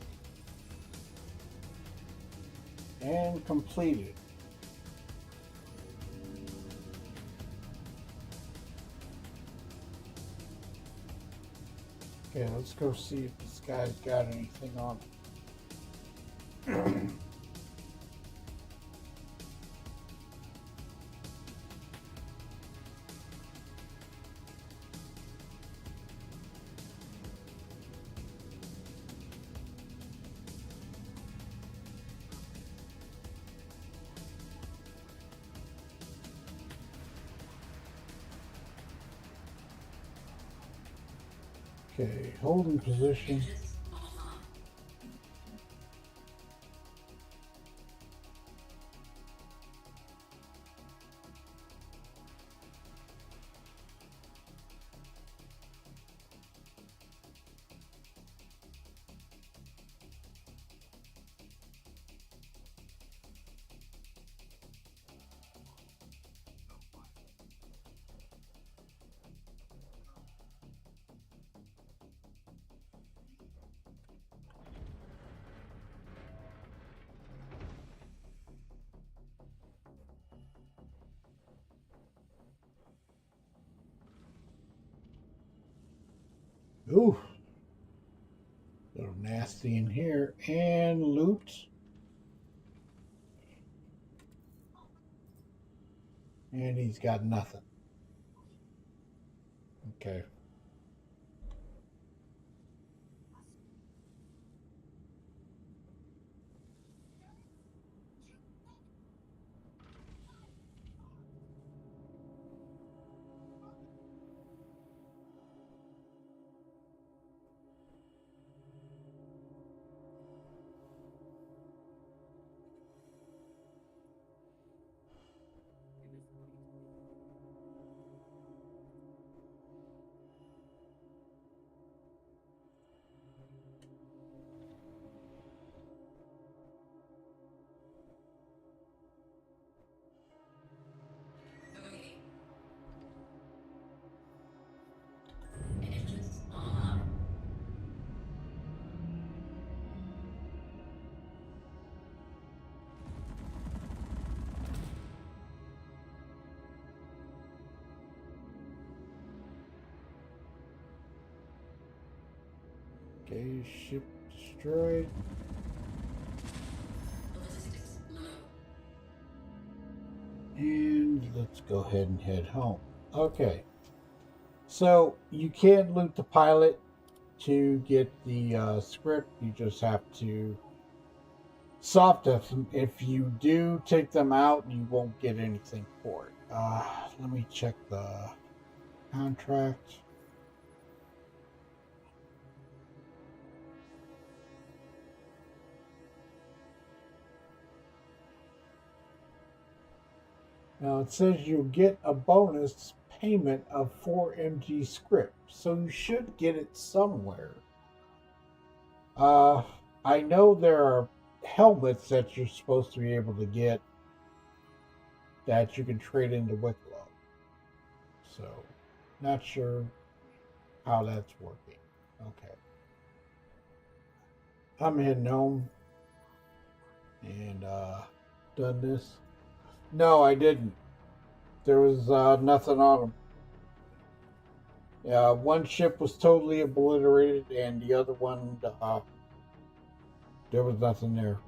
And completed. Okay, let's go see if this guy's got anything on it. Okay, holding position. Ooh, a little nasty in here, and loot. And he's got nothing. Okay. Okay, ship destroyed. And let's go ahead and head home. Okay. So you can loot the pilot to get the script. You just have to soft them. If you do take them out, you won't get anything for it. Let me check the contract. Now it says you'll get a bonus payment of 4 MG script, so you should get it somewhere. I know there are helmets that you're supposed to be able to get that you can trade into Wicklow. So, not sure how that's working. Okay. I'm heading home and done this. No, I didn't. There was nothing on them. One ship was totally obliterated, and the other one, there was nothing there.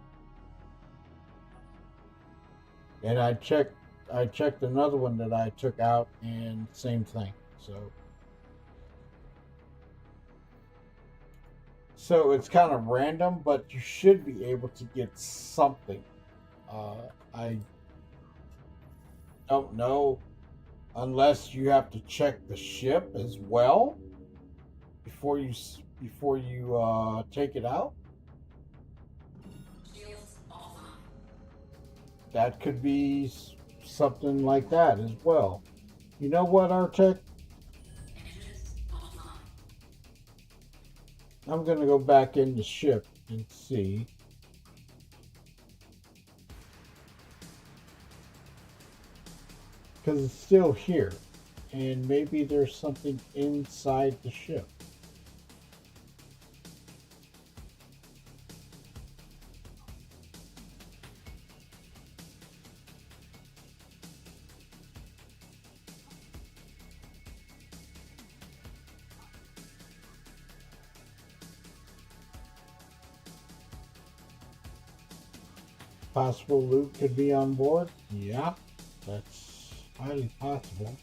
And I checked another one that I took out, and same thing. So it's kind of random, but you should be able to get something. I don't know, unless you have to check the ship as well before you take it out. That could be something like that as well. You know what, Artec? I'm gonna go back in the ship and see. Because it's still here, and maybe there's something inside the ship. Possible loot could be on board? Yeah, that's highly possible.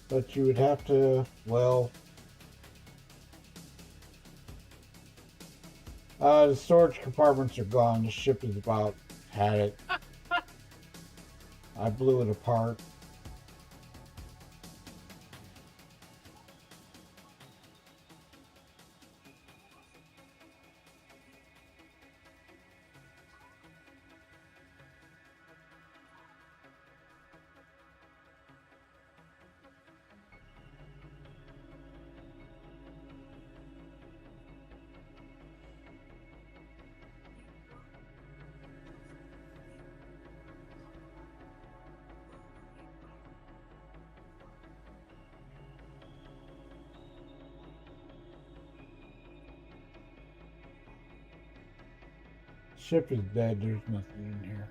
But you would have to, well, the storage compartments are gone. The ship is about had it. I blew it apart. Ship is dead. There's nothing in here.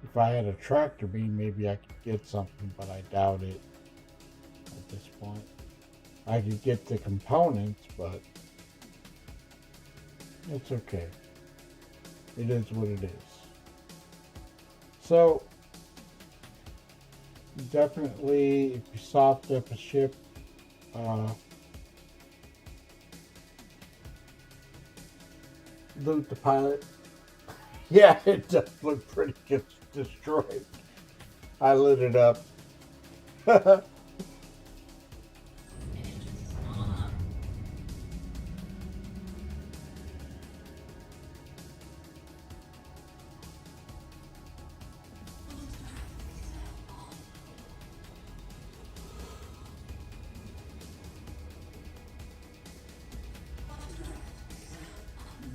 If I had a tractor beam, maybe I could get something, but I doubt it at this point. I could get the components, but it's okay. It is what it is. So, definitely, if you soft up a ship, loot the pilot. Yeah, it does look pretty destroyed. I lit it up.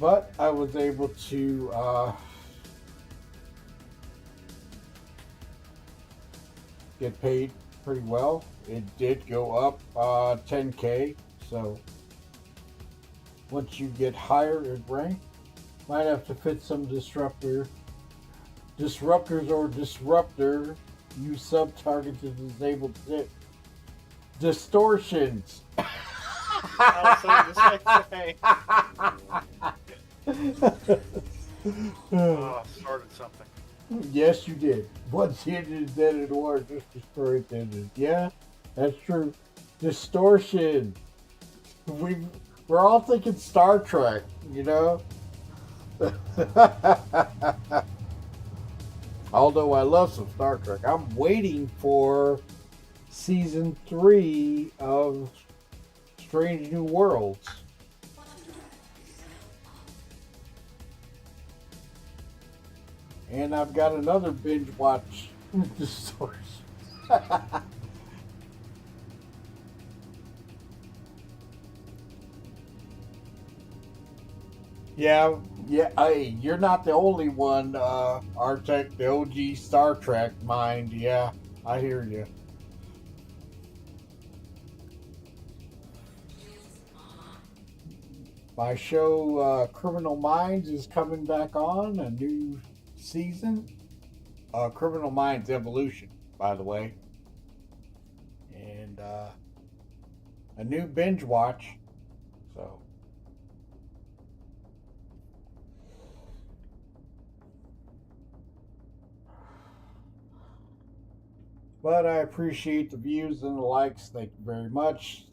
But I was able to get paid pretty well. It did go up 10K, so once you get higher in rank, might have to fit some disruptor disruptors or disruptor. Use sub-target to disable distortions. I was saying the same thing. Oh, I started something. Yes, you did. Once the engine is dead in the water, just destroy the engine. Yeah, that's true. Distortion. We're all thinking Star Trek, you know? Although I love some Star Trek. I'm waiting for season 3 of Strange New Worlds. And I've got another binge watch distortion. Yeah, hey, you're not the only one, Artec, the OG Star Trek mind. Yeah, I hear you. My show, Criminal Minds, is coming back on, a new season. Criminal Minds Evolution, by the way. And a new binge watch. So. But I appreciate the views and the likes. Thank you very much.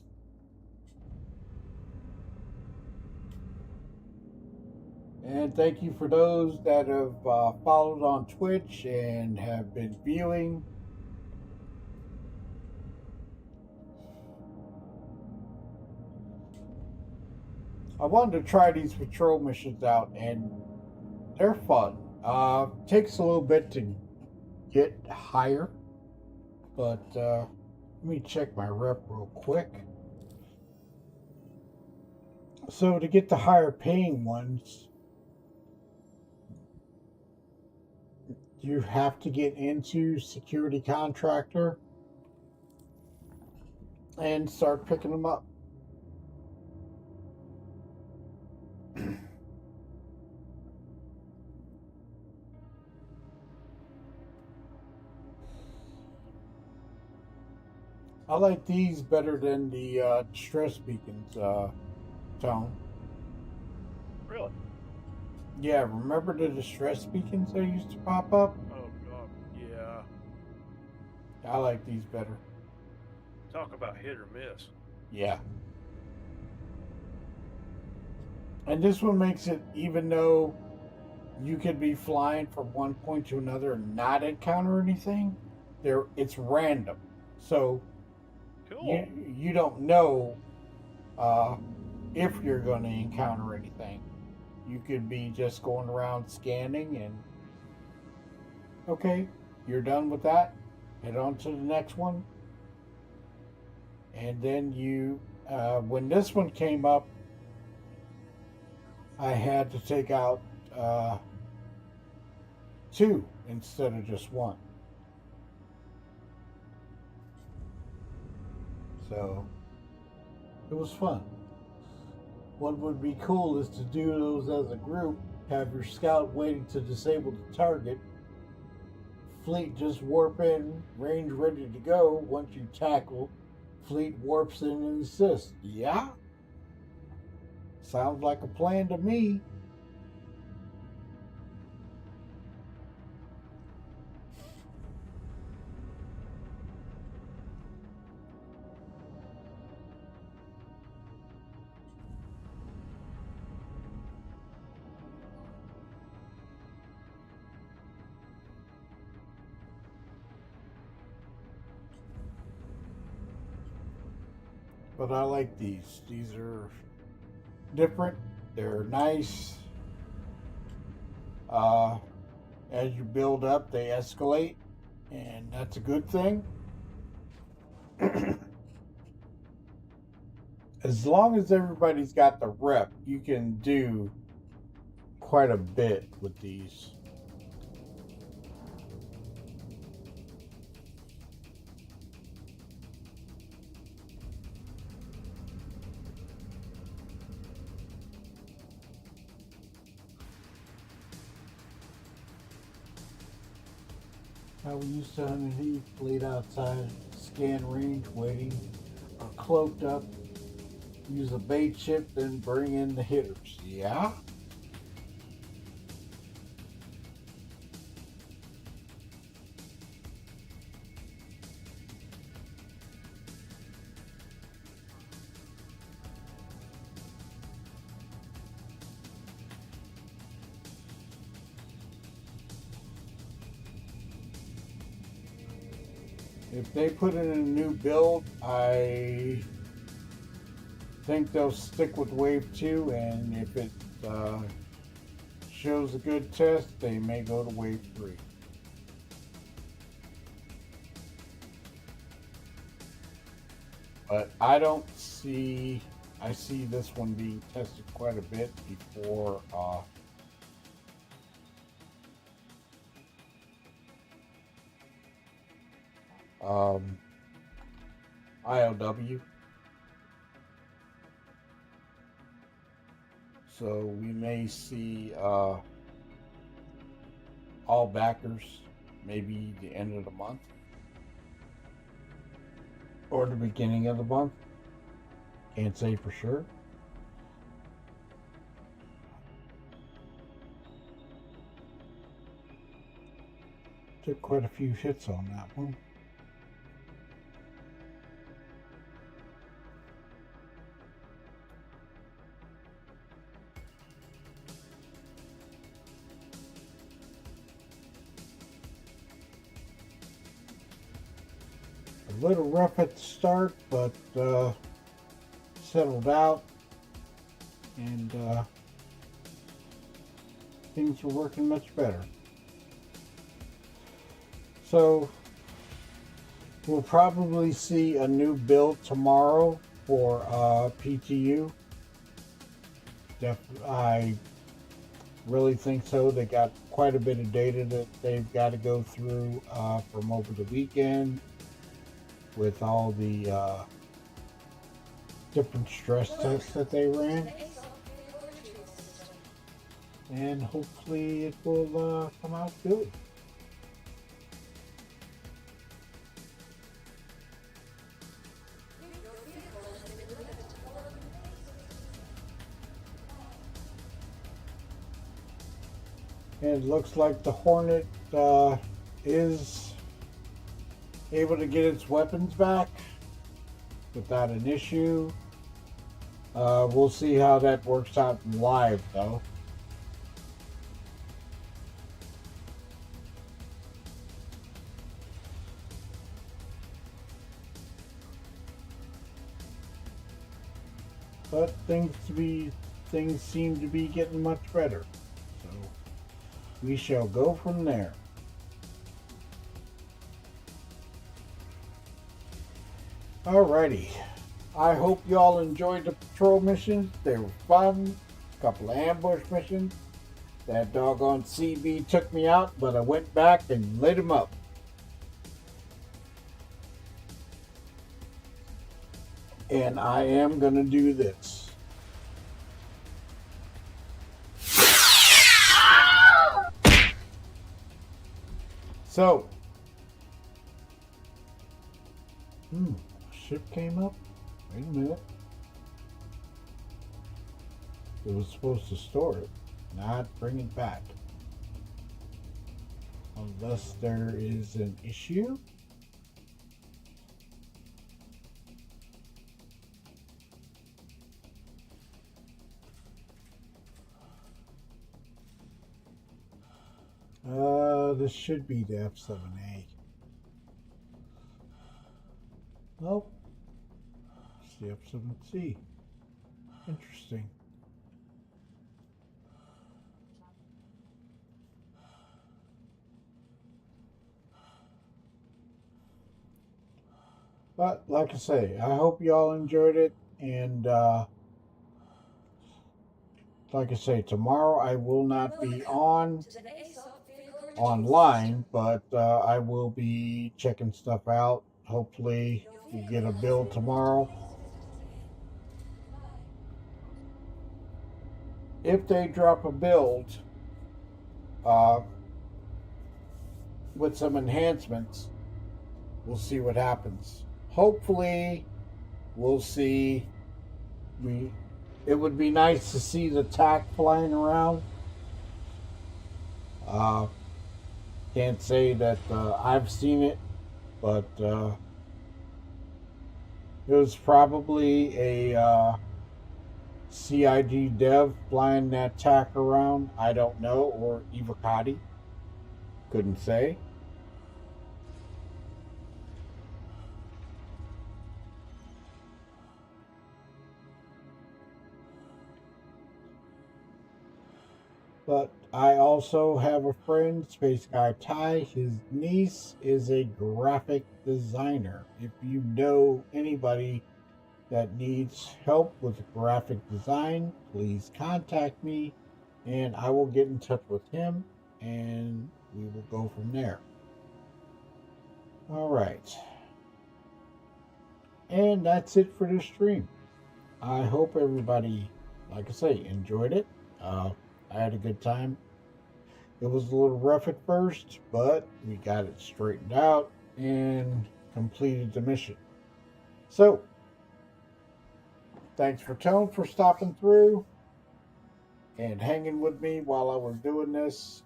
And thank you for those that have followed on Twitch and have been viewing. I wanted to try these patrol missions out, and they're fun. Takes a little bit to get higher, but let me check my rep real quick. So to get the higher paying ones, you have to get into security contractor and start picking them up. I like these better than the distress beacons, Tone. Really? Yeah, remember the distress beacons that used to pop up? Oh, God, yeah. I like these better. Talk about hit or miss. Yeah. And this one makes it, even though you could be flying from one point to another and not encounter anything, it's random. So Cool. you don't know if you're going to encounter anything. You could be just going around scanning and okay, you're done with that. Head on to the next one. And then you, when this one came up, I had to take out 2 instead of just 1. So it was fun. What would be cool is to do those as a group, have your scout waiting to disable the target, fleet just warp in, range ready to go. Once you tackle, fleet warps in and assists. Yeah? Sounds like a plan to me. But I like these. These are different. They're nice. As you build up, they escalate, and that's a good thing. As long as everybody's got the rep, you can do quite a bit with these. how we used to underneath, laid outside, scan range, waiting, or cloaked up, use a bait ship, then bring in the hitters. Yeah? If they put in a new build, I think they'll stick with Wave 2, and if it shows a good test, they may go to Wave 3. But I see this one being tested quite a bit before IOW. So we may see all backers maybe the end of the month or the beginning of the month. Can't say for sure. Took quite a few hits on that one. A little rough at the start, but settled out, and things were working much better. So we'll probably see a new build tomorrow for PTU. I really think so. They got quite a bit of data that they've got to go through from over the weekend, with all the different stress tests that they ran, and hopefully it will come out good. And it looks like the Hornet is able to get its weapons back without an issue. We'll see how that works out live, though. But things seem to be getting much better. So we shall go from there. Alrighty, I hope y'all enjoyed the patrol missions. They were fun. A couple of ambush missions. That doggone CB took me out, but I went back and lit him up. And I am going to do this. So, ship came up. Wait a minute. It was supposed to store it, not bring it back. Unless there is an issue. This should be the F7A. Nope. It's the F7C. Interesting. But like I say, I hope y'all enjoyed it, and like I say, tomorrow I will not be online, but I will be checking stuff out. Hopefully we get a build tomorrow. If they drop a build, with some enhancements, we'll see what happens. Hopefully, we'll see. It would be nice to see the TAC flying around. Can't say that I've seen it, but it was probably a CID dev flying that TAC around. I don't know, or Evocati. Couldn't say. But I also have a friend, Space Guy Ty. His niece is a graphic designer. If you know anybody that needs help with graphic design, please contact me and I will get in touch with him and we will go from there. All right. And that's it for this stream. I hope everybody, like I say, enjoyed it. I had a good time. It was a little rough at first, but we got it straightened out and completed the mission. So, thanks for Tone for stopping through and hanging with me while I was doing this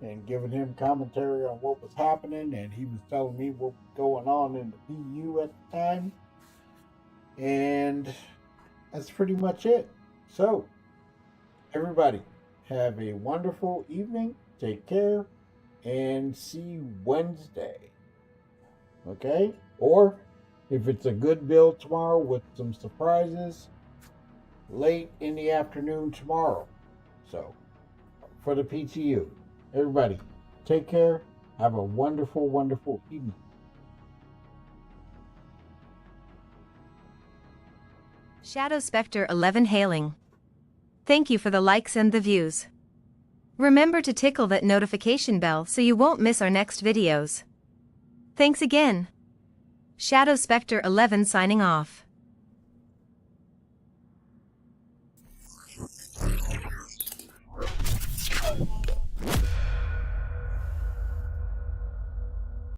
and giving him commentary on what was happening, and he was telling me what was going on in the PU at the time. And that's pretty much it. So, everybody, have a wonderful evening. Take care. And see you Wednesday. Okay? Or, if it's a good build tomorrow with some surprises, late in the afternoon tomorrow. So, for the PTU. Everybody, take care. Have a wonderful, wonderful evening. Shadow Spectre 11 hailing. Thank you for the likes and the views. Remember to tickle that notification bell so you won't miss our next videos. Thanks again. Shadow Spectre 11 signing off.